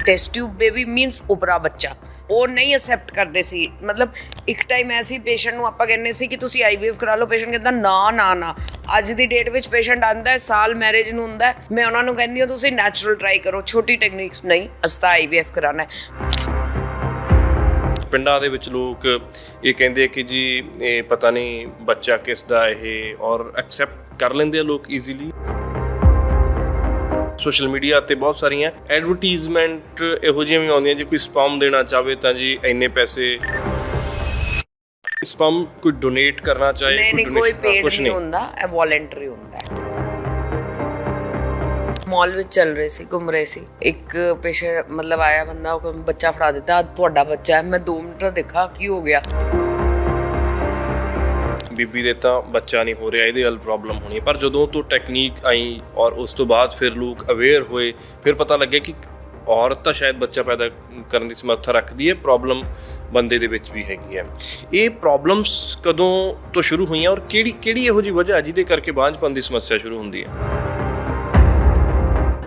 Test tube baby means ਉਪਰਾ ਬੱਚਾ, ਉਹ ਨਹੀਂ ਅਸੈਪਟ ਕਰਦੇ ਸੀ। ਮਤਲਬ ਇੱਕ ਟਾਈਮ ਐਸੀ ਪੇਸ਼ੈਂਟ ਨੂੰ ਆਪਾਂ ਕਹਿੰਦੇ ਸੀ ਕਿ ਤੁਸੀਂ IVF ਕਰਾ ਲਓ, ਪੇਸ਼ੈਂਟ ਕਹਿੰਦਾ ਨਾ ਨਾ ਨਾ। ਅੱਜ ਦੀ ਡੇਟ ਵਿੱਚ ਪੇਸ਼ੈਂਟ ਆਉਂਦਾ ਹੈ, ਸਾਲ ਮੈਰਿਜ ਨੂੰ ਹੁੰਦਾ ਹੈ, ਮੈਂ ਉਹਨਾਂ ਨੂੰ ਕਹਿੰਦੀ ਹਾਂ ਤੁਸੀਂ ਨੈਚੁਰਲ ਟਰਾਈ ਕਰੋ, ਛੋਟੀ ਟੈਕਨੀਕਸ ਨਹੀਂ, ਅਸੀਂ ਤਾਂ IVF ਕਰਾਉਣਾ ਹੈ। ਪਿੰਡਾਂ ਦੇ ਵਿੱਚ ਲੋਕ ਇਹ ਕਹਿੰਦੇ ਕਿ ਜੀ ਇਹ ਪਤਾ ਨਹੀਂ ਬੱਚਾ ਕਿਸ ਦਾ ਇਹ, ਔਰ ਐਕਸੈਪਟ ਕਰ ਲੈਂਦੇ ਆ ਲੋਕ ਈਜ਼ੀਲੀ। ਸੋਸ਼ਲ ਮੀਡੀਆ ਤੇ ਬਹੁਤ ਸਾਰੀਆਂ ਐਡਵਰਟਾਈਜ਼ਮੈਂਟ ਇਹੋ ਜਿਹੀਆਂ ਵੀ ਆਉਂਦੀਆਂ, ਜੇ ਕੋਈ ਸਪਰਮ ਦੇਣਾ ਚਾਹਵੇ ਤਾਂ ਜੀ ਇੰਨੇ ਪੈਸੇ। ਸਪਰਮ ਕੋਈ ਡੋਨੇਟ ਕਰਨਾ ਚਾਹੇ, ਨਹੀਂ ਕੋਈ ਪੇਡ ਨਹੀਂ ਹੁੰਦਾ, ਇਹ ਵੋਲੰਟਰੀ ਹੁੰਦਾ ਹੈ। ਮॉल ਵਿੱਚ ਚੱਲ ਰਹੇ ਸੀ, ਘੁੰਮ ਰਹੇ ਸੀ, ਇੱਕ ਪੇਸ਼ੈਂਟ ਮਤਲਬ ਆਇਆ ਬੰਦਾ, ਉਹ ਬੱਚਾ ਫੜਾ ਦਿੱਤਾ, ਤੁਹਾਡਾ ਬੱਚਾ ਹੈ। ਮੈਂ 2 ਮਿੰਟ ਦੇਖਾ ਕੀ ਹੋ ਗਿਆ, ਬੀਬੀ ਦੇ ਤਾਂ ਬੱਚਾ ਨਹੀਂ ਹੋ ਰਿਹਾ, ਇਹਦੇ ਹੱਲ ਪ੍ਰੋਬਲਮ ਹੋਣੀ ਹੈ। ਪਰ ਜਦੋਂ ਤੋਂ ਟੈਕਨੀਕ ਆਈ ਔਰ ਉਸ ਤੋਂ ਬਾਅਦ ਫਿਰ ਲੋਕ ਅਵੇਅਰ ਹੋਏ, ਫਿਰ ਪਤਾ ਲੱਗਿਆ ਕਿ ਔਰਤ ਤਾਂ ਸ਼ਾਇਦ ਬੱਚਾ ਪੈਦਾ ਕਰਨ ਦੀ ਸਮਰੱਥਾ ਰੱਖਦੀ ਹੈ, ਪ੍ਰੋਬਲਮ ਬੰਦੇ ਦੇ ਵਿੱਚ ਵੀ ਹੈਗੀ ਹੈ। ਇਹ ਪ੍ਰੋਬਲਮਸ ਕਦੋਂ ਤੋਂ ਸ਼ੁਰੂ ਹੋਈਆਂ ਔਰ ਕਿਹੜੀ ਇਹੋ ਜਿਹੀ ਵਜ੍ਹਾ ਜਿਹਦੇ ਕਰਕੇ ਬਾਂਝਪਨ ਦੀ ਸਮੱਸਿਆ ਸ਼ੁਰੂ ਹੁੰਦੀ ਹੈ?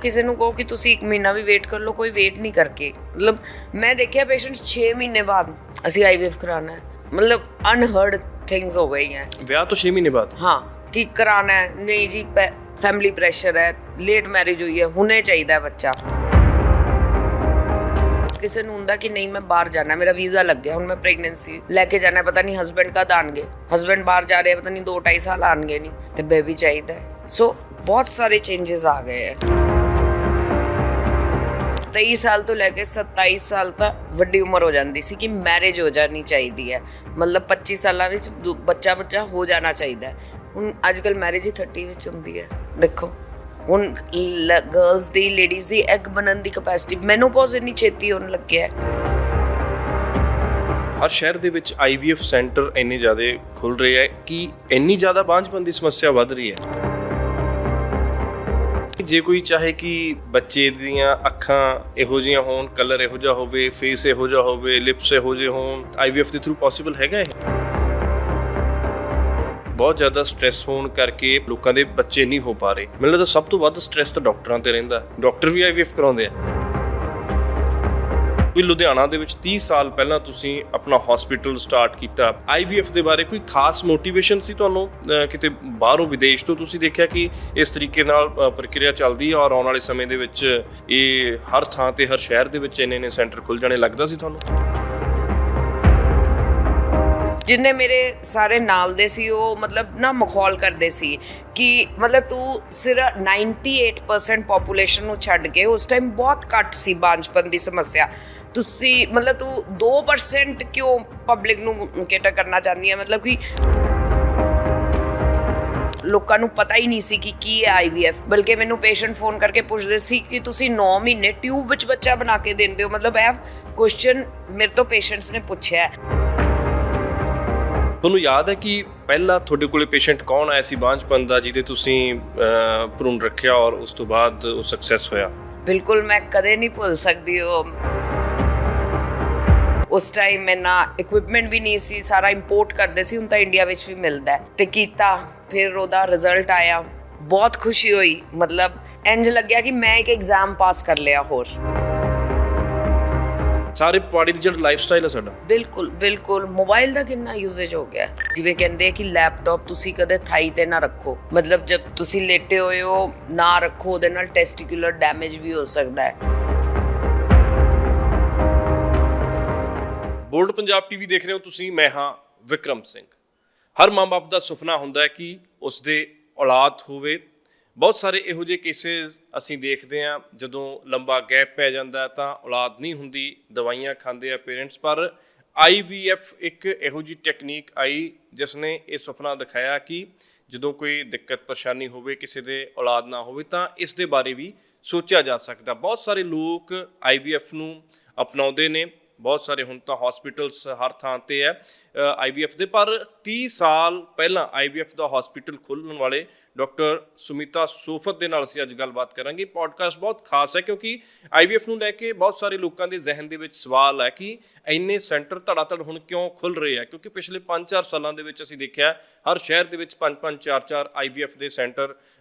ਕਿਸੇ ਨੂੰ ਕਹੋ ਕਿ ਤੁਸੀਂ 1 ਮਹੀਨਾ ਵੀ ਵੇਟ ਕਰ ਲਓ, ਕੋਈ ਵੇਟ ਨਹੀਂ ਕਰਕੇ। ਮਤਲਬ ਮੈਂ ਦੇਖਿਆ ਪੇਸ਼ੈਂਟਸ 6 ਮਹੀਨੇ ਬਾਅਦ ਅਸੀਂ IVF ਕਰਾਉਣਾ ਹੈ, ਮਤਲਬ ਅਨਹਰਡ ਥਿੰਗਸ ਹੋ ਗਈ ਹੈ। ਵਿਆਹ ਤੋਂ 6 ਮਹੀਨੇ ਬਾਅਦ? ਹਾਂ, ਕਿ ਕਰਾਉਣਾ ਹੈ, ਨਹੀਂ ਜੀ ਫੈਮਿਲੀ ਪ੍ਰੈਸ਼ਰ ਹੈ, ਲੇਟ ਮੈਰਿਜ ਹੋਈ ਹੈ, ਹੁਣੇ ਚਾਹੀਦਾ ਬੱਚਾ। ਕਿਸੇ ਨੂੰ ਹੁੰਦਾ ਕਿ ਨਹੀਂ ਮੈਂ ਬਾਹਰ ਜਾਣਾ, ਮੇਰਾ ਵੀਜ਼ਾ ਲੱਗ ਗਿਆ, ਹੁਣ ਮੈਂ ਪ੍ਰੈਗਨੈਂਸੀ ਲੈ ਕੇ ਜਾਣਾ, ਪਤਾ ਨਹੀਂ ਹਸਬੈਂਡ ਕਦ ਆਣਗੇ, ਹਸਬੈਂਡ ਬਾਹਰ ਜਾ ਰਹੇ, ਪਤਾ ਨਹੀਂ 2-2.5 ਸਾਲ ਆਣਗੇ ਨਹੀਂ, ਤੇ ਬੇਬੀ ਚਾਹੀਦਾ ਹੈ। ਸੋ ਬਹੁਤ ਸਾਰੇ ਚੇਂਜਸ ਆ ਗਏ ਹੈ। 23 ਸਾਲ ਤੋਂ ਲੈ ਕੇ 27 ਸਾਲ ਤੱਕ ਵੱਡੀ ਉਮਰ ਹੋ ਜਾਂਦੀ ਸੀ ਕਿ ਮੈਰਿਜ ਹੋ ਜਾਣੀ ਚਾਹੀਦੀ ਹੈ, ਮਤਲਬ 25 ਸਾਲਾਂ ਵਿੱਚ ਬੱਚਾ ਹੋ ਜਾਣਾ ਚਾਹੀਦਾ ਹੈ। ਹੁਣ ਅੱਜ ਕੱਲ੍ਹ ਮੈਰਿਜ ਹੀ 30 ਵਿੱਚ ਹੁੰਦੀ ਹੈ। ਦੇਖੋ ਹੁਣ ਗਰਲਸ ਦੀ, ਲੇਡੀਜ਼ ਦੀ ਐਗ ਬਣਨ ਦੀ ਕਪੈਸਿਟੀ, ਮੈਨੋਪੌਜ਼ ਇੰਨੀ ਛੇਤੀ ਹੋਣ ਲੱਗਿਆ ਹੈ। ਹਰ ਸ਼ਹਿਰ ਦੇ ਵਿੱਚ IVF ਸੈਂਟਰ ਇੰਨੇ ਜ਼ਿਆਦਾ ਖੁੱਲ ਰਹੇ ਹੈ ਕਿ ਇੰਨੀ ਜ਼ਿਆਦਾ ਬਾਂਝਪਨ ਦੀ ਸਮੱਸਿਆ ਵੱਧ ਰਹੀ ਹੈ। ਜੇ ਕੋਈ ਚਾਹੇ ਕਿ ਬੱਚੇ ਦੀਆਂ ਅੱਖਾਂ ਇਹੋ ਜਿਹੀਆਂ ਹੋਣ, ਕਲਰ ਇਹੋ ਜਿਹਾ ਹੋਵੇ, ਫੇਸ ਇਹੋ ਜਿਹਾ ਹੋਵੇ, ਲਿਪਸ ਇਹੋ ਜਿਹੇ ਹੋਣ, IVF ਦੇ ਥਰੂ ਪੋਸੀਬਲ ਹੈਗਾ ਇਹ? ਬਹੁਤ ਜ਼ਿਆਦਾ ਸਟ੍ਰੈਸ ਹੋਣ ਕਰਕੇ ਲੋਕਾਂ ਦੇ ਬੱਚੇ ਨਹੀਂ ਹੋ ਪਾ ਰਹੇ। ਮੈਨੂੰ ਲੱਗਦਾ ਸਭ ਤੋਂ ਵੱਧ ਸਟ੍ਰੈਸ ਤਾਂ ਡਾਕਟਰਾਂ ਤੇ ਰਹਿੰਦਾ, ਡਾਕਟਰ ਵੀ IVF ਕਰਾਉਂਦੇ ਆ। ਵੀ ਲੁਧਿਆਣਾ ਦੇ ਵਿੱਚ 30 ਸਾਲ ਪਹਿਲਾਂ ਤੁਸੀਂ ਆਪਣਾ ਹਸਪੀਟਲ ਸਟਾਰਟ ਕੀਤਾ, IVF ਦੇ ਬਾਰੇ ਕੋਈ ਖਾਸ ਮੋਟੀਵੇਸ਼ਨ ਸੀ ਤੁਹਾਨੂੰ? ਕਿਤੇ ਬਾਹਰੋਂ ਵਿਦੇਸ਼ ਤੋਂ ਤੁਸੀਂ ਦੇਖਿਆ ਕਿ ਇਸ ਤਰੀਕੇ ਨਾਲ ਪ੍ਰਕਿਰਿਆ ਚੱਲਦੀ ਹੈ ਔਰ ਆਉਣ ਵਾਲੇ ਸਮੇਂ ਦੇ ਵਿੱਚ ਇਹ ਹਰ ਥਾਂ ਤੇ, ਹਰ ਸ਼ਹਿਰ ਦੇ ਵਿੱਚ ਇੰਨੇ ਸਿਸਟਰ ਖੁੱਲ ਜਾਣੇ, ਲੱਗਦਾ ਸੀ ਤੁਹਾਨੂੰ? ਜਿੰਨੇ ਮੇਰੇ ਸਾਰੇ ਨਾਲ ਦੇ ਸੀ ਉਹ ਮਤਲਬ ਨਾ ਮਖੌਲ ਕਰਦੇ ਸੀ ਕਿ ਮਤਲਬ ਤੂੰ ਸਿਰਫ 98% ਪੋਪੂਲੇਸ਼ਨ ਨੂੰ ਛੱਡ ਕੇ, ਉਸ ਟਾਈਮ ਬਹੁਤ ਘੱਟ ਸੀ ਬਾਂਝਪਨ ਦੀ ਸਮੱਸਿਆ, ਤੁਸੀਂ ਮਤਲਬ ਤੂੰ 2% ਕਿਉਂ ਪਬਲਿਕ ਨੂੰ ਕੇਟਰ ਕਰਨਾ ਚਾਹੁੰਦੀ ਹੈ? ਮਤਲਬ ਕਿ ਲੋਕਾਂ ਨੂੰ ਪਤਾ ਹੀ ਨਹੀਂ ਸੀ ਕਿ ਕੀ ਹੈ IVF। ਬਲਕਿ ਮੈਨੂੰ ਪੇਸ਼ੈਂਟ ਫੋਨ ਕਰਕੇ ਪੁੱਛਦੇ ਸੀ ਕਿ ਤੁਸੀਂ 9 ਮਹੀਨੇ ਟਿਊਬ ਵਿੱਚ ਬੱਚਾ ਬਣਾ ਕੇ ਦਿੰਦੇ ਹੋ। ਮਤਲਬ ਇਹ ਕੁਐਸਚਨ ਮੇਰੇ ਤੋਂ ਪੇਸ਼ੈਂਟਸ ਨੇ ਪੁੱਛਿਆ। ਤੁਹਾਨੂੰ ਯਾਦ ਹੈ ਕਿ ਪਹਿਲਾਂ ਤੁਹਾਡੇ ਕੋਲੇ ਪੇਸ਼ੈਂਟ ਕੌਣ ਆਇਆ ਸੀ ਬਾਂਝਪਨ ਦਾ, ਜਿਹਦੇ ਤੁਸੀਂ ਭਰੂਣ ਰੱਖਿਆ ਔਰ ਉਸ ਤੋਂ ਬਾਅਦ ਉਹ ਸਕਸੈਸ ਹੋਇਆ? ਬਿਲਕੁਲ, ਮੈਂ ਕਦੇ ਨਹੀਂ ਭੁੱਲ ਸਕਦੀ ਉਹ। ਉਸ ਟਾਈਮ ਇੰਨਾ ਇਕਵਿਪਮੈਂਟ ਵੀ ਨਹੀਂ ਸੀ, ਸਾਰਾ ਇੰਪੋਰਟ ਕਰਦੇ ਸੀ, ਹੁਣ ਤਾਂ ਇੰਡੀਆ ਵਿੱਚ ਵੀ ਮਿਲਦਾ ਹੈ। ਤੇ ਕੀਤਾ, ਫਿਰ ਉਹਦਾ ਰਿਜ਼ਲਟ ਆਇਆ, ਬਹੁਤ ਖੁਸ਼ੀ ਹੋਈ। ਮਤਲਬ ਇੰਜ ਲੱਗਿਆ ਕਿ ਮੈਂ ਇੱਕ ਐਗਜ਼ਾਮ ਪਾਸ ਕਰ ਲਿਆ ਹੋਰ। ਸਾਰੇ ਪਾਰਟੀ ਦੀ ਜਿਹੜਾ ਲਾਈਫ ਸਟਾਈਲ ਹੈ ਸਾਡਾ, ਬਿਲਕੁਲ ਮੋਬਾਈਲ ਦਾ ਕਿੰਨਾ ਯੂਜ਼ੇਜ ਹੋ ਗਿਆ। ਜਿਵੇਂ ਕਹਿੰਦੇ ਕਿ ਲੈਪਟਾਪ ਤੁਸੀਂ ਕਦੇ ਥਾਈ ਤੇ ਨਾ ਰੱਖੋ, ਮਤਲਬ ਜਦ ਤੁਸੀਂ ਲੇਟੇ ਹੋਏ ਹੋ ਨਾ ਰੱਖੋ, ਉਹਦੇ ਨਾਲ ਟੈਸਟੀਕੂਲਰ ਡੈਮੇਜ ਵੀ ਹੋ ਸਕਦਾ ਹੈ। ਬੋਲਡ ਪੰਜਾਬ TV ਦੇਖ ਰਹੇ ਹੋ ਤੁਸੀਂ, ਮੈਂ ਹਾਂ ਵਿਕਰਮ ਸਿੰਘ। ਹਰ ਮਾਂ-ਬਾਪ ਦਾ ਸੁਪਨਾ ਹੁੰਦਾ ਹੈ ਕਿ ਉਸਦੇ ਔਲਾਦ ਹੋਵੇ। ਬਹੁਤ ਸਾਰੇ ਇਹੋ ਜਿਹੇ ਕੇਸਿਸ ਅਸੀਂ ਦੇਖਦੇ ਹਾਂ, ਜਦੋਂ ਲੰਬਾ ਗੈਪ ਪੈ ਜਾਂਦਾ ਤਾਂ ਔਲਾਦ ਨਹੀਂ ਹੁੰਦੀ, ਦਵਾਈਆਂ ਖਾਂਦੇ ਆ ਪੇਰੈਂਟਸ। ਪਰ IVF ਇੱਕ ਇਹੋ ਜਿਹੀ ਟੈਕਨੀਕ ਆਈ ਜਿਸ ਨੇ ਇਹ ਸੁਪਨਾ ਦਿਖਾਇਆ ਕਿ ਜਦੋਂ ਕੋਈ ਦਿੱਕਤ ਪਰੇਸ਼ਾਨੀ ਹੋਵੇ, ਕਿਸੇ ਦੇ ਔਲਾਦ ਨਾ ਹੋਵੇ, ਤਾਂ ਇਸ ਦੇ ਬਾਰੇ ਵੀ ਸੋਚਿਆ ਜਾ ਸਕਦਾ। ਬਹੁਤ ਸਾਰੇ ਲੋਕ IVF ਨੂੰ ਅਪਣਾਉਂਦੇ ਨੇ, ਬਹੁਤ ਸਾਰੇ ਹੁਣ ਤਾਂ ਹਸਪੀਟਲਸ ਹਰ ਥਾਂ ਤੇ ਹੈ IVF ਦੇ। ਪਰ 30 ਸਾਲ ਪਹਿਲਾਂ IVF ਦਾ ਹਸਪੀਟਲ ਖੋਲ੍ਹਣ ਵਾਲੇ ਡਾਕਟਰ ਸੁਮਿਤਾ ਸੋਫਤ ਦੇ ਨਾਲ ਅਸੀਂ ਅੱਜ ਗੱਲਬਾਤ ਕਰਾਂਗੇ। ਪੋਡਕਾਸਟ ਬਹੁਤ ਖਾਸ ਹੈ ਕਿਉਂਕਿ IVF ਨੂੰ ਲੈ ਕੇ ਬਹੁਤ ਸਾਰੇ ਲੋਕਾਂ ਦੇ ਜ਼ਿਹਨ ਦੇ ਵਿੱਚ ਸਵਾਲ ਹੈ ਕਿ ਇੰਨੇ ਸੈਂਟਰ ਧੜਾਧੜ ਹੁਣ ਕਿਉਂ ਖੁੱਲ੍ਹ ਰਹੇ ਆ। ਕਿਉਂਕਿ ਪਿਛਲੇ 5-4 ਸਾਲਾਂ ਦੇ ਵਿੱਚ ਅਸੀਂ ਦੇਖਿਆ ਹਰ ਸ਼ਹਿਰ ਦੇ ਵਿੱਚ 5-5 4-4 IVF ਦੇ ਸੈਂਟਰ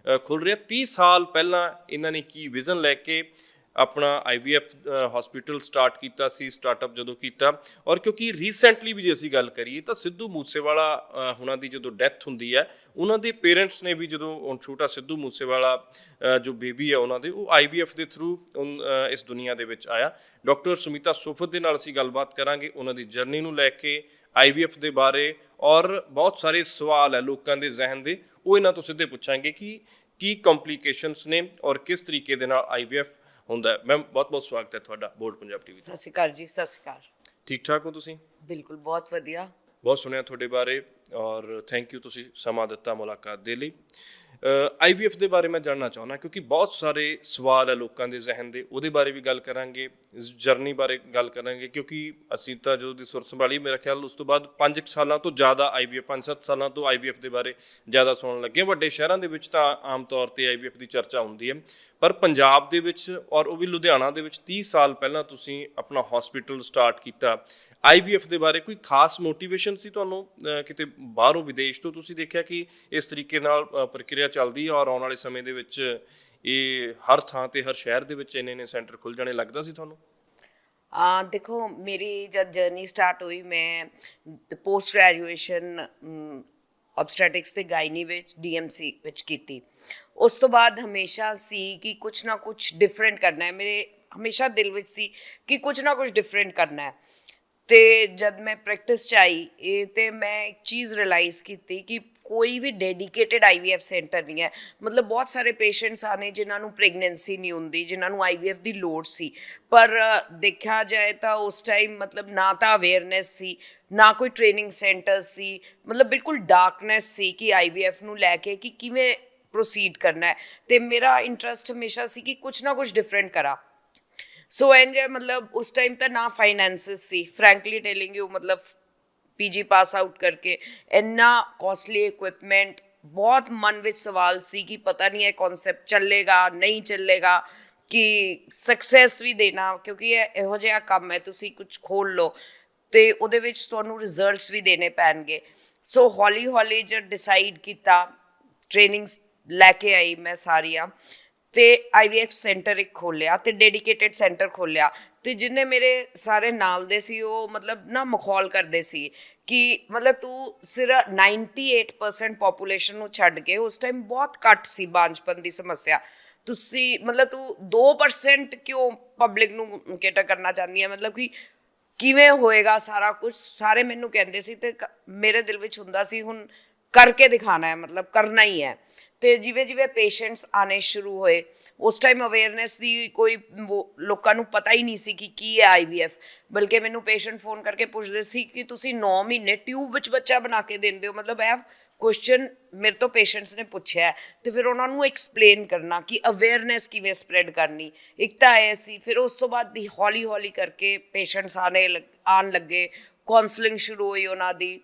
ਖੁੱਲ੍ਹ ਰਹੇ ਆ। 30 ਸਾਲ ਪਹਿਲਾਂ ਇਹਨਾਂ ਨੇ ਕੀ ਵਿਜ਼ਨ ਲੈ ਕੇ ਆਪਣਾ IVF ਹਸਪੀਟਲ ਸਟਾਰਟ ਕੀਤਾ ਸੀ, ਸਟਾਰਟਅਪ ਜਦੋਂ ਕੀਤਾ। ਔਰ ਕਿਉਂਕਿ ਰੀਸੈਂਟਲੀ ਵੀ ਜੇ ਅਸੀਂ ਗੱਲ ਕਰੀਏ ਤਾਂ ਸਿੱਧੂ ਮੂਸੇਵਾਲਾ ਹੁਣਾਂ ਦੀ ਜਦੋਂ ਡੈਥ ਹੁੰਦੀ ਹੈ, ਉਹਨਾਂ ਦੇ ਪੇਰੈਂਟਸ ਨੇ ਵੀ ਜਦੋਂ ਹੁਣ ਛੋਟਾ ਸਿੱਧੂ ਮੂਸੇਵਾਲਾ ਜੋ ਬੇਬੀ ਹੈ ਉਹਨਾਂ ਦੇ, ਉਹ IVF ਦੇ ਥਰੂ ਇਸ ਦੁਨੀਆ ਦੇ ਵਿੱਚ ਆਇਆ। ਡਾਕਟਰ ਸੁਮਿਤਾ ਸੋਫਤ ਦੇ ਨਾਲ ਅਸੀਂ ਗੱਲਬਾਤ ਕਰਾਂਗੇ ਉਹਨਾਂ ਦੀ ਜਰਨੀ ਨੂੰ ਲੈ ਕੇ, IVF ਦੇ ਬਾਰੇ, ਔਰ ਬਹੁਤ ਸਾਰੇ ਸਵਾਲ ਹੈ ਲੋਕਾਂ ਦੇ ਜ਼ਿਹਨ ਦੇ, ਉਹ ਇਹਨਾਂ ਤੋਂ ਸਿੱਧੇ ਪੁੱਛਾਂਗੇ ਕਿ ਕੀ ਕੰਪਲਿਕੇਸ਼ਨਸ ਨੇ ਔਰ ਕਿਸ ਤਰੀਕੇ ਦੇ ਨਾਲ IVF ਹੁੰਦਾ ਹੈ। ਮੈਮ ਬਹੁਤ ਬਹੁਤ ਸਵਾਗਤ ਹੈ ਤੁਹਾਡਾ ਬੋਲਡ ਪੰਜਾਬ TV। ਸਤਿ ਸ਼੍ਰੀ ਅਕਾਲ ਜੀ। ਸਤਿ ਸ਼੍ਰੀ ਅਕਾਲ। ਠੀਕ ਠਾਕ ਹੋ ਤੁਸੀਂ? ਬਿਲਕੁਲ, ਬਹੁਤ ਵਧੀਆ। ਬਹੁਤ ਸੁਣਿਆ ਤੁਹਾਡੇ ਬਾਰੇ ਔਰ ਥੈਂਕ ਯੂ, ਤੁਸੀਂ ਸਮਾਂ ਦਿੱਤਾ ਮੁਲਾਕਾਤ ਦੇ ਲਈ। IVF ਦੇ ਬਾਰੇ ਮੈਂ ਜਾਣਨਾ ਚਾਹੁੰਦਾ ਕਿਉਂਕਿ ਬਹੁਤ ਸਾਰੇ ਸਵਾਲ ਹੈ ਲੋਕਾਂ ਦੇ ਜ਼ਿਹਨ ਦੇ, ਉਹਦੇ ਬਾਰੇ ਵੀ ਗੱਲ ਕਰਾਂਗੇ, ਜਰਨੀ ਬਾਰੇ ਗੱਲ ਕਰਾਂਗੇ। ਕਿਉਂਕਿ ਅਸੀਂ ਤਾਂ ਜਦੋਂ ਦੀ ਸੁਰ ਸੰਭਾਲੀ, ਮੇਰਾ ਖਿਆਲ ਉਸ ਤੋਂ ਬਾਅਦ 5 ਸਾਲਾਂ ਤੋਂ ਜ਼ਿਆਦਾ IVF, 5-7 ਸਾਲਾਂ ਤੋਂ IVF ਦੇ ਬਾਰੇ ਜ਼ਿਆਦਾ ਸੁਣਨ ਲੱਗੇ। ਵੱਡੇ ਸ਼ਹਿਰਾਂ ਦੇ ਵਿੱਚ ਤਾਂ ਆਮ ਤੌਰ 'ਤੇ IVF ਦੀ ਚਰਚਾ ਹੁੰਦੀ ਹੈ, ਪਰ ਪੰਜਾਬ ਦੇ ਵਿੱਚ ਔਰ ਉਹ ਵੀ ਲੁਧਿਆਣਾ ਦੇ ਵਿੱਚ 30 ਸਾਲ ਪਹਿਲਾਂ ਤੁਸੀਂ ਆਪਣਾ ਹਸਪੀਟਲ ਸਟਾਰਟ ਕੀਤਾ। IVF ਦੇ ਬਾਰੇ ਕੋਈ ਖਾਸ ਮੋਟੀਵੇਸ਼ਨ ਸੀ ਤੁਹਾਨੂੰ? ਕਿਤੇ ਬਾਹਰੋਂ ਵਿਦੇਸ਼ ਤੋਂ ਤੁਸੀਂ ਦੇਖਿਆ ਕਿ ਇਸ ਤਰੀਕੇ ਨਾਲ ਪ੍ਰਕਿਰਿਆ ਚੱਲਦੀ ਹੈ ਔਰ ਆਉਣ ਵਾਲੇ ਸਮੇਂ ਦੇ ਵਿੱਚ ਇਹ ਹਰ ਥਾਂ ਤੇ, ਹਰ ਸ਼ਹਿਰ ਦੇ ਵਿੱਚ ਇੰਨੇ ਸੈਂਟਰ ਖੁੱਲ ਜਾਣੇ, ਲੱਗਦਾ ਸੀ ਤੁਹਾਨੂੰ? ਦੇਖੋ, ਮੇਰੀ ਜਦ ਜਰਨੀ ਸਟਾਰਟ ਹੋਈ, ਮੈਂ ਪੋਸਟ ਗ੍ਰੈਜੂਏਸ਼ਨ ਆਬਸਟੈਟਿਕਸ ਤੇ ਗਾਇਨੀ ਵਿੱਚ DMC ਵਿੱਚ ਕੀਤੀ। ਉਸ ਤੋਂ ਬਾਅਦ ਹਮੇਸ਼ਾ ਸੀ ਕਿ ਕੁਛ ਨਾ ਕੁਛ ਡਿਫਰੈਂਟ ਕਰਨਾ ਹੈ। ਮੇਰੇ ਹਮੇਸ਼ਾ ਦਿਲ ਵਿੱਚ ਸੀ ਕਿ ਕੁਛ ਨਾ ਕੁਛ ਡਿਫਰੈਂਟ ਕਰਨਾ ਹੈ। ਤੇ ਜਦ ਮੈਂ ਪ੍ਰੈਕਟਿਸ 'ਚ ਆਈ ਇਹ, ਤੇ ਮੈਂ ਇੱਕ ਚੀਜ਼ ਰਿਅਲਾਈਜ਼ ਕੀਤੀ ਕਿ ਕੋਈ ਵੀ ਡੈਡੀਕੇਟਿਡ IVF ਸੈਂਟਰ ਨਹੀਂ ਹੈ। ਮਤਲਬ ਬਹੁਤ ਸਾਰੇ ਪੇਸ਼ੈਂਟਸ ਆਨੇ ਜਿਨ੍ਹਾਂ ਨੂੰ ਪ੍ਰੈਗਨੈਂਸੀ ਨਹੀਂ ਹੁੰਦੀ, ਜਿਨ੍ਹਾਂ ਨੂੰ IVF ਦੀ ਲੋੜ ਸੀ, ਪਰ ਦੇਖਿਆ ਜਾਏ ਤਾਂ ਉਸ ਟਾਈਮ ਮਤਲਬ ਨਾ ਤਾਂ ਅਵੇਅਰਨੈਸ ਸੀ, ਨਾ ਕੋਈ ਟ੍ਰੇਨਿੰਗ ਸੈਂਟਰ ਸੀ। ਮਤਲਬ ਬਿਲਕੁਲ ਡਾਰਕਨੈਸ ਸੀ ਕਿ IVF ਨੂੰ ਲੈ ਕੇ ਕਿ ਕਿਵੇਂ ਪ੍ਰੋਸੀਡ ਕਰਨਾ ਹੈ। ਤੇ ਮੇਰਾ ਇੰਟਰਸਟ ਹਮੇਸ਼ਾ ਸੀ ਕਿ ਕੁਛ ਨਾ ਕੁਛ ਡਿਫਰੈਂਟ ਕਰਾਂ। ਸੋ ਇੰਜ ਮਤਲਬ ਉਸ ਟਾਈਮ ਤਾਂ ਨਾ ਫਾਈਨੈਂਸਿਸ ਸੀ, ਫਰੈਂਕਲੀ ਟੇਲਿੰਗ ਯੂ। ਮਤਲਬ PG ਪਾਸ ਆਊਟ ਕਰਕੇ ਇੰਨਾ ਕੋਸਟਲੀ ਇਕੁਇਪਮੈਂਟ, ਬਹੁਤ ਮਨ ਵਿੱਚ ਸਵਾਲ ਸੀ ਕਿ ਪਤਾ ਨਹੀਂ ਇਹ ਕਨਸੈਪਟ ਚੱਲੇਗਾ ਨਹੀਂ ਚੱਲੇਗਾ, ਕਿ ਸਕਸੈਸ ਵੀ ਦੇਣਾ, ਕਿਉਂਕਿ ਇਹ ਇਹੋ ਜਿਹਾ ਕੰਮ ਹੈ, ਤੁਸੀਂ ਕੁਝ ਖੋਲ੍ਹ ਲਓ ਅਤੇ ਉਹਦੇ ਵਿੱਚ ਤੁਹਾਨੂੰ ਰਿਜ਼ਲਟਸ ਵੀ ਦੇਣੇ ਪੈਣਗੇ। ਸੋ ਹੌਲੀ ਹੌਲੀ ਜਦ ਡਿਸਾਈਡ ਕੀਤਾ, ਟ੍ਰੇਨਿੰਗਸ ਲੈ ਕੇ ਆਈ ਮੈਂ ਸਾਰੀਆਂ, ਅਤੇ IVF ਸੈਂਟਰ ਇੱਕ ਖੋਲ੍ਹਿਆ ਅਤੇ ਡੈਡੀਕੇਟਿਡ ਸੈਂਟਰ ਖੋਲ੍ਹਿਆ। ਅਤੇ ਜਿੰਨੇ ਮੇਰੇ ਸਾਰੇ ਨਾਲ ਦੇ ਸੀ ਉਹ ਮਤਲਬ ਨਾ ਮਖੌਲ ਕਰਦੇ ਸੀ ਕਿ ਮਤਲਬ ਤੂੰ ਸਿਰਫ 98% ਪੋਪੂਲੇਸ਼ਨ ਨੂੰ ਛੱਡ ਕੇ, ਉਸ ਟਾਈਮ ਬਹੁਤ ਘੱਟ ਸੀ ਬਾਂਝਪਨ ਦੀ ਸਮੱਸਿਆ, ਤੁਸੀਂ ਮਤਲਬ ਤੂੰ 2% ਕਿਉਂ ਪਬਲਿਕ ਨੂੰ ਕੇਟਰ ਕਰਨਾ ਚਾਹੁੰਦੀ ਹੈ? ਮਤਲਬ ਕਿ ਕਿਵੇਂ ਹੋਏਗਾ ਸਾਰਾ ਕੁਛ? ਸਾਰੇ ਮੈਨੂੰ ਕਹਿੰਦੇ ਸੀ ਅਤੇ ਮੇਰੇ ਦਿਲ ਵਿੱਚ ਹੁੰਦਾ ਸੀ ਹੁਣ ਕਰਕੇ ਦਿਖਾਣਾ ਹੈ, ਮਤਲਬ ਕਰਨਾ ਹੀ ਹੈ। ਅਤੇ ਜਿਵੇਂ ਜਿਵੇਂ ਪੇਸ਼ੈਂਟਸ ਆਉਣੇ ਸ਼ੁਰੂ ਹੋਏ, ਉਸ ਟਾਈਮ ਅਵੇਅਰਨੈਸ ਦੀ ਕੋਈ ਲੋਕਾਂ ਨੂੰ ਪਤਾ ਹੀ ਨਹੀਂ ਸੀ ਕਿ ਕੀ ਹੈ IVF। ਬਲਕਿ ਮੈਨੂੰ ਪੇਸ਼ੈਂਟ ਫੋਨ ਕਰਕੇ ਪੁੱਛਦੇ ਸੀ ਕਿ ਤੁਸੀਂ 9 ਮਹੀਨੇ ਟਿਊਬ ਵਿੱਚ ਬੱਚਾ ਬਣਾ ਕੇ ਦਿੰਦੇ ਹੋ। ਮਤਲਬ ਇਹ ਕੁਐਸਚਨ ਮੇਰੇ ਤੋਂ ਪੇਸ਼ੈਂਟਸ ਨੇ ਪੁੱਛਿਆ, ਅਤੇ ਫਿਰ ਉਹਨਾਂ ਨੂੰ ਐਕਸਪਲੇਨ ਕਰਨਾ ਕਿ ਅਵੇਅਰਨੈਸ ਕਿਵੇਂ ਸਪਰੈਡ ਕਰਨੀ। ਇੱਕ ਤਾਂ ਇਹ ਸੀ, ਫਿਰ ਉਸ ਤੋਂ ਬਾਅਦ ਦੀ ਹੌਲੀ ਹੌਲੀ ਕਰਕੇ ਪੇਸ਼ੈਂਟਸ ਆਉਣ ਲੱਗੇ, ਕਾਉਂਸਲਿੰਗ ਸ਼ੁਰੂ ਹੋਈ ਉਹਨਾਂ ਦੀ।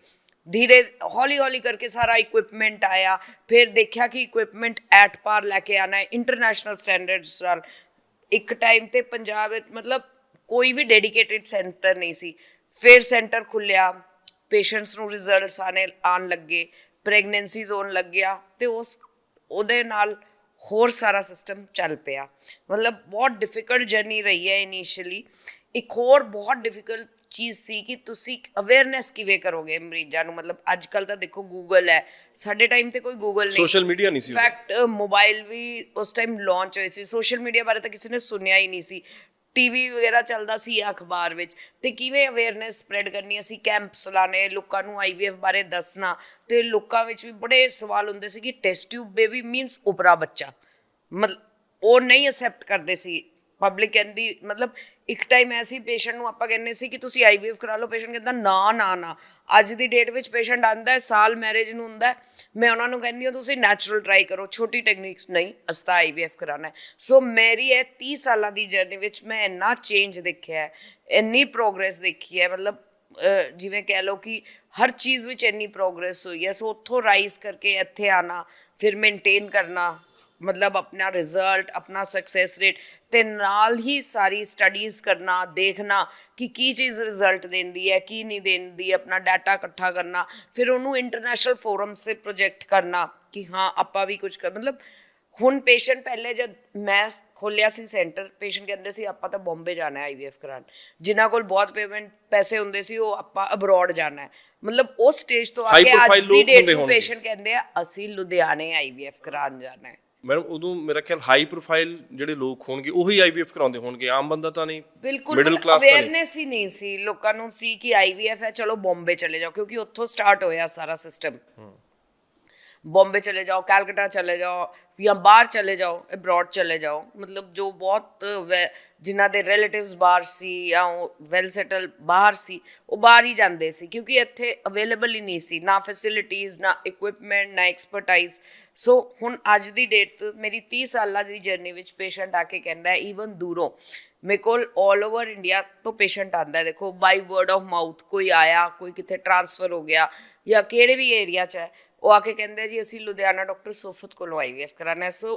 ਧੀਰੇ ਹੌਲੀ ਹੌਲੀ ਕਰਕੇ ਸਾਰਾ ਇਕੁਇਪਮੈਂਟ ਆਇਆ। ਫਿਰ ਦੇਖਿਆ ਕਿ ਇਕੁਇਪਮੈਂਟ ਐਟ ਪਾਰ ਲੈ ਕੇ ਆਉਣਾ ਹੈ ਇੰਟਰਨੈਸ਼ਨਲ ਸਟੈਂਡਰਡਸ ਨਾਲ। ਇੱਕ ਟਾਈਮ 'ਤੇ ਪੰਜਾਬ ਵਿੱਚ ਮਤਲਬ ਕੋਈ ਵੀ ਡੈਡੀਕੇਟਿਡ ਸੈਂਟਰ ਨਹੀਂ ਸੀ। ਫਿਰ ਸੈਂਟਰ ਖੁੱਲ੍ਹਿਆ, ਪੇਸ਼ੈਂਟਸ ਨੂੰ ਰਿਜ਼ਲਟਸ ਆਉਣ ਲੱਗੇ, ਪ੍ਰੈਗਨੈਂਸੀਜ਼ ਹੋਣ ਲੱਗਿਆ, ਅਤੇ ਉਹਦੇ ਨਾਲ ਹੋਰ ਸਾਰਾ ਸਿਸਟਮ ਚੱਲ ਪਿਆ। ਮਤਲਬ ਬਹੁਤ ਡਿਫਿਕਲਟ ਜਰਨੀ ਰਹੀ ਹੈ ਇਨੀਸ਼ੀਅਲੀ। ਇੱਕ ਹੋਰ ਬਹੁਤ ਡਿਫਿਕਲਟ ਚੀਜ਼ ਸੀ ਕਿ ਤੁਸੀਂ ਅਵੇਅਰਨੈਸ ਕਿਵੇਂ ਕਰੋਗੇ ਮਰੀਜ਼ਾਂ ਨੂੰ? ਮਤਲਬ ਅੱਜ ਕੱਲ੍ਹ ਤਾਂ ਦੇਖੋ ਗੂਗਲ ਹੈ, ਸਾਡੇ ਟਾਈਮ 'ਤੇ ਕੋਈ ਗੂਗਲ ਨਹੀਂ, ਸੋਸ਼ਲ ਮੀਡੀਆ ਨਹੀਂ ਸੀ। ਇਨਫੈਕਟ ਮੋਬਾਈਲ ਵੀ ਉਸ ਟਾਈਮ ਲਾਂਚ ਹੋਏ ਸੀ, ਸੋਸ਼ਲ ਮੀਡੀਆ ਬਾਰੇ ਤਾਂ ਕਿਸੇ ਨੇ ਸੁਣਿਆ ਹੀ ਨਹੀਂ ਸੀ। TV ਵਗੈਰਾ ਚੱਲਦਾ ਸੀ ਅਖਬਾਰ ਵਿੱਚ, ਅਤੇ ਕਿਵੇਂ ਅਵੇਅਰਨੈਸ ਸਪਰੈਡ ਕਰਨੀ? ਅਸੀਂ ਕੈਂਪਸ ਲਾਣੇ, ਲੋਕਾਂ ਨੂੰ IVF ਬਾਰੇ ਦੱਸਣਾ। ਅਤੇ ਲੋਕਾਂ ਵਿੱਚ ਵੀ ਬੜੇ ਸਵਾਲ ਹੁੰਦੇ ਸੀ ਕਿ ਟੈਸਟ ਟਿਊਬ ਬੇਬੀ ਮੀਨਸ ਉਪਰਾ ਬੱਚਾ, ਮਤਲਬ ਉਹ ਨਹੀਂ ਅਸੈਪਟ ਕਰਦੇ ਸੀ ਪਬਲਿਕ। ਕਹਿੰਦੀ ਮਤਲਬ ਇੱਕ ਟਾਈਮ ਐਸੀ ਪੇਸ਼ੈਂਟ ਨੂੰ ਆਪਾਂ ਕਹਿੰਦੇ ਸੀ ਕਿ ਤੁਸੀਂ IVF ਕਰਾ ਲਓ, ਪੇਸ਼ੈਂਟ ਕਹਿੰਦਾ ਨਾ ਨਾ ਨਾ। ਅੱਜ ਦੀ ਡੇਟ ਵਿੱਚ ਪੇਸ਼ੈਂਟ ਆਉਂਦਾ, ਸਾਲ ਮੈਰਿਜ ਨੂੰ ਹੁੰਦਾ, ਮੈਂ ਉਹਨਾਂ ਨੂੰ ਕਹਿੰਦੀ ਹਾਂ ਤੁਸੀਂ ਨੈਚੁਰਲ ਟਰਾਈ ਕਰੋ, ਛੋਟੀ ਟੈਕਨੀਕਸ ਨਹੀਂ, ਅਸੀਂ ਤਾਂ IVF ਕਰਾਉਣਾ ਹੈ। ਸੋ ਮੇਰੀ ਇਹ 30 ਸਾਲਾਂ ਦੀ ਜਰਨੀ ਵਿੱਚ ਮੈਂ ਇੰਨਾ ਚੇਂਜ ਦੇਖਿਆ ਹੈ, ਇੰਨੀ ਪ੍ਰੋਗਰੈਸ ਦੇਖੀ ਹੈ। ਮਤਲਬ ਜਿਵੇਂ ਕਹਿ ਲਓ ਕਿ ਹਰ ਚੀਜ਼ ਵਿੱਚ ਇੰਨੀ ਪ੍ਰੋਗਰੈਸ ਹੋਈ ਹੈ। ਸੋ ਉੱਥੋਂ ਰਾਈਜ਼ ਕਰਕੇ ਇੱਥੇ ਆਉਣਾ, ਫਿਰ ਮੇਨਟੇਨ ਕਰਨਾ, ਮਤਲਬ ਆਪਣਾ ਰਿਜ਼ਲਟ, ਆਪਣਾ ਸਕਸੈਸ ਰੇਟ, ਅਤੇ ਨਾਲ ਹੀ ਸਾਰੀ ਸਟੱਡੀਜ਼ ਕਰਨਾ, ਦੇਖਣਾ ਕਿ ਕੀ ਚੀਜ਼ ਰਿਜ਼ਲਟ ਦਿੰਦੀ ਹੈ, ਕੀ ਨਹੀਂ ਦਿੰਦੀ, ਆਪਣਾ ਡਾਟਾ ਇਕੱਠਾ ਕਰਨਾ, ਫਿਰ ਉਹਨੂੰ ਇੰਟਰਨੈਸ਼ਨਲ ਫੋਰਮਸ 'ਤੇ ਪ੍ਰੋਜੈਕਟ ਕਰਨਾ ਕਿ ਹਾਂ ਆਪਾਂ ਵੀ ਕੁਝ ਮਤਲਬ ਹੁਣ ਪੇਸ਼ੈਂਟ ਪਹਿਲੇ ਜਦ ਮੈਂ ਖੋਲਿਆ ਸੀ ਸੈਂਟਰ, ਪੇਸ਼ੈਂਟ ਕਹਿੰਦੇ ਸੀ ਆਪਾਂ ਤਾਂ ਬੰਬੇ ਜਾਣਾ ਹੈ ਆਈਵੀਐਫ ਕਰਾਉਣ, ਜਿਨ੍ਹਾਂ ਕੋਲ ਬਹੁਤ ਪੈਸੇ ਹੁੰਦੇ ਸੀ ਉਹ ਆਪਾਂ ਅਬਰੋਡ ਜਾਣਾ ਹੈ। ਮਤਲਬ ਉਸ ਸਟੇਜ ਤੋਂ ਆ High ਕੇ profile ਅੱਜ ਦੀ ਲੋਕ ਡੇਟ ਹੁੰਦੇ ਨੂੰ ਹੋਣਗੇ। ਪੇਸ਼ੈਂਟ ਕਹਿੰਦੇ ਆ ਅਸੀਂ ਲੁਧਿਆਣੇ ਆਈਵੀਐਫ ਕਰਾਉਣ ਜਾਣਾ ਹੈ। ਮੈਡਮ ਉਦੋਂ ਮੇਰਾ ਖਿਆਲ ਹਾਈ ਪ੍ਰੋਫਾਈਲ ਜਿਹੜੇ ਲੋਕ ਹੋਣਗੇ ਉਹੀ ਆਈਵੀਐਫ ਕਰਾਉਂਦੇ ਹੋਣਗੇ, ਆਮ ਬੰਦਾ ਤਾਂ ਨਹੀਂ, ਬਿਲਕੁਲ ਮਿਡਲ ਕਲਾਸ ਤਾਂ ਨਹੀਂ। ਅਵੇਅਰਨੈਸ ਹੀ ਨਹੀਂ ਸੀ ਲੋਕਾਂ ਨੂੰ, ਸੀ ਕਿ ਆਈਵੀਐਫ ਹੈ ਚਲੋ ਬੰਬੇ ਚਲੇ ਜਾਓ, ਕਿਉਂਕਿ ਉੱਥੋਂ ਸਟਾਰਟ ਹੋਇਆ ਸਾਰਾ ਸਿਸਟਮ। बॉम्बे चले जाओ, कैलकाटा चले जाओ या बाहर चले जाओ, अब्रॉड चले जाओ, मतलब जो बहुत जिन्हां दे रिलेटिव्स बाहर सी या वैल सैटल बाहर सी वो बाहर ही जाते सी, क्योंकि इत्थे अवेलेबल ही नहीं सी ना फैसिलिटीज़ ना इक्विपमेंट ना एक्सपर्टाइज। सो हुण अज दी डेट मेरी 30 साल की जर्नी विच पेशेंट आके कहता है, ईवन दूरों मेरे को ऑल ओवर इंडिया तो पेशेंट आता है, देखो बाई वर्ड ऑफ माउथ, कोई आया कोई कितने ट्रांसफर हो गया या किहड़े भी एरिया च है, वो आके कहते जी असी लुधियाना डॉक्टर सोफत को आईवीएफ कराना है। सो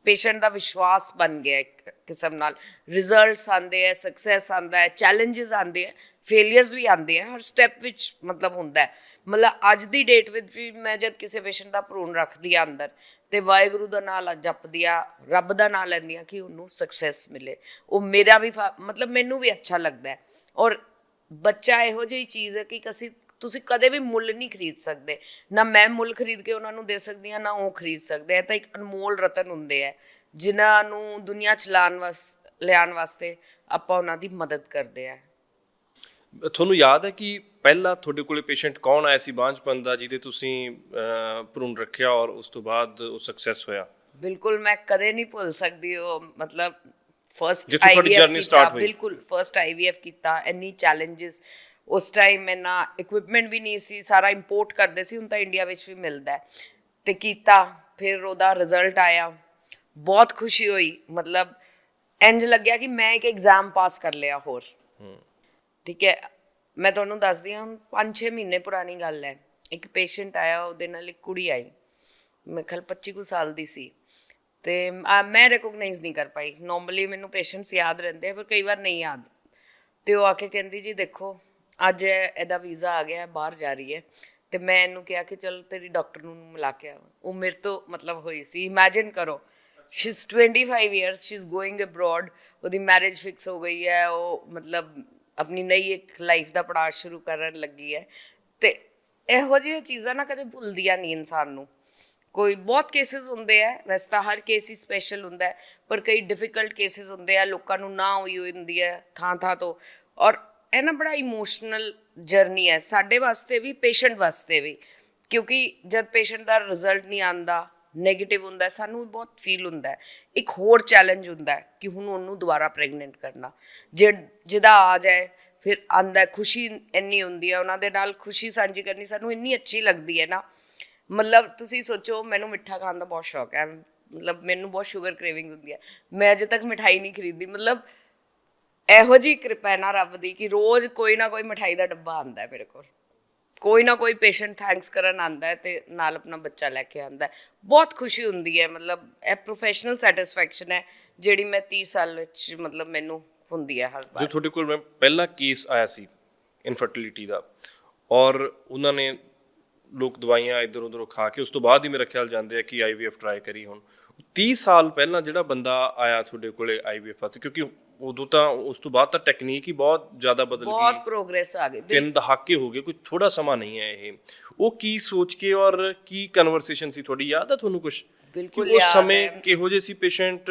पेशेंट का विश्वास बन गया एक किस्म नाल, रिजल्ट्स आते हैं, सक्सैस आता है, चैलेंजेस आते हैं, फेलियर्स भी आते हैं, हर स्टैप विच मतलब होंदा है। मतलब अज दी डेट विच भी मैं जब किसी पेशेंट का भरूण रखदी आ अंदर तो वाहिगुरू का नाम जपदी आ, रब का नाम लैंदी आ कि उन्होंने सक्सैस मिले, वो मेरा भी मतलब मैनू भी अच्छा लगता है। और बच्चा इहो जी चीज़ है कि असी ਤੁਸੀਂ ਕਦੇ ਵੀ ਮੁੱਲ ਨਹੀਂ ਖਰੀਦ ਸਕਦੇ, ਨਾ ਮੈਂ ਮੁੱਲ ਖਰੀਦ ਕੇ ਉਹਨਾਂ ਨੂੰ ਦੇ ਸਕਦੀ ਹਾਂ ਨਾ ਉਹ ਖਰੀਦ ਸਕਦੇ। ਇਹ ਤਾਂ ਇੱਕ ਅਨਮੋਲ ਰਤਨ ਹੁੰਦੇ ਹੈ ਜਿਨ੍ਹਾਂ ਨੂੰ ਦੁਨੀਆ ਚਲਾਉਣ ਲਿਆਉਣ ਵਾਸਤੇ ਆਪਾਂ ਉਹਨਾਂ ਦੀ ਮਦਦ ਕਰਦੇ ਆ। ਤੁਹਾਨੂੰ ਯਾਦ ਹੈ ਕਿ ਪਹਿਲਾਂ ਤੁਹਾਡੇ ਕੋਲੇ ਪੇਸ਼ੈਂਟ ਕੌਣ ਆਇਆ ਸੀ ਬਾਂਝਪਨ ਦਾ ਜਿਹਦੇ ਤੁਸੀਂ ਭਰੂਣ ਰੱਖਿਆ ਔਰ ਉਸ ਤੋਂ ਬਾਅਦ ਉਹ ਸਕਸੈਸ ਹੋਇਆ? ਬਿਲਕੁਲ ਮੈਂ ਕਦੇ ਨਹੀਂ ਭੁੱਲ ਸਕਦੀ ਉਹ, ਮਤਲਬ ਫਰਸਟ ਆਈਵੀਐਫ ਕੀਤਾ, ਬਿਲਕੁਲ ਫਰਸਟ ਆਈਵੀਐਫ ਕੀਤਾ, ਇੰਨੀ ਚੈਲੰਜਸ उस टाइम मैं ना इक्विपमेंट भी नहीं सी, सारा इंपोर्ट करते सी, हुण तां इंडिया विच भी मिलदा है ते कीता। फिर उहदा रिजल्ट आया, बहुत खुशी हुई, मतलब इंज लग्या कि मैं एक एग्जाम पास कर लिया होर। ठीक है, मैं तुहानूं दसदी हां, 5-6 महीने पुरानी गल है, एक पेशेंट आया, उहदे नाल एक कुड़ी आई, मेरे ख्याल 25 साल दी सी ते मैं रिकोगनाइज नहीं कर पाई। नॉर्मली मैनूं पेशेंट्स याद रहिंदे पर कई बार नहीं याद, ते वो आके कहंदी जी देखो ਅੱਜ ਇਹਦਾ ਵੀਜ਼ਾ ਆ ਗਿਆ, ਬਾਹਰ ਜਾ ਰਹੀ ਹੈ, ਤੇ ਮੈਂ ਇਹਨੂੰ ਕਿਹਾ ਕਿ ਚਲ ਤੇਰੀ ਡਾਕਟਰ ਨੂੰ ਮਿਲਾ ਕੇ ਆ। ਉਹ ਮੇਰੇ ਤੋਂ ਮਤਲਬ ਹੋਈ ਸੀ, ਇਮੈਜਿਨ ਕਰੋ, she is 25 years, she is going abroad, ਉਹਦੀ ਮੈਰਿਜ ਫਿਕਸ ਹੋ ਗਈ ਹੈ, ਉਹ ਮਤਲਬ ਆਪਣੀ ਨਈ ਇੱਕ ਲਾਈਫ ਦਾ ਪੜਾਅ ਸ਼ੁਰੂ ਕਰਨ ਲੱਗੀ ਹੈ। ਤੇ ਇਹੋ ਜਿਹੀਆਂ ਚੀਜ਼ਾਂ ਨਾ ਕਦੇ ਭੁੱਲਦੀਆਂ ਨਹੀਂ ਇਨਸਾਨ ਨੂੰ। ਕੋਈ ਬਹੁਤ ਕੇਸਿਸ ਹੁੰਦੇ ਹੈ, ਵੈਸੇ ਤਾਂ ਹਰ ਕੇਸ ਹੀ ਸਪੈਸ਼ਲ ਹੁੰਦਾ ਹੈ, ਪਰ ਕਈ ਡਿਫਿਕਲਟ ਕੇਸਿਸ ਹੁੰਦੇ ਆ, ਲੋਕਾਂ ਨੂੰ ਨਾ ਹੋਈ ਹੁੰਦੀ ਹੈ ਥਾਂ ਥਾਂ ਤੋਂ। ਔਰ ਇਹ ਨਾ ਬੜਾ ਇਮੋਸ਼ਨਲ ਜਰਨੀ ਹੈ ਸਾਡੇ ਵਾਸਤੇ ਵੀ, ਪੇਸ਼ੈਂਟ ਵਾਸਤੇ ਵੀ, ਕਿਉਂਕਿ ਜਦ ਪੇਸ਼ੈਂਟ ਦਾ ਰਿਜ਼ਲਟ ਨਹੀਂ ਆਉਂਦਾ, ਨੈਗੇਟਿਵ ਹੁੰਦਾ, ਸਾਨੂੰ ਵੀ ਬਹੁਤ ਫੀਲ ਹੁੰਦਾ। ਇੱਕ ਹੋਰ ਚੈਲੰਜ ਹੁੰਦਾ ਕਿ ਹੁਣ ਉਹਨੂੰ ਦੁਬਾਰਾ ਪ੍ਰੈਗਨੈਂਟ ਕਰਨਾ, ਜਿਹਦਾ ਆ ਜਾਏ ਫਿਰ ਆਉਂਦਾ, ਖੁਸ਼ੀ ਇੰਨੀ ਹੁੰਦੀ ਹੈ ਉਹਨਾਂ ਦੇ ਨਾਲ, ਖੁਸ਼ੀ ਸਾਂਝੀ ਕਰਨੀ ਸਾਨੂੰ ਇੰਨੀ ਅੱਛੀ ਲੱਗਦੀ ਹੈ ਨਾ। ਮਤਲਬ ਤੁਸੀਂ ਸੋਚੋ, ਮੈਨੂੰ ਮਿੱਠਾ ਖਾਣ ਦਾ ਬਹੁਤ ਸ਼ੌਕ ਹੈ, ਮਤਲਬ ਮੈਨੂੰ ਬਹੁਤ ਸ਼ੂਗਰ ਕ੍ਰੇਵਿੰਗ ਹੁੰਦੀ ਹੈ, ਮੈਂ ਅਜੇ ਤੱਕ ਮਿਠਾਈ ਨਹੀਂ ਖਰੀਦੀ। ਮਤਲਬ ਇਹੋ ਜਿਹੀ ਕਿਰਪਾ ਹੈ ਨਾ ਰੱਬ ਦੀ ਕਿ ਰੋਜ਼ ਕੋਈ ਨਾ ਕੋਈ ਮਿਠਾਈ ਦਾ ਡੱਬਾ ਆਉਂਦਾ ਮੇਰੇ ਕੋਲ, ਕੋਈ ਨਾ ਕੋਈ ਪੇਸ਼ੈਂਟ ਥੈਂਕਸ ਕਰਨ ਆਉਂਦਾ ਹੈ ਤੇ ਨਾਲ ਆਪਣਾ ਬੱਚਾ ਲੈ ਕੇ ਆਉਂਦਾ ਹੈ। ਬਹੁਤ ਖੁਸ਼ੀ ਹੁੰਦੀ ਹੈ, ਮਤਲਬ ਇਹ ਪ੍ਰੋਫੈਸ਼ਨਲ ਸੈਟੀਸਫੈਕਸ਼ਨ ਹੈ ਜਿਹੜੀ ਮੈਂ 30 ਸਾਲ ਵਿੱਚ ਮਤਲਬ ਮੈਨੂੰ ਹੁੰਦੀ ਹੈ ਹਰ ਵਾਰ। ਜੋ ਤੁਹਾਡੇ ਕੋਲ ਮੈਂ ਪਹਿਲਾ ਕੇਸ ਆਇਆ ਸੀ ਇਨਫਰਟੀਲਿਟੀ ਦਾ, ਔਰ ਉਹਨਾਂ ਨੇ ਲੋਕ ਦਵਾਈਆਂ ਇੱਧਰ ਉੱਧਰੋਂ ਖਾ ਕੇ ਉਸ ਤੋਂ ਬਾਅਦ ਹੀ ਮੇਰਾ ਖਿਆਲ ਜਾਂਦੇ ਆ ਕਿ ਆਈਵੀਐਫ ਟਰਾਈ ਕਰੀ। ਹੁਣ 30 ਸਾਲ ਪਹਿਲਾਂ ਜਿਹੜਾ ਬੰਦਾ ਆਇਆ ਤੁਹਾਡੇ ਕੋਲੇ ਆਈਵੀਐਫ ਵਾਸਤੇ, ਕਿਉਂਕਿ ਉਦੋਂ ਤਾਂ ਉਸ ਤੋਂ ਬਾਅਦ ਤਾਂ ਟੈਕਨੀਕ ਹੀ ਬਹੁਤ ਜ਼ਿਆਦਾ ਬਦਲ ਗਈ, ਬਹੁਤ ਪ੍ਰੋਗਰੈਸ ਆ ਗਈ, 3 ਦਹਾਕੇ ਹੋ ਗਏ, ਕੋਈ ਥੋੜਾ ਸਮਾਂ ਨਹੀਂ ਹੈ ਇਹ। ਉਹ ਕੀ ਸੋਚ ਕੇ ਔਰ ਕੀ ਕਨਵਰਸੇਸ਼ਨ ਸੀ ਤੁਹਾਡੀ, ਯਾਦ ਆ ਤੁਹਾਨੂੰ ਕੁਝ? ਬਿਲਕੁਲ ਉਸ ਸਮੇਂ ਕਿਹੋ ਜਿਹੇ ਸੀ ਪੇਸ਼ੈਂਟ,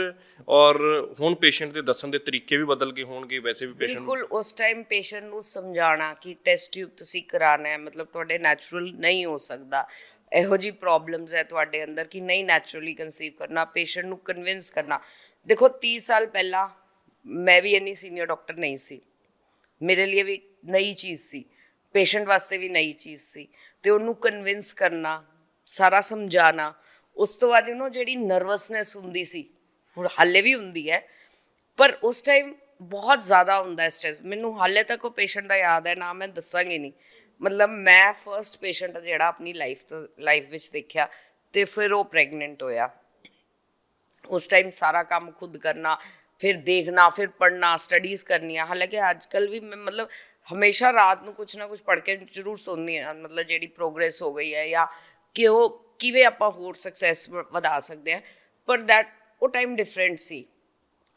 ਔਰ ਹੁਣ ਪੇਸ਼ੈਂਟ ਦੇ ਦੱਸਣ ਦੇ ਤਰੀਕੇ ਵੀ ਬਦਲ ਗਏ ਹੋਣਗੇ ਵੈਸੇ ਵੀ ਪੇਸ਼ੈਂਟ? ਬਿਲਕੁਲ, ਉਸ ਟਾਈਮ ਪੇਸ਼ੈਂਟ ਨੂੰ ਸਮਝਾਉਣਾ ਕਿ ਟੈਸਟ ਟਿਊਬ ਤੁਸੀਂ ਕਰਾਉਣਾ ਹੈ, ਮਤਲਬ ਤੁਹਾਡੇ ਨੈਚੁਰਲ ਨਹੀਂ ਹੋ ਸਕਦਾ, ਇਹੋ ਜਿਹੀ ਪ੍ਰੋਬਲਮਸ ਹੈ ਤੁਹਾਡੇ ਅੰਦਰ ਕਿ ਨਹੀਂ ਨੈਚੁਰਲੀ ਕਨਸੀਵ ਕਰਨਾ, ਪੇਸ਼ੈਂਟ ਨੂੰ ਕਨਵਿੰਸ ਕਰਨਾ। ਦੇਖੋ 30 ਸਾਲ ਪਹਿਲਾਂ ਮੈਂ ਵੀ ਇੰਨੀ ਸੀਨੀਅਰ ਡਾਕਟਰ ਨਹੀਂ ਸੀ, ਮੇਰੇ ਲਈ ਵੀ ਨਈ ਚੀਜ਼ ਸੀ, ਪੇਸ਼ੈਂਟ ਵਾਸਤੇ ਵੀ ਨਈ ਚੀਜ਼ ਸੀ, ਅਤੇ ਉਹਨੂੰ ਕਨਵਿੰਸ ਕਰਨਾ, ਸਾਰਾ ਸਮਝਾਉਣਾ। ਉਸ ਤੋਂ ਬਾਅਦ ਉਹਨੂੰ ਜਿਹੜੀ ਨਰਵਸਨੈਸ ਹੁੰਦੀ ਸੀ, ਹੁਣ ਹਾਲੇ ਵੀ ਹੁੰਦੀ ਹੈ, ਪਰ ਉਸ ਟਾਈਮ ਬਹੁਤ ਜ਼ਿਆਦਾ ਹੁੰਦਾ ਸਟ੍ਰੈਸ। ਮੈਨੂੰ ਹਾਲੇ ਤੱਕ ਉਹ ਪੇਸ਼ੈਂਟ ਦਾ ਯਾਦ ਹੈ ਨਾ, ਮੈਂ ਦੱਸਾਂਗੀ ਨਹੀਂ। ਮਤਲਬ ਮੈਂ ਫਸਟ ਪੇਸ਼ੈਂਟ ਜਿਹੜਾ ਆਪਣੀ ਲਾਈਫ ਵਿੱਚ ਦੇਖਿਆ ਅਤੇ ਫਿਰ ਉਹ ਪ੍ਰੈਗਨੈਂਟ ਹੋਇਆ। ਉਸ ਟਾਈਮ ਸਾਰਾ ਕੰਮ ਖੁਦ ਕਰਨਾ, ਫਿਰ ਦੇਖਣਾ, ਫਿਰ ਪੜ੍ਹਨਾ, ਸਟੱਡੀਜ਼ ਕਰਨੀਆਂ। ਹਾਲਾਂਕਿ ਅੱਜ ਕੱਲ੍ਹ ਵੀ ਮੈਂ ਮਤਲਬ ਹਮੇਸ਼ਾ ਰਾਤ ਨੂੰ ਕੁਛ ਨਾ ਕੁਛ ਪੜ੍ਹ ਕੇ ਜ਼ਰੂਰ ਸੌਂਦੀ ਹਾਂ, ਮਤਲਬ ਜਿਹੜੀ ਪ੍ਰੋਗਰੈਸ ਹੋ ਗਈ ਹੈ ਜਾਂ ਕਿਵੇਂ ਆਪਾਂ ਹੋਰ ਸਕਸੈਸ ਵਧਾ ਸਕਦੇ ਹਾਂ। ਪਰ ਦੈਟ ਉਹ ਟਾਈਮ ਡਿਫਰੈਂਟ ਸੀ।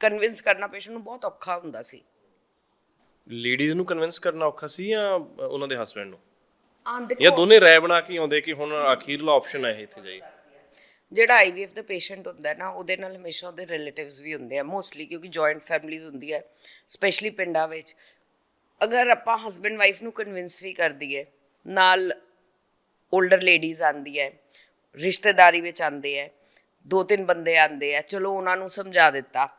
ਕਨਵਿੰਸ ਕਰਨਾ ਪੇਸ਼ੈਂਟ ਨੂੰ ਬਹੁਤ ਔਖਾ ਹੁੰਦਾ ਸੀ। ਲੇਡੀਜ਼ ਨੂੰ ਕਨਵਿੰਸ ਕਰਨਾ ਔਖਾ ਸੀ ਜਾਂ ਉਹਨਾਂ ਦੇ ਹਸਬੈਂਡ ਨੂੰ, ਜਾਂ ਦੇਖੋ ਦੋਨੇ ਰਾਏ ਬਣਾ ਕੇ ਆਉਂਦੇ ਕਿ ਹੁਣ ਅਖੀਰਲਾ ਆਪਸ਼ਨ ਹੈ ਇਹ ਇੱਥੇ ਜਾਈ? ਜਿਹੜਾ IVF ਦਾ ਪੇਸ਼ੈਂਟ ਹੁੰਦਾ ਹੈ ਨਾ, ਉਹਦੇ ਨਾਲ ਹਮੇਸ਼ਾ ਉਹਦੇ ਰਿਲੇਟਿਵਸ ਵੀ ਹੁੰਦੇ ਆ ਮੋਸਟਲੀ, ਕਿਉਂਕਿ ਜੁਆਇੰਟ ਫੈਮਿਲੀਜ਼ ਹੁੰਦੀ ਹੈ ਸਪੈਸ਼ਲੀ ਪਿੰਡਾਂ ਵਿੱਚ। ਅਗਰ ਆਪਾਂ ਹਸਬੈਂਡ ਵਾਈਫ ਨੂੰ ਕਨਵਿੰਸ ਵੀ ਕਰ ਦਈਏ, ਨਾਲ ਓਲਡਰ ਲੇਡੀਜ਼ ਆਉਂਦੀ ਹੈ, ਰਿਸ਼ਤੇਦਾਰੀ ਵਿੱਚ ਆਉਂਦੇ ਹੈ, 2-3 ਬੰਦੇ ਆਉਂਦੇ ਆ, ਚਲੋ ਉਹਨਾਂ ਨੂੰ ਸਮਝਾ ਦਿੱਤਾ,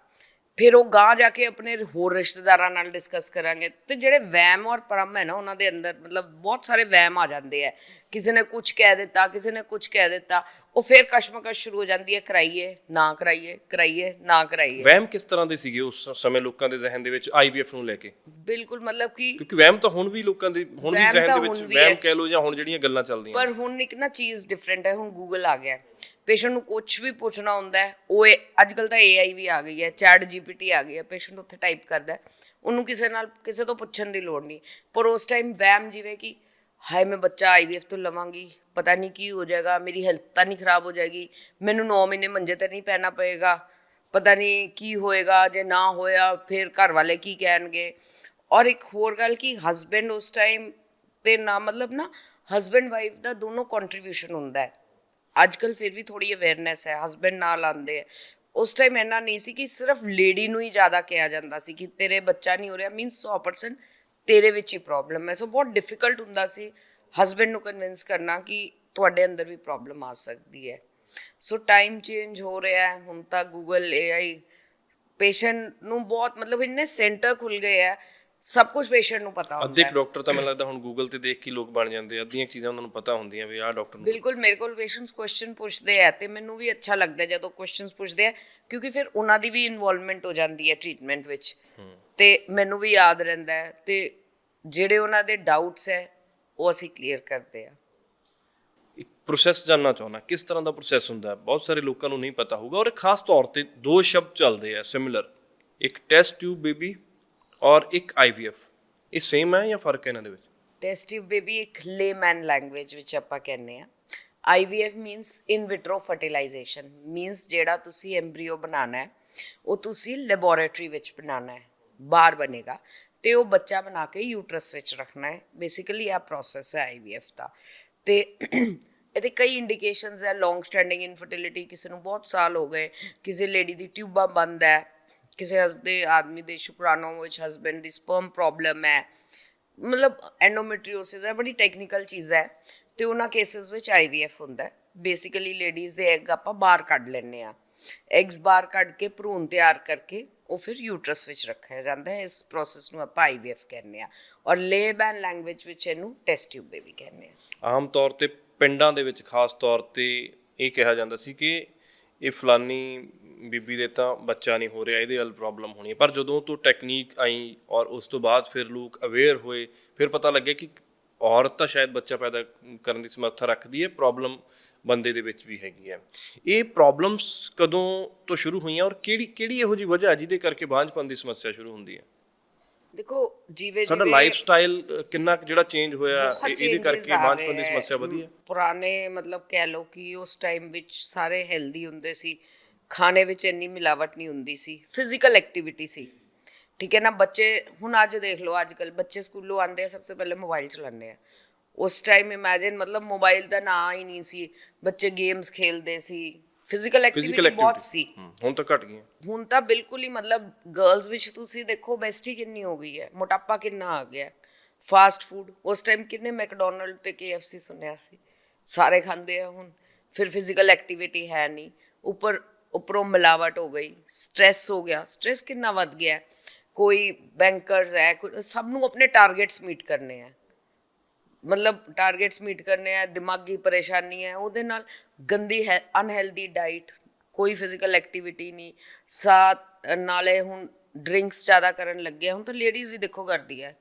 ਫਿਰ ਉਹ ਗਾਂਹ ਜਾ ਕੇ ਆਪਣੇ ਹੋਰ ਰਿਸ਼ਤੇਦਾਰਾਂ ਨਾਲ ਡਿਸਕਸ ਕਰਾਂਗੇ। ਤੇ ਜਿਹੜੇ ਵਹਿਮ ਔਰ ਭਰਮ ਹੈ ਨਾ ਉਹਨਾਂ ਦੇ ਅੰਦਰ, ਮਤਲਬ ਬਹੁਤ ਸਾਰੇ ਵਹਿਮ ਆ ਜਾਂਦੇ ਆ। ਕਿਸੇ ਨੇ ਕੁਝ ਕਹਿ ਦਿੱਤਾ, ਕਿਸੇ ਨੇ ਕੁਝ ਕਹਿ ਦਿੱਤਾ, ਉਹ ਫਿਰ ਕਸ਼ਮਕਸ਼ ਸ਼ੁਰੂ ਹੋ ਜਾਂਦੀ ਹੈ, ਕਰਾਈਏ ਨਾ ਕਰਾਈਏ, ਕਰਾਈਏ ਨਾ ਕਰਾਈਏ। ਵਹਿਮ ਕਿਸ ਤਰ੍ਹਾਂ ਦੇ ਸੀਗੇ ਉਸ ਸਮੇਂ ਲੋਕਾਂ ਦੇ ਜ਼ਿਹਨ ਦੇ ਵਿੱਚ IVF ਨੂੰ ਲੈ ਕੇ? ਬਿਲਕੁਲ, ਮਤਲਬ ਕਿ ਕਿਉਂਕਿ ਵਹਿਮ ਤਾਂ ਹੁਣ ਵੀ ਲੋਕਾਂ ਦੇ, ਹੁਣ ਵੀ ਵਹਿਮ ਜ਼ਿਹਨ ਤਾਂ ਦੇ ਵਿੱਚ ਹੁਣ ਵੀ ਵਹਿਮ ਹੈ। ਕਹਿ ਲਓ ਜਾਂ ਹੁਣ ਜਿਹੜੀਆਂ ਗੱਲਾਂ ਚੱਲਦੀਆਂ। ਪਰ ਹੁਣ ਇੱਕ ਨਾ ਚੀਜ਼ ਡਿਫਰੈਂਟ ਹੈ। ਹੁਣ ਗੂਗਲ ਆ ਗਿਆ, ਪੇਸ਼ੈਂਟ ਨੂੰ ਕੁਝ ਵੀ ਪੁੱਛਣਾ ਹੁੰਦਾ ਹੈ, ਉਹ ਅੱਜ ਕੱਲ੍ਹ ਤਾਂ AI ਵੀ ਆ ਗਈ ਹੈ, ਚੈਟ GPT ਆ ਗਈ ਹੈ, ਪੇਸ਼ੈਂਟ ਉੱਥੇ ਟਾਈਪ ਕਰਦਾ ਹੈ, ਉਹਨੂੰ ਕਿਸੇ ਤੋਂ ਪੁੱਛਣ ਦੀ ਲੋੜ ਨਹੀਂ। ਪਰ ਉਸ ਟਾਈਮ ਵਹਿਮ, ਜਿਵੇਂ ਕਿ ਹਾਏ ਮੈਂ ਬੱਚਾ IVF ਤੋਂ ਲਵਾਂਗੀ, ਪਤਾ ਨਹੀਂ ਕੀ ਹੋ ਜਾਏਗਾ, ਮੇਰੀ ਹੈਲਥ ਤਾਂ ਨਹੀਂ ਖਰਾਬ ਹੋ ਜਾਏਗੀ, ਮੈਨੂੰ 9 ਮਹੀਨੇ ਮੰਜੇ ਤੇ ਨਹੀਂ ਪੈਣਾ ਪਏਗਾ, ਪਤਾ ਨਹੀਂ ਕੀ ਹੋਏਗਾ, ਜੇ ਨਾ ਹੋਇਆ ਫਿਰ ਘਰ ਵਾਲੇ ਕੀ ਕਹਿਣਗੇ। ਔਰ ਇੱਕ ਹੋਰ ਗੱਲ ਕਿ ਹਸਬੈਂਡ ਉਸ ਟਾਈਮ ਤੇ ਨਾ, ਮਤਲਬ ਨਾ ਹਸਬੈਂਡ ਵਾਈਫ ਦਾ ਦੋਨੋਂ ਕੰਟਰੀਬਿਊਸ਼ਨ ਹੁੰਦਾ ਹੈ। ਅੱਜ ਕੱਲ੍ਹ ਫਿਰ ਵੀ ਥੋੜ੍ਹੀ ਅਵੇਅਰਨੈਸ ਹੈ, ਹਸਬੈਂਡ ਨਾਲ ਆਉਂਦੇ ਹੈ। ਉਸ ਟਾਈਮ ਇੰਨਾ ਨਹੀਂ ਸੀ ਕਿ ਸਿਰਫ ਲੇਡੀ ਨੂੰ ਹੀ ਜ਼ਿਆਦਾ ਕਿਹਾ ਜਾਂਦਾ ਸੀ ਕਿ ਤੇਰੇ ਬੱਚਾ ਨਹੀਂ ਹੋ ਰਿਹਾ, ਮੀਨਸ 100% ਤੇਰੇ ਵਿੱਚ ਹੀ ਪ੍ਰੋਬਲਮ ਹੈ। ਸੋ ਬਹੁਤ ਡਿਫਿਕਲਟ ਹੁੰਦਾ ਸੀ ਹਸਬੈਂਡ ਨੂੰ ਕਨਵਿੰਸ ਕਰਨਾ ਕਿ ਤੁਹਾਡੇ ਅੰਦਰ ਵੀ ਪ੍ਰੋਬਲਮ ਆ ਸਕਦੀ ਹੈ। ਸੋ ਟਾਈਮ ਚੇਂਜ ਹੋ ਰਿਹਾ ਹੈ, ਹੁਣ ਤਾਂ ਗੂਗਲ AI ਪੇਸ਼ੈਂਟ ਨੂੰ ਬਹੁਤ, ਮਤਲਬ ਇੰਨੇ ਸੈਂਟਰ ਖੁੱਲ ਗਏ ਹੈ, ਸਭ ਕੁਝ ਪੇਸ਼ੈਂਟ ਨੂੰ ਪਤਾ ਹੁੰਦਾ ਅੱਧੇ ਹੈ। ਡਾਕਟਰ ਤਾਂ ਮੈਨੂੰ ਲੱਗਦਾ ਹੁਣ ਗੂਗਲ ਤੇ ਦੇਖ ਕੇ ਲੋਕ ਬਣ ਜਾਂਦੇ ਆ, ਅੱਧੀਆਂ ਚੀਜ਼ਾਂ ਉਹਨਾਂ ਨੂੰ ਪਤਾ ਹੁੰਦੀਆਂ ਵੀ ਆਹ ਡਾਕਟਰ ਨੂੰ। ਬਿਲਕੁਲ, ਮੇਰੇ ਕੋਲ ਪੇਸ਼ੈਂਟਸ ਕੁਐਸਚਨ ਪੁੱਛਦੇ ਆ ਤੇ ਮੈਨੂੰ ਵੀ ਅੱਛਾ ਲੱਗਦਾ ਜਦੋਂ ਕੁਐਸਚਨਸ ਪੁੱਛਦੇ ਆ, ਕਿਉਂਕਿ ਫਿਰ ਉਹਨਾਂ ਦੀ ਵੀ ਇਨਵੋਲਵਮੈਂਟ ਹੋ ਜਾਂਦੀ ਹੈ ਟ੍ਰੀਟਮੈਂਟ ਵਿੱਚ, ਤੇ ਮੈਨੂੰ ਵੀ ਯਾਦ ਰਹਿੰਦਾ ਹੈ, ਤੇ ਜਿਹੜੇ ਉਹਨਾਂ ਦੇ ਡਾਊਟਸ ਹੈ ਉਹ ਅਸੀਂ ਕਲੀਅਰ ਕਰਦੇ ਆ। ਇੱਕ ਪ੍ਰੋਸੈਸ ਜਾਨਣਾ ਚਾਹੁੰਦਾ, ਕਿਸ ਤਰ੍ਹਾਂ ਦਾ ਪ੍ਰੋਸੈਸ ਹੁੰਦਾ ਹੈ? ਬਹੁਤ ਸਾਰੇ ਲੋਕਾਂ ਨੂੰ ਨਹੀਂ ਪਤਾ ਹੋਊਗਾ, ਔਰ ਖਾਸ ਤੌਰ ਤੇ 2 ਸ਼ਬਦ ਚੱਲਦੇ ਆ ਸਿਮਿਲਰ, ਇੱਕ ਟੈਸਟ ਟਿਊਬ ਬੇਬੀ ਔਰ ਇੱਕ IVF। ਇਹ ਸੇਮ ਹੈ ਜਾਂ ਫਰਕ ਹੈ ਇਹਨਾਂ ਦੇ ਵਿੱਚ? ਟੈਸਟ ਟਿਊਬ ਬੇਬੀ ਇੱਕ ਲੇਮੈਨ ਲੈਂਗੁਏਜ ਵਿੱਚ ਆਪਾਂ ਕਹਿੰਦੇ ਆ। IVF ਮੀਨਸ ਇਨ ਵਿਟਰੋ ਫਰਟੀਲਾਈਜੇਸ਼ਨ, ਮੀਨਸ ਜਿਹੜਾ ਤੁਸੀਂ ਐਮਬ੍ਰੀਓ ਬਣਾਉਣਾ ਹੈ ਉਹ ਤੁਸੀਂ ਲੈਬੋਰੇਟਰੀ ਵਿੱਚ ਬਣਾਉਣਾ ਹੈ, ਬਾਹਰ ਬਣੇਗਾ, ਤੇ ਉਹ ਬੱਚਾ ਬਣਾ ਕੇ ਯੂਟਰਸ ਵਿੱਚ ਰੱਖਣਾ ਹੈ। ਬੇਸਿਕਲੀ ਇਹ ਪ੍ਰੋਸੈਸ ਹੈ IVF ਦਾ। ਤੇ ਇਹਦੇ ਕਈ ਇੰਡੀਕੇਸ਼ਨਸ ਹੈ। ਲੌਂਗ ਸਟੈਂਡਿੰਗ ਇਨਫਰਟੀਲਿਟੀ, ਕਿਸੇ ਨੂੰ ਬਹੁਤ ਸਾਲ ਹੋ ਗਏ, ਕਿਸੇ ਲੇਡੀ ਦੀ ਟਿਊਬਾਂ ਬੰਦ ਹੈ, ਕਿਸੇ ਦੇ ਆਦਮੀ ਦੇ ਸ਼ੁਕਰਾਣੂ ਵਿੱਚ ਹਸਬੈਂਡ ਦੀ ਸਪਰਮ ਪ੍ਰੋਬਲਮ ਹੈ, ਮਤਲਬ ਐਂਡੋਮੈਟਰੀਓਸਿਸ ਹੈ, ਬੜੀ ਟੈਕਨੀਕਲ ਚੀਜ਼ ਹੈ। ਤੇ ਉਹਨਾਂ ਕੇਸਿਸ ਵਿੱਚ IVF ਹੁੰਦਾ ਹੈ। ਬੇਸਿਕਲੀ ਲੇਡੀਜ਼ ਦੇ ਐਗ ਆਪਾਂ ਬਾਹਰ ਕੱਢ ਲੈਂਦੇ ਆ, ਐਗਸ ਬਾਹਰ ਕੱਢ ਕੇ ਭਰੂਣ ਤਿਆਰ ਕਰਕੇ ਉਹ ਫਿਰ ਯੂਟਰਸ ਵਿੱਚ ਰੱਖਿਆ ਜਾਂਦਾ ਹੈ। ਇਸ ਪ੍ਰੋਸੈਸ ਨੂੰ ਆਪਾਂ IVF ਕਹਿੰਦੇ ਆ, ਔਰ ਲੇਬੈਨ ਲੈਂਗੁਏਜ ਵਿੱਚ ਇਹਨੂੰ ਟੈਸਟ ਟਿਊਬ ਬੇਬੀ ਕਹਿੰਦੇ ਆ। ਆਮ ਤੌਰ ਤੇ ਪਿੰਡਾਂ ਦੇ ਵਿੱਚ ਖਾਸ ਤੌਰ ਤੇ ਇਹ ਕਿਹਾ ਜਾਂਦਾ ਸੀ ਕਿ ਇਹ ਫਲਾਨੀ ਬੀਬੀ ਦੇ ਤਾਂ ਬੱਚਾ ਨਹੀਂ ਹੋ ਰਿਹਾ, ਇਹਦੇ ਵੱਲ ਪ੍ਰੋਬਲਮ ਹੋਣੀ ਹੈ। ਪਰ ਜਦੋਂ ਤੋਂ ਟੈਕਨੀਕ ਆਈ ਔਰ ਉਸ ਤੋਂ ਬਾਅਦ ਫਿਰ ਲੋਕ ਅਵੇਅਰ ਹੋਏ, ਫਿਰ ਪਤਾ ਲੱਗਿਆ ਕਿ ਔਰਤ ਤਾਂ ਸ਼ਾਇਦ ਬੱਚਾ ਪੈਦਾ ਕਰਨ ਦੀ ਸਮਰੱਥਾ ਰੱਖਦੀ ਹੈ, ਪ੍ਰੋਬਲਮ ਬੰਦੇ ਦੇ ਵਿੱਚ ਵੀ ਹੈਗੀ ਹੈ। ਇਹ ਪ੍ਰੋਬਲਮਸ ਕਦੋਂ ਤੋਂ ਸ਼ੁਰੂ ਹੋਈਆਂ ਔਰ ਕਿਹੜੀ ਇਹੋ ਜਿਹੀ ਵਜ੍ਹਾ ਜਿਹਦੇ ਕਰਕੇ ਬਾਂਝਪਨ ਦੀ ਸਮੱਸਿਆ ਸ਼ੁਰੂ ਹੁੰਦੀ ਹੈ? ਦੇਖੋ ਜਿਵੇਂ ਸਾਡਾ ਲਾਈਫ ਸਟਾਈਲ ਕਿੰਨਾ ਜਿਹੜਾ ਚੇਂਜ ਹੋਇਆ, ਇਹਦੇ ਕਰਕੇ ਬਾਂਝਪਨ ਦੀ ਸਮੱਸਿਆ ਵਧੀ ਹੈ। ਪੁਰਾਣੇ, ਮਤਲਬ ਕਹਿ ਲਓ ਕਿ ਉਸ ਟਾਈਮ ਵਿੱਚ ਸਾਰੇ ਹੈਲਦੀ ਹੁੰਦੇ ਸੀ, ਖਾਣੇ ਵਿੱਚ ਇੰਨੀ ਮਿਲਾਵਟ ਨਹੀਂ ਹੁੰਦੀ ਸੀ, ਫਿਜ਼ੀਕਲ ਐਕਟੀਵਿਟੀ ਸੀ, ਠੀਕ ਹੈ ਨਾ। ਬੱਚੇ ਹੁਣ ਅੱਜ ਦੇਖ ਲਓ, ਅੱਜ ਕੱਲ੍ਹ ਬੱਚੇ ਸਕੂਲੋਂ ਆਉਂਦੇ ਆ, ਸਭ ਤੋਂ ਪਹਿਲੇ ਮੋਬਾਈਲ ਚਲਾਉਂਦੇ ਆ। ਉਸ ਟਾਈਮ ਇਮੈਜਿਨ, ਮਤਲਬ ਮੋਬਾਈਲ ਦਾ ਨਾਂ ਹੀ ਨਹੀਂ ਸੀ, ਬੱਚੇ ਗੇਮਸ ਖੇਲਦੇ ਸੀ, ਫਿਜ਼ੀਕਲ ਐਕਟੀਵਿਟੀ ਬਹੁਤ ਸੀ। ਹੁਣ ਤਾਂ ਘਟ ਗਈਆਂ। ਹੁਣ ਤਾਂ ਬਿਲਕੁਲ ਹੀ, ਮਤਲਬ ਗਰਲਸ ਵਿੱਚ ਤੁਸੀਂ ਦੇਖੋ ਬੈਸਟੀ ਕਿੰਨੀ ਹੋ ਗਈ ਹੈ, ਮੋਟਾਪਾ ਕਿੰਨਾ ਆ ਗਿਆ। ਫਾਸਟ ਫੂਡ, ਉਸ ਟਾਈਮ ਕਿੰਨੇ ਮੈਕਡੋਨਲਡ ਤੇ KFC ਸੁਣਿਆ ਸੀ, ਸਾਰੇ ਖਾਂਦੇ ਆ ਹੁਣ। ਫਿਰ ਫਿਜ਼ੀਕਲ ਐਕਟੀਵਿਟੀ ਹੈ ਨਹੀਂ, ਉੱਪਰੋਂ ਮਿਲਾਵਟ ਹੋ ਗਈ, ਸਟ੍ਰੈਸ ਹੋ ਗਿਆ, ਸਟ੍ਰੈਸ ਕਿੰਨਾ ਵੱਧ ਗਿਆ। ਕੋਈ ਬੈਂਕਰਸ ਹੈ, ਸਭ ਨੂੰ ਆਪਣੇ ਟਾਰਗੇਟਸ ਮੀਟ ਕਰਨੇ ਆ, ਮਤਲਬ ਟਾਰਗੇਟਸ ਮੀਟ ਕਰਨੇ ਆ, ਦਿਮਾਗੀ ਪਰੇਸ਼ਾਨੀ ਹੈ ਉਹਦੇ ਨਾਲ, ਗੰਦੀ ਹੈ ਅਨਹੈਲਦੀ ਡਾਈਟ, ਕੋਈ ਫਿਜ਼ੀਕਲ ਐਕਟੀਵਿਟੀ ਨਹੀਂ, ਨਾਲੇ ਹੁਣ ਡਰਿੰਕਸ ਜ਼ਿਆਦਾ ਕਰਨ ਲੱਗੇ। ਹੁਣ ਤਾਂ ਲੇਡੀਜ਼ ਵੀ ਦੇਖੋ ਕਰਦੀ ਹੈ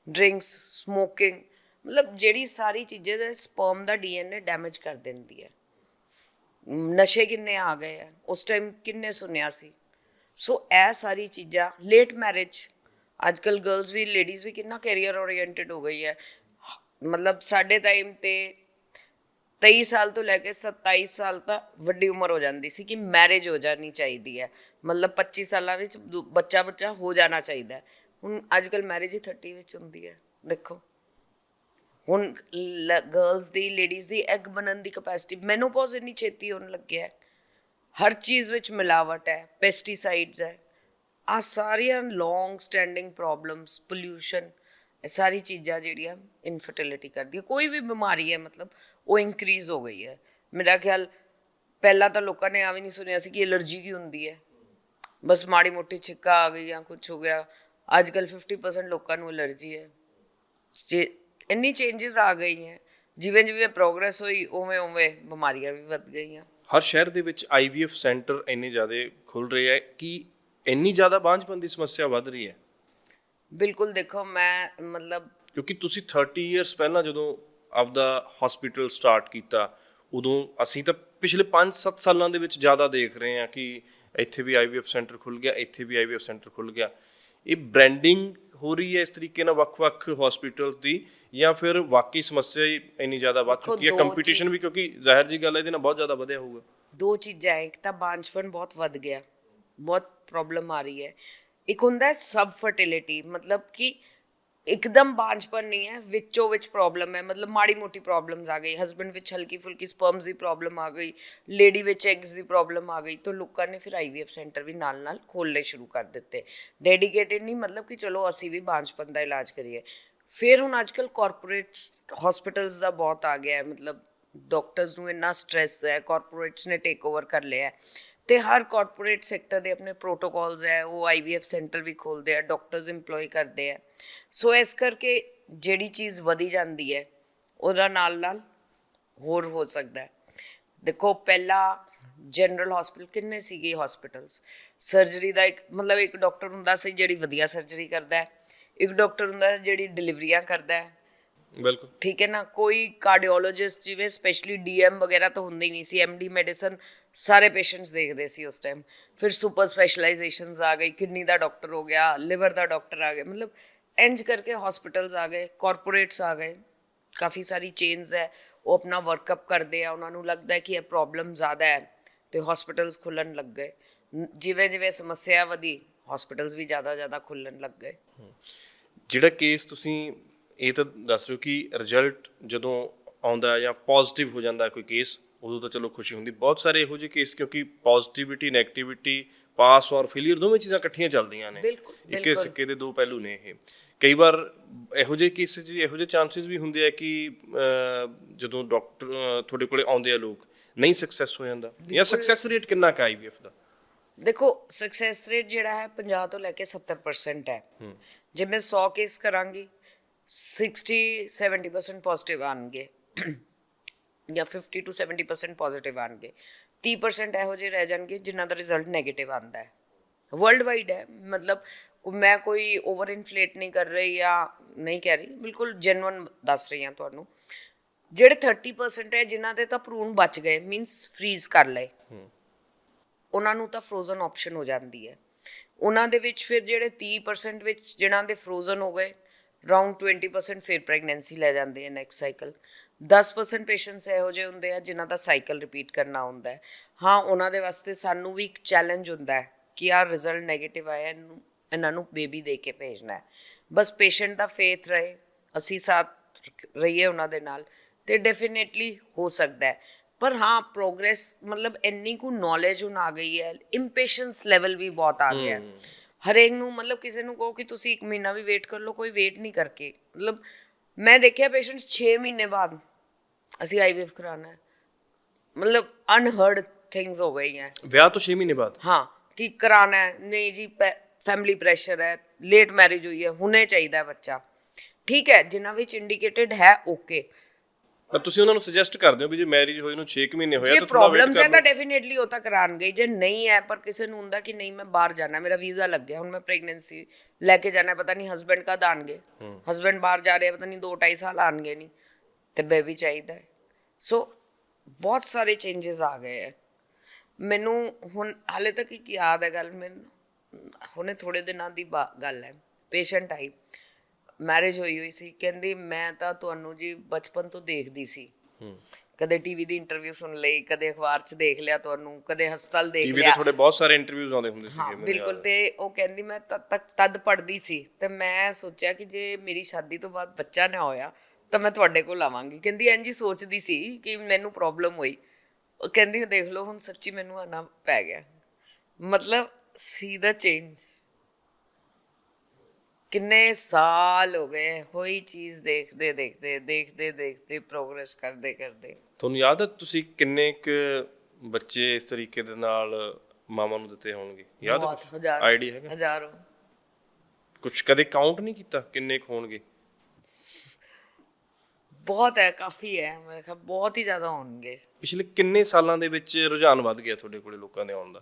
ਡਰਿੰਕਸ, ਸਮੋਕਿੰਗ, ਮਤਲਬ ਜਿਹੜੀ ਸਾਰੀ ਚੀਜ਼ਾਂ ਦਾ ਸਪਰਮ ਦਾ DNA ਡੈਮੇਜ ਕਰ ਦਿੰਦੀ ਹੈ। ਨਸ਼ੇ ਕਿੰਨੇ ਆ ਗਏ ਆ, ਉਸ ਟਾਈਮ ਕਿੰਨੇ ਸੁਣਿਆ ਸੀ। ਸੋ ਇਹ ਸਾਰੀ ਚੀਜ਼ਾਂ, ਲੇਟ ਮੈਰਿਜ, ਅੱਜ ਕੱਲ੍ਹ ਗਰਲਸ ਵੀ, ਲੇਡੀਜ਼ ਵੀ ਕਿੰਨਾ ਕੈਰੀਅਰ ਓਰੀਐਂਟਡ ਹੋ ਗਈ ਹੈ। ਮਤਲਬ ਸਾਡੇ ਟਾਈਮ ਤੇ 23 ਸਾਲ ਤੋਂ ਲੈ ਕੇ 27 ਸਾਲ ਤੱਕ ਵੱਡੀ ਉਮਰ ਹੋ ਜਾਂਦੀ ਸੀ ਕਿ ਮੈਰਿਜ ਹੋ ਜਾਣੀ ਚਾਹੀਦੀ ਹੈ। ਮਤਲਬ 25 ਸਾਲਾਂ ਵਿੱਚ ਬੱਚਾ ਹੋ ਜਾਣਾ ਚਾਹੀਦਾ ਹੈ। ਹੁਣ ਅੱਜ ਕੱਲ੍ਹ ਮੈਰਿਜ ਹੀ 30 ਵਿੱਚ ਹੁੰਦੀ ਹੈ। ਦੇਖੋ ਹੁਣ ਗਰਲਸ ਦੀ, ਲੇਡੀਜ਼ ਦੀ ਐਗ ਬਣਨ ਦੀ ਕਪੈਸਿਟੀ, ਮੈਨੋਪੌਜ਼ ਇੰਨੀ ਛੇਤੀ ਹੋਣ ਲੱਗਿਆ ਹੈ। ਹਰ ਚੀਜ਼ ਵਿੱਚ ਮਿਲਾਵਟ ਹੈ, ਪੈਸਟੀਸਾਈਡਸ ਹੈ, ਆ ਸਾਰੀਆਂ ਲੌਂਗ ਸਟੈਂਡਿੰਗ ਪ੍ਰੋਬਲਮਸ, ਪੋਲਿਊਸ਼ਨ, ਇਹ ਸਾਰੀ ਚੀਜ਼ਾਂ ਜਿਹੜੀਆਂ ਇਨਫਰਟੀਲਿਟੀ ਕਰਦੀਆਂ। ਕੋਈ ਵੀ ਬਿਮਾਰੀ ਹੈ ਮਤਲਬ ਉਹ ਇੰਕਰੀਜ਼ ਹੋ ਗਈ ਹੈ। ਮੇਰਾ ਖਿਆਲ ਪਹਿਲਾਂ ਤਾਂ ਲੋਕਾਂ ਨੇ ਆ ਵੀ ਨਹੀਂ ਸੁਣਿਆ ਸੀ ਕਿ ਐਲਰਜੀ ਕੀ ਹੁੰਦੀ ਹੈ। ਬਸ ਮਾੜੀ ਮੋਟੀ ਛਿੱਕਾ ਆ ਗਈ ਜਾਂ ਕੁਛ ਹੋ ਗਿਆ। ਅੱਜ ਕੱਲ੍ਹ 50% ਲੋਕਾਂ ਨੂੰ ਐਲਰਜੀ ਹੈ। ਇੰਨੀ ਚੇਂਜਸ ਆ ਗਈ ਹੈ। ਜਿਵੇਂ ਜਿਵੇਂ ਪ੍ਰੋਗਰੈਸ ਹੋਈ ਉਵੇਂ ਉਵੇਂ ਬਿਮਾਰੀਆਂ ਵੀ ਵੱਧ ਗਈਆਂ। ਹਰ ਸ਼ਹਿਰ ਦੇ ਵਿੱਚ IVF ਸੈਂਟਰ ਇੰਨੇ ਜ਼ਿਆਦਾ ਖੁੱਲ ਰਹੇ ਹੈ ਕਿ ਇੰਨੀ ਜ਼ਿਆਦਾ ਬਾਂਝਪਨ ਦੀ ਸਮੱਸਿਆ ਵੱਧ ਰਹੀ ਹੈ। ਬਿਲਕੁਲ ਦੇਖੋ ਮੈਂ ਮਤਲਬ ਕਿਉਂਕਿ ਤੁਸੀਂ 30 ਇਅਰਸ ਪਹਿਲਾਂ ਜਦੋਂ ਆਪਦਾ ਹਸਪੀਟਲ ਸਟਾਰਟ ਕੀਤਾ, ਉਦੋਂ ਅਸੀਂ ਤਾਂ ਪਿਛਲੇ 5-7 ਸਾਲਾਂ ਦੇ ਵਿੱਚ ਜ਼ਿਆਦਾ ਦੇਖ ਰਹੇ ਹਾਂ ਕਿ ਇੱਥੇ ਵੀ IVF ਸੈਂਟਰ ਖੁੱਲ੍ਹ ਗਿਆ, ਇੱਥੇ ਵੀ IVF ਸੈਂਟਰ ਖੁੱਲ੍ਹ ਗਿਆ। ਇਹ ਬ੍ਰੈਂਡਿੰਗ ਹੋ ਰਹੀ ਹੈ ਇਸ ਤਰੀਕੇ ਨਾਲ ਵੱਖ-ਵੱਖ ਹਸਪੀਟਲ ਦੀ, ਜਾਂ ਫਿਰ ਵਾਕਈ ਸਮੱਸਿਆ ਹੀ ਇੰਨੀ ਜ਼ਿਆਦਾ ਵੱਧ ਚੁੱਕੀ ਹੈ? ਕੰਪੀਟੀਸ਼ਨ ਵੀ, ਕਿਉਂਕਿ ਜ਼ਾਹਿਰ ਜੀ ਗੱਲ ਹੈ, ਇਹਦੇ ਨਾਲ ਬਹੁਤ ਜ਼ਿਆਦਾ ਵਧਿਆ ਹੋਊਗਾ। ਦੋ ਚੀਜ਼ਾਂ ਹੈ, ਇੱਕ ਤਾਂ ਬਾਂਝਪਨ ਬਹੁਤ ਵੱਧ ਗਿਆ, ਬਹੁਤ ਪ੍ਰੋਬਲਮ ਆ ਰਹੀ ਹੈ। ਇੱਕ ਹੁੰਦਾ ਸਬ ਫਰਟੀਲਿਟੀ, ਮਤਲਬ ਕਿ ਇੱਕਦਮ ਬਾਂਝਪਨ ਨਹੀਂ ਹੈ, ਵਿੱਚੋਂ ਵਿੱਚ ਪ੍ਰੋਬਲਮ ਹੈ। ਮਤਲਬ ਮਾੜੀ ਮੋਟੀ ਪ੍ਰੋਬਲਮਸ ਆ ਗਈ, ਹਸਬੈਂਡ ਵਿੱਚ ਹਲਕੀ ਫੁਲਕੀ ਸਪਰਮਸ ਦੀ ਪ੍ਰੋਬਲਮ ਆ ਗਈ, ਲੇਡੀ ਵਿੱਚ ਐਗਸ ਦੀ ਪ੍ਰੋਬਲਮ ਆ ਗਈ, ਤਾਂ ਲੋਕਾਂ ਨੇ ਫਿਰ IVF ਸੈਂਟਰ ਵੀ ਨਾਲ ਨਾਲ ਖੋਲ੍ਹਣੇ ਸ਼ੁਰੂ ਕਰ ਦਿੱਤੇ। ਡੈਡੀਕੇਟਿਡ ਨਹੀਂ, ਮਤਲਬ ਕਿ ਚਲੋ ਅਸੀਂ ਵੀ ਬਾਂਝਪਨ ਦਾ ਇਲਾਜ ਕਰੀਏ। ਫਿਰ ਹੁਣ ਅੱਜ ਕੱਲ੍ਹ ਕਾਰਪੋਰੇਟਸ ਹਸਪੀਟਲਸ ਦਾ ਬਹੁਤ ਆ ਗਿਆ ਹੈ। ਮਤਲਬ ਡਾਕਟਰਸ ਨੂੰ ਇੰਨਾ ਸਟ੍ਰੈਸ ਹੈ, ਕਾਰਪੋਰੇਟਸ ਨੇ ਟੇਕ ਓਵਰ ਕਰ ਲਿਆ ਹੈ, ਅਤੇ ਹਰ ਕਾਰਪੋਰੇਟ ਸੈਕਟਰ ਦੇ ਆਪਣੇ ਪ੍ਰੋਟੋਕੋਲਸ ਹੈ, ਉਹ IVF ਸੈਂਟਰ ਵੀ ਖੋਲ੍ਹਦੇ ਆ, ਡਾਕਟਰਸ ਇੰਪਲੋਏ ਕਰਦੇ ਆ। ਸੋ ਇਸ ਕਰਕੇ ਜਿਹੜੀ ਚੀਜ਼ ਵਧੀ ਜਾਂਦੀ ਹੈ ਉਹਦਾ ਨਾਲ ਨਾਲ ਹੋਰ ਹੋ ਸਕਦਾ ਹੈ। ਦੇਖੋ ਪਹਿਲਾਂ ਜਨਰਲ ਹਸਪੀਟਲ ਕਿੰਨੇ ਸੀਗੇ ਹਸਪੀਟਲਸ, ਸਰਜਰੀ ਦਾ ਇੱਕ ਮਤਲਬ ਇੱਕ ਡਾਕਟਰ ਹੁੰਦਾ ਸੀ ਜਿਹੜੀ ਵਧੀਆ ਸਰਜਰੀ ਕਰਦਾ ਹੈ, ਇੱਕ ਡਾਕਟਰ ਹੁੰਦਾ ਜਿਹੜੀ ਡਿਲੀਵਰੀਆਂ ਕਰਦਾ ਹੈ। ਬਿਲਕੁਲ ਠੀਕ ਹੈ ਨਾ। ਕੋਈ ਕਾਰਡੀਓਲੋਜਿਸਟ ਜਿਵੇਂ ਸਪੈਸ਼ਲੀ DM ਵਗੈਰਾ ਤਾਂ ਹੁੰਦੀ ਨਹੀਂ ਸੀ, MD ਮੈਡੀਸਨ ਸਾਰੇ ਪੇਸ਼ੈਂਟਸ ਦੇਖਦੇ ਸੀ ਉਸ ਟਾਈਮ। ਫਿਰ ਸੁਪਰ ਸਪੈਸ਼ਲਾਈਜੇਸ਼ਨਸ ਆ ਗਈ, ਕਿਡਨੀ ਦਾ ਡਾਕਟਰ ਹੋ ਗਿਆ, ਲਿਵਰ ਦਾ ਡਾਕਟਰ ਆ ਗਿਆ। ਮਤਲਬ ਇੰਜ ਕਰਕੇ ਹਸਪੀਟਲਸ ਆ ਗਏ, ਕਾਰਪੋਰੇਟਸ ਆ ਗਏ, ਕਾਫੀ ਸਾਰੀ ਚੇਨਸ ਹੈ, ਉਹ ਆਪਣਾ ਵਰਕਅਪ ਕਰਦੇ ਆ। ਉਹਨਾਂ ਨੂੰ ਲੱਗਦਾ ਹੈ ਕਿ ਇਹ ਪ੍ਰੋਬਲਮ ਜ਼ਿਆਦਾ ਹੈ ਅਤੇ ਹਸਪੀਟਲਸ ਖੁੱਲ੍ਹਣ ਲੱਗ ਗਏ। ਜਿਵੇਂ ਜਿਵੇਂ ਸਮੱਸਿਆ ਵਧੀ ਹਸਪੀਟਲਸ ਵੀ ਜ਼ਿਆਦਾ ਖੁੱਲ੍ਹਣ ਲੱਗ ਗਏ। ਜਿਹੜਾ ਕੇਸ ਤੁਸੀਂ ਇਹ ਤਾਂ ਦੱਸ ਰਹੇ ਹੋ ਕਿ ਰਿਜ਼ਲਟ ਜਦੋਂ ਆਉਂਦਾ ਜਾਂ ਪੋਜ਼ਿਟਿਵ ਹੋ ਜਾਂਦਾ ਕੋਈ ਕੇਸ, ਉਦੋਂ ਤਾਂ ਚਲੋ ਖੁਸ਼ੀ ਹੁੰਦੀ। ਬਹੁਤ ਸਾਰੇ ਇਹੋ ਜਿਹੇ ਕੇਸ, ਕਿਉਂਕਿ ਪੋਜ਼ਿਟਿਵਿਟੀ ਨੈਗੇਟਿਵਿਟੀ, ਪਾਸ ਔਰ ਫੇਲੀਅਰ ਦੋਵੇਂ ਚੀਜ਼ਾਂ ਇਕੱਠੀਆਂ ਚੱਲਦੀਆਂ ਨੇ, ਇੱਕ ਸਿੱਕੇ ਦੇ ਦੋ ਪਹਿਲੂ ਨੇ ਇਹ। ਕਈ ਵਾਰ ਇਹੋ ਜਿਹੇ ਕੇਸ 'ਚ ਇਹੋ ਜਿਹੇ ਚਾਂਸਿਸ ਵੀ ਹੁੰਦੇ ਆ ਕਿ ਜਦੋਂ ਡਾਕਟਰ ਤੁਹਾਡੇ ਕੋਲੇ ਆਉਂਦੇ ਆ ਲੋਕ, ਨਹੀਂ ਸਕਸੈਸ ਹੋ ਜਾਂਦਾ, ਜਾਂ ਸਕਸੈਸ ਰੇਟ ਕਿੰਨਾ ਕੁ IVF ਦਾ? ਦੇਖੋ ਸਕਸੈਸ ਰੇਟ ਜਿਹੜਾ ਹੈ 50 ਤੋਂ ਲੈ ਕੇ 70% ਹੈ। ਜੇ ਮੈਂ 100 ਕੇਸ ਕਰਾਂਗੀ 60-70% ਪੋਜ਼ਿਟਿਵ ਆਉਣਗੇ, ਜਾਂ 50 to 70% ਪੋਜ਼ਿਟਿਵ ਆਉਣਗੇ। 30% ਇਹੋ ਜਿਹੇ ਰਹਿ ਜਾਣਗੇ ਜਿਨ੍ਹਾਂ ਦਾ ਰਿਜ਼ਲਟ ਨੈਗੇਟਿਵ ਆਉਂਦਾ ਹੈ। ਵਰਲਡ ਵਾਈਡ ਹੈ, ਮਤਲਬ ਮੈਂ ਕੋਈ ਓਵਰ ਇਨਫਲੇਟ ਨਹੀਂ ਕਰ ਰਹੀ ਜਾਂ ਨਹੀਂ ਕਹਿ ਰਹੀ, ਬਿਲਕੁਲ ਜੈਨੂਅਨ ਦੱਸ ਰਹੀ ਹਾਂ ਤੁਹਾਨੂੰ। ਜਿਹੜੇ 30% ਹੈ ਜਿਨ੍ਹਾਂ ਦੇ ਤਾਂ ਭਰੂਣ ਬਚ ਗਏ, ਮੀਨਸ ਫਰੀਜ਼ ਕਰ ਲਏ, ਉਹਨਾਂ ਨੂੰ ਤਾਂ ਫਰੋਜ਼ਨ ਆਪਸ਼ਨ ਹੋ ਜਾਂਦੀ ਹੈ। ਉਹਨਾਂ ਦੇ ਵਿੱਚ ਫਿਰ ਜਿਹੜੇ 30% ਵਿੱਚ ਜਿਨ੍ਹਾਂ ਦੇ ਫਰੋਜ਼ਨ ਹੋ ਗਏ, ਅਰਾਊਂਡ 20% ਫਿਰ ਪ੍ਰੈਗਨੈਂਸੀ ਲੈ ਜਾਂਦੇ ਆ ਨੈਕਸਟ ਸਾਈਕਲ। 10% ਪੇਸ਼ੈਂਟਸ ਇਹੋ ਜਿਹੇ ਹੁੰਦੇ ਆ ਜਿਨ੍ਹਾਂ ਦਾ ਸਾਈਕਲ ਰਿਪੀਟ ਕਰਨਾ ਹੁੰਦਾ ਹੈ। ਹਾਂ, ਉਹਨਾਂ ਦੇ ਵਾਸਤੇ ਸਾਨੂੰ ਵੀ ਇੱਕ ਚੈਲੰਜ ਹੁੰਦਾ ਹੈ ਕਿ ਆਹ ਰਿਜ਼ਲਟ ਨੈਗੇਟਿਵ ਆਇਆ, ਇਹਨਾਂ ਨੂੰ ਬੇਬੀ ਦੇ ਕੇ ਭੇਜਣਾ ਹੈ। ਬਸ ਪੇਸ਼ੈਂਟ ਦਾ ਫੇਥ ਰਹੇ, ਅਸੀਂ ਸਾਥ ਰਹੀਏ ਉਹਨਾਂ ਦੇ ਨਾਲ, ਅਤੇ ਡੈਫੀਨੇਟਲੀ ਹੋ ਸਕਦਾ ਹੈ। ਪਰ ਹਾਂ ਪ੍ਰੋਗਰੈਸ ਮਤਲਬ ਇੰਨੀ ਕੁ ਨੌਲੇਜ ਹੁਣ ਆ ਗਈ ਹੈ, ਇੰਪੇਸ਼ੈਂਸ ਲੈਵਲ ਵੀ ਬਹੁਤ ਆ ਗਿਆ ਹਰੇਕ ਨੂੰ। ਮਤਲਬ ਕਿਸੇ ਨੂੰ ਕਹੋ ਕਿ ਤੁਸੀਂ 1 ਮਹੀਨਾ ਵੀ ਵੇਟ ਕਰ ਲਓ, ਕੋਈ ਵੇਟ ਨਹੀਂ ਕਰਕੇ। ਮਤਲਬ ਮੈਂ ਦੇਖਿਆ ਪੇਸ਼ੈਂਟਸ 6 ਮਹੀਨੇ ਬਾਅਦ ਅਸੀਂ IVF ਕਰਾਉਣਾ ਹੈ, ਮਤਲਬ ਅਨਹਰਡ ਥਿੰਗਸ ਹੋ ਗਈ ਹੈ। ਵਿਆਹ ਤੋਂ 6 ਮਹੀਨੇ ਬਾਅਦ? ਹਾਂ, ਕਿ ਕਰਾਉਣਾ ਹੈ, ਨਹੀਂ ਜੀ ਫੈਮਿਲੀ ਪ੍ਰੈਸ਼ਰ ਹੈ, ਲੇਟ ਮੈਰਿਜ ਹੋਈ ਹੈ, ਹੁਣੇ ਚਾਹੀਦਾ ਬੱਚਾ। ਠੀਕ ਹੈ, ਜਿਨ੍ਹਾਂ ਵਿੱਚ ਇੰਡੀਕੇਟਡ ਹੈ ਓਕੇ, ਪਰ ਤੁਸੀਂ ਉਹਨਾਂ ਨੂੰ ਸੁਜੈਸਟ ਕਰਦੇ ਹੋ ਵੀ ਜੇ ਮੈਰਿਜ ਹੋਈ ਨੂੰ 6 ਮਹੀਨੇ ਹੋਇਆ ਜੇ ਤਾਂ ਥੋੜਾ ਵੇਟ ਪ੍ਰੋਬਲਮਸ ਹੈ ਕਰ ਤਾਂ ਲਓ। ਡੈਫੀਨੇਟਲੀ ਉਹ ਤਾਂ ਕਰਾਉਣਗੇ। ਜੇ ਨਹੀਂ ਹੈ, ਪਰ ਕਿਸੇ ਨੂੰ ਹੁੰਦਾ ਕਿ ਨਹੀਂ ਮੈਂ ਬਾਹਰ ਜਾਣਾ, ਮੇਰਾ ਵੀਜ਼ਾ ਲੱਗ ਗਿਆ, ਹੁਣ ਮੈਂ ਪ੍ਰੈਗਨੈਂਸੀ ਲੈ ਕੇ ਜਾਣਾ, ਪਤਾ ਨਹੀਂ ਹਸਬੈਂਡ ਕਦ ਆਉਣਗੇ, ਹਸਬੈਂਡ ਬਾਹਰ ਜਾ ਰਹੇ ਪਤਾ ਨਹੀਂ 2-2.5 ਸਾਲ ਆਉਣਗੇ ਨਹੀਂ, ਅਤੇ ਬੇਬੀ ਚਾਹੀਦਾ ਹੈ। ਸੋ ਬਹੁਤ ਸਾਰੇ ਚੇਂਜਸ ਆ ਗਏ ਹੈ। ਮੈਨੂੰ ਹੁਣ ਹਾਲੇ ਤੱਕ ਇੱਕ ਯਾਦ ਹੈ ਗੱਲ, ਮੈਨੂੰ ਹੁਣੇ ਥੋੜ੍ਹੇ ਦਿਨਾਂ ਦੀ ਗੱਲ ਹੈ। ਪੇਸ਼ੈਂਟ ਆਈ, ਮੈਰਿਜ ਹੋਈ ਸੀ, ਕਹਿੰਦੀ ਮੈਂ ਤਾਂ ਤੁਹਾਨੂੰ ਜੀ ਬਚਪਨ ਤੋਂ ਦੇਖਦੀ ਸੀ, ਕਦੇ ਟੀਵੀ ਦੀ ਇੰਟਰਵਿਊ ਸੁਣ ਲਈ, ਕਦੇ ਅਖਬਾਰ 'ਚ ਦੇਖ ਲਿਆ ਤੁਹਾਨੂੰ, ਕਦੇ ਹਸਪਤਾਲ ਦੇਖ ਟੀਵੀ ਤੇ ਲਿਆ। ਤੁਹਾਡੇ ਬਹੁਤ ਸਾਰੇ ਇੰਟਰਵਿਊਜ਼ ਆਉਂਦੇ ਹੁੰਦੇ ਸੀਗੇ ਹਾਂ ਮੈਨੂੰ ਬਿਲਕੁਲ। ਯਾਦ। ਤੇ ਉਹ ਕਹਿੰਦੀ ਮੈਂ ਤਦ ਪੜ੍ਹਦੀ ਸੀ ਤੇ ਮੈਂ ਸੋਚਿਆ ਕਿ ਜੇ ਮੇਰੀ ਸ਼ਾਦੀ ਤੋਂ ਬਾਅਦ ਬੱਚਾ ਨਾ ਹੋਇਆ ਤਾਂ ਮੈਂ ਤੁਹਾਡੇ ਕੋਲ ਆਵਾਂਗੀ। ਕਹਿੰਦੀ ਇੰਝ ਸੋਚਦੀ ਸੀ ਕਿ ਮੈਨੂੰ ਪ੍ਰੋਬਲਮ ਹੋਈ। ਉਹ ਕਹਿੰਦੀ ਦੇਖ ਲਓ ਹੁਣ ਸੱਚੀ ਮੈਨੂੰ ਆਉਣਾ ਪੈ ਗਿਆ। ਮਤਲਬ ਸੀ ਦਾ ਚੇਂਜ। ਕਿੰਨੇ ਸਾਲ ਹੋ ਗਏ ਹੋਈ ਚੀਜ਼ ਦੇਖਦੇ ਪ੍ਰੋਗਰੈਸ ਕਰਦੇ। ਤੁਹਾਨੂੰ ਯਾਦ ਹੈ ਤੁਸੀਂ ਕਿੰਨੇ ਕੁ ਬੱਚੇ ਇਸ ਤਰੀਕੇ ਦੇ ਨਾਲ ਮਾਵਾਂ ਨੂੰ ਦਿੱਤੇ ਹੋਣਗੇ? ਯਾਦ ਬਹੁਤ ਹਜ਼ਾਰ ਆਈਡੀਆ ਹੈਗਾ? ਹਜ਼ਾਰੋਂ। ਕੁਝ ਕਦੇ ਕਾਊਂਟ ਨਹੀਂ ਕੀਤਾ ਕਿੰਨੇ ਕੁ ਹੋਣਗੇ? ਬਹੁਤ ਹੈ, ਕਾਫੀ ਹੈ, ਮੇਰੇ ਖਿਆਲ ਬਹੁਤ ਹੀ ਜ਼ਿਆਦਾ ਹੋਣਗੇ। ਪਿਛਲੇ ਕਿੰਨੇ ਸਾਲਾਂ ਦੇ ਵਿੱਚ ਰੁਝਾਨ ਵੱਧ ਗਿਆ ਤੁਹਾਡੇ ਕੋਲੇ ਲੋਕਾਂ ਦੇ ਆਉਣ ਦਾ?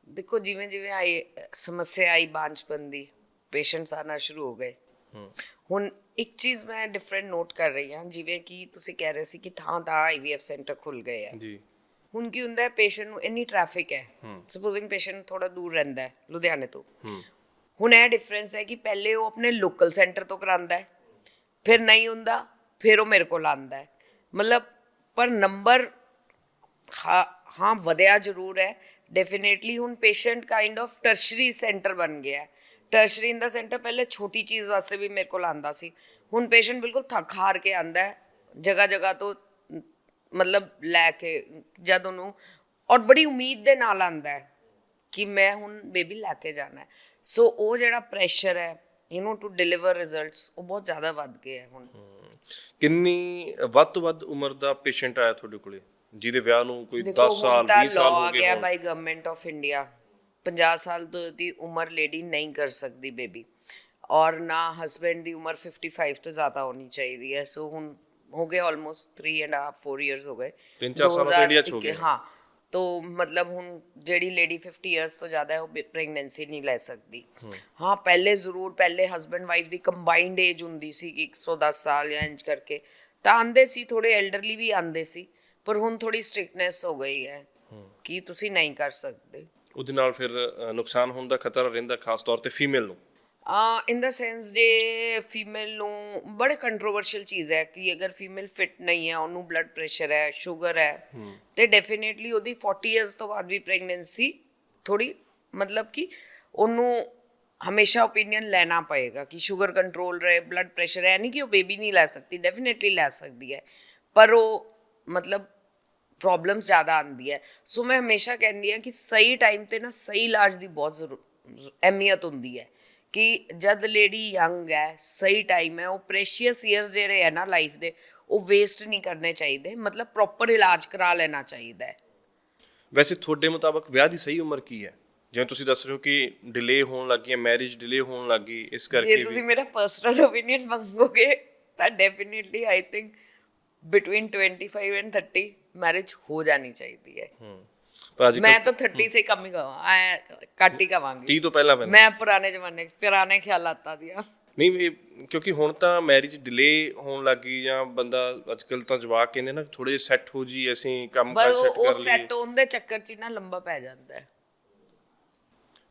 ਦੇਖੋ ਜਿਵੇਂ ਜਿਵੇਂ ਆਈ ਸਮੱਸਿਆ ਆਈ ਬਾਂਝਪਨ ਦੀ, ਪੇਸ਼ੈਂਟਸ ਆਉਣਾ ਸ਼ੁਰੂ ਹੋ ਗਏ। ਹੁਣ ਇੱਕ ਚੀਜ਼ ਮੈਂ ਡਿਫਰੈਂਟ ਨੋਟ ਕਰ ਰਹੀ ਹਾਂ, ਜਿਵੇਂ ਕਿ ਤੁਸੀਂ ਕਹਿ ਰਹੇ ਸੀ ਕਿ ਥਾਂ IVF ਸੈਂਟਰ ਖੁੱਲ ਗਏ ਆ ਜੀ। ਹੁਣ ਕੀ ਹੁੰਦਾ ਹੈ, ਪੇਸ਼ੈਂਟ ਨੂੰ ਇੰਨੀ ਟ੍ਰੈਫਿਕ ਹੈ, ਸਪੋਜ਼ਿੰਗ ਪੇਸ਼ੈਂਟ ਥੋੜਾ ਦੂਰ ਰਹਿੰਦਾ ਹੈ ਲੁਧਿਆਣੇ ਤੋਂ। ਹੁਣ ਇਹ ਡਿਫਰੈਂਸ ਹੈ ਕਿ ਪਹਿਲੇ ਉਹ ਆਪਣੇ ਲੋਕਲ ਸੈਂਟਰ ਤੋਂ ਕਰਾਉਂਦਾ ਹੈ, ਫਿਰ ਨਹੀਂ ਹੁੰਦਾ, ਫਿਰ ਉਹ ਮੇਰੇ ਕੋਲ ਆਉਂਦਾ ਹੈ। ਮਤਲਬ ਪਰ ਨੰਬਰ ਹਾਂ ਵਧਿਆ ਜ਼ਰੂਰ ਹੈ ਡੈਫੀਨੇਟਲੀ। ਹੁਣ patient kind of tertiary centre ਬਣ ਗਿਆ ਹੈ। ਟਰਸ਼ਰੀ ਇਨ ਦਾ ਸੈਂਟਰ ਪਹਿਲੇ ਛੋਟੀ ਚੀਜ਼ ਵਾਸਤੇ ਵੀ ਮੇਰੇ ਕੋਲ ਆਉਂਦਾ ਸੀ, ਹੁਣ ਪੇਸ਼ੈਂਟ ਬਿਲਕੁਲ ਥੱਕ ਹਾਰ ਕੇ ਆਉਂਦਾ ਹੈ ਜਗ੍ਹਾ ਜਗ੍ਹਾ ਤੋਂ, ਮਤਲਬ ਲੈ ਕੇ ਜਦ ਉਹਨੂੰ, ਔਰ ਬੜੀ ਉਮੀਦ ਦੇ ਨਾਲ ਆਉਂਦਾ ਹੈ ਕਿ ਮੈਂ ਹੁਣ ਬੇਬੀ ਲੈ ਕੇ ਜਾਣਾ ਹੈ। ਸੋ ਉਹ ਜਿਹੜਾ ਪ੍ਰੈਸ਼ਰ ਹੈ ਟੂ ਡਿਲੀਵਰ ਰਿਜ਼ਲਟਸ, ਉਹ ਬਹੁਤ ਜ਼ਿਆਦਾ ਵੱਧ ਗਿਆ ਹੈ ਹੁਣ। ਕਿੰਨੀ ਵੱਧ ਤੋਂ ਵੱਧ ਉਮਰ ਦਾ ਪੇਸ਼ੈਂਟ ਆਇਆ ਤੁਹਾਡੇ ਕੋਲੇ ਜਿਹਦੇ ਵਿਆਹ ਨੂੰ ਕੋਈ 10 ਦੇਖੋ ਸਾਲ ਹੁਣ ਤਾਂ 20 ਸਾਲ law ਹੋ ਆ ਗਏ ਗਿਆ ਹੋਣ? ਬਾਈ ਗਵਰਨਮੈਂਟ ਆਫ ਇੰਡੀਆ 50 ਸਾਲ ਤੋਂ ਦੀ ਉਮਰ ਲੇਡੀ ਨਹੀਂ ਕਰ ਸਕਦੀ ਬੇਬੀ, ਔਰ ਨਾ ਹਸਬੈਂਡ ਦੀ ਉਮਰ 55 ਤੋਂ ਜ਼ਿਆਦਾ ਹੋਣੀ ਚਾਹੀਦੀ ਹੈ। ਸੋ ਹੁਣ ਹੋ ਗਏ ਆਲਮੋਸਟ 3.5-4 ਇਅਰਸ ਹੋ ਗਏ। 3-4 ਸਾਲ ਤੋਂ ਇੰਡੀਆ 'ਚ ਹੋ ਗਏ। ਹਾਂ, तो मतलब ਹੁਣ ਜਿਹੜੀ ਲੇਡੀ 50 ਇਅਰਸ ਤੋਂ ਜ਼ਿਆਦਾ ਹੈ ਉਹ ਪ੍ਰੈਗਨੈਂਸੀ ਨਹੀਂ ਲੈ ਸਕਦੀ। ਹਾਂ ਪਹਿਲੇ ਜ਼ਰੂਰ, ਪਹਿਲੇ ਹਸਬੈਂਡ ਵਾਈਫ ਦੀ ਕੰਬਾਈਨਡ ਏਜ ਹੁੰਦੀ ਸੀ ਕਿ 110 ਸਾਲ ਜਾਂ ਇੰਜ ਕਰਕੇ ਤਾਂ ਆਉਂਦੇ ਸੀ, ਥੋੜੇ ਐਲਡਰਲੀ ਵੀ ਆਉਂਦੇ ਸੀ, ਪਰ ਹੁਣ ਥੋੜੀ ਸਟ੍ਰਿਕਟਨੈਸ ਹੋ ਗਈ ਹੈ ਕਿ ਤੁਸੀਂ ਨਹੀਂ ਕਰ ਸਕਦੇ। ਉਹਦੇ ਨਾਲ ਫਿਰ ਨੁਕਸਾਨ ਹੋਣ ਦਾ ਖਤਰਾ ਰਹਿੰਦਾ, ਖਾਸ ਤੌਰ ਤੇ ਫੀਮੇਲ ਨੂੰ। ਇਨ ਦਾ ਸੈਂਸ ਜੇ ਫੀਮੇਲ ਨੂੰ ਬੜੇ ਕੰਟਰੋਵਰਸ਼ੀਅਲ ਚੀਜ਼ ਹੈ ਕਿ ਅਗਰ ਫੀਮੇਲ ਫਿਟ ਨਹੀਂ ਹੈ, ਉਹਨੂੰ ਬਲੱਡ ਪ੍ਰੈਸ਼ਰ ਹੈ, ਸ਼ੂਗਰ ਹੈ, ਤੇ ਡੈਫੀਨੇਟਲੀ ਉਹਦੀ 40 ਇਅਰਸ ਤੋਂ ਬਾਅਦ ਵੀ ਪ੍ਰੈਗਨੈਂਸੀ ਥੋੜੀ, ਮਤਲਬ ਕਿ ਉਹਨੂੰ ਹਮੇਸ਼ਾ ਓਪੀਨੀਅਨ ਲੈਣਾ ਪਏਗਾ ਕਿ ਸ਼ੂਗਰ ਕੰਟਰੋਲ ਰਹੇ, ਬਲੱਡ ਪ੍ਰੈਸ਼ਰ ਹੈ, ਨਹੀਂ ਕਿ ਉਹ ਬੇਬੀ ਨਹੀਂ ਲੈ ਸਕਦੀ, ਡੈਫੀਨੇਟਲੀ ਲੈ ਸਕਦੀ ਹੈ, ਪਰ ਉਹ ਮਤਲਬ ਪ੍ਰੋਬਲਮਸ ਜ਼ਿਆਦਾ ਆਉਂਦੀ ਹੈ। ਸੋ ਮੈਂ ਹਮੇਸ਼ਾ ਕਹਿੰਦੀ ਹਾਂ ਕਿ ਸਹੀ ਟਾਈਮ 'ਤੇ ਨਾ ਸਹੀ ਇਲਾਜ ਦੀ ਬਹੁਤ ਅਹਿਮੀਅਤ ਹੁੰਦੀ ਹੈ ਕਿ ਜਦ ਲੇਡੀ ਯੰਗ ਹੈ, ਸਹੀ ਟਾਈਮ ਹੈ, ਉਹ ਪ੍ਰੈਸ਼ੀਅਸ ਈਅਰਸ ਜਿਹੜੇ ਹੈ ਨਾ ਲਾਈਫ ਦੇ, ਉਹ ਵੇਸਟ ਨਹੀਂ ਕਰਨੇ ਚਾਹੀਦੇ, ਮਤਲਬ ਪ੍ਰੋਪਰ ਇਲਾਜ ਕਰਾ ਲੈਣਾ ਚਾਹੀਦਾ ਹੈ। ਵੈਸੇ ਤੁਹਾਡੇ ਮੁਤਾਬਕ ਵਿਆਹ ਦੀ ਸਹੀ ਉਮਰ ਕੀ ਹੈ? ਜਿਵੇਂ ਤੁਸੀਂ ਦੱਸ ਰਹੇ ਹੋ ਕਿ ਡਿਲੇ ਹੋਣ ਲੱਗ ਗਈ, ਮੈਰਿਜ ਡਿਲੇ ਹੋਣ ਲੱਗ ਗਈ, ਇਸ ਕਰਕੇ ਜੇ ਤੁਸੀਂ ਮੇਰਾ ਪਰਸਨਲ ਓਪੀਨੀਅਨ ਮੰਗੋਗੇ ਤਾਂ definitely I think between 25 and 30 marriage ਹੋ ਜਾਣੀ ਚਾਹੀਦੀ ਹੈ। ਪਰ ਅੱਜ ਮੈਂ ਤਾਂ 30 ਸੇ ਕਮ ਹੀ ਕਹਾਂ, ਘੱਟ ਹੀ ਕਹਾਂਗੀ। 30 ਤੋਂ ਪਹਿਲਾਂ ਮੈਂ ਪੁਰਾਣੇ ਜ਼ਮਾਨੇ, ਪੁਰਾਣੇ ਖਿਆਲਾਤਾਂ ਦੀਆਂ ਨਹੀਂ, ਕਿਉਂਕਿ ਹੁਣ ਤਾਂ ਮੈਰਿਜ ਡਿਲੇ ਹੋਣ ਲੱਗ ਗਈ, ਜਾਂ ਬੰਦਾ ਅੱਜ ਕੱਲ੍ਹ ਤਾਂ ਜਵਾਕ ਕਹਿੰਦੇ ਨਾ ਥੋੜੇ ਜਿਹਾ ਸੈੱਟ ਹੋ ਜੀ, ਅਸੀਂ ਕੰਮ ਕਰ ਸੈੱਟ ਉਹ ਕਰ ਲਈ, ਸੈੱਟ ਹੋਣ ਦੇ ਚੱਕਰ 'ਚ ਨਾ ਲੰਬਾ ਪੈ ਜਾਂਦਾ ਹੈ।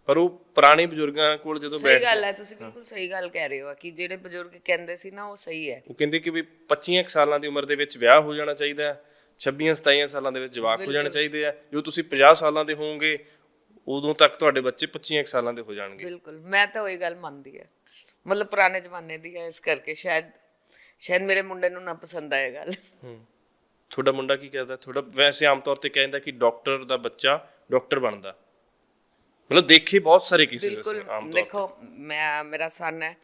ਪਰ ਉਹ ਪੁਰਾਣੇ ਬਜ਼ੁਰਗਾਂ ਕੋਲ ਜਦੋਂ ਸਹੀ ਗੱਲ ਹੈ, ਤੁਸੀਂ ਬਿਲਕੁਲ ਸਹੀ ਗੱਲ ਕਹਿ ਰਹੇ ਹੋ ਕਿ ਜਿਹੜੇ ਬਜ਼ੁਰਗ ਕਹਿੰਦੇ ਸੀ ਨਾ ਉਹ ਸਹੀ ਹੈ। ਉਹ ਕਹਿੰਦੇ ਕਿ ਵੀ 25 ਸਾਲਾਂ ਦੀ ਉਮਰ ਦੇ ਵਿੱਚ ਵਿਆਹ ਹੋ ਜਾਣਾ ਚਾਹੀਦਾ ਹੈ, 26-27 ਸਾਲਾਂ ਦੇ ਵਿੱਚ ਜਵਾਕ ਹੋ ਜਾਣੇ ਚਾਹੀਦੇ ਆ। ਜੋ ਤੁਸੀਂ 50 ਸਾਲਾਂ ਦੇ ਹੋਵੋਗੇ ਉਦੋਂ ਤੱਕ ਤੁਹਾਡੇ ਬੱਚੇ 25 ਸਾਲਾਂ ਦੇ ਹੋ ਜਾਣਗੇ। ਬਿਲਕੁਲ, ਮੈਂ ਤਾਂ ਉਹੀ ਗੱਲ ਮੰਨਦੀ ਹੈ, ਮਤਲਬ ਪੁਰਾਣੇ ਜ਼ਮਾਨੇ ਦੀ ਹੈ, ਇਸ ਕਰਕੇ ਸ਼ਾਇਦ ਮੇਰੇ ਮੁੰਡੇ ਨੂੰ ਨਾ ਪਸੰਦ ਆਏ ਗੱਲ। ਤੁਹਾਡਾ ਮੁੰਡਾ ਕੀ ਕਹਿੰਦਾ? ਤੁਹਾਡਾ ਵੈਸੇ ਆਮ ਤੌਰ ਤੇ ਕਹਿੰਦਾ ਕਿ ਡਾਕਟਰ ਦਾ ਬੱਚਾ ਡਾਕਟਰ ਬਣਦਾ, ਮਤਲਬ ਦੇਖੇ ਬਹੁਤ ਸਾਰੇ ਕੇਸਿਸ ਆਮ ਤੌਰ ਤੇ। ਦੇਖੋ ਮੇਰਾ ਸਨ ਹੈ,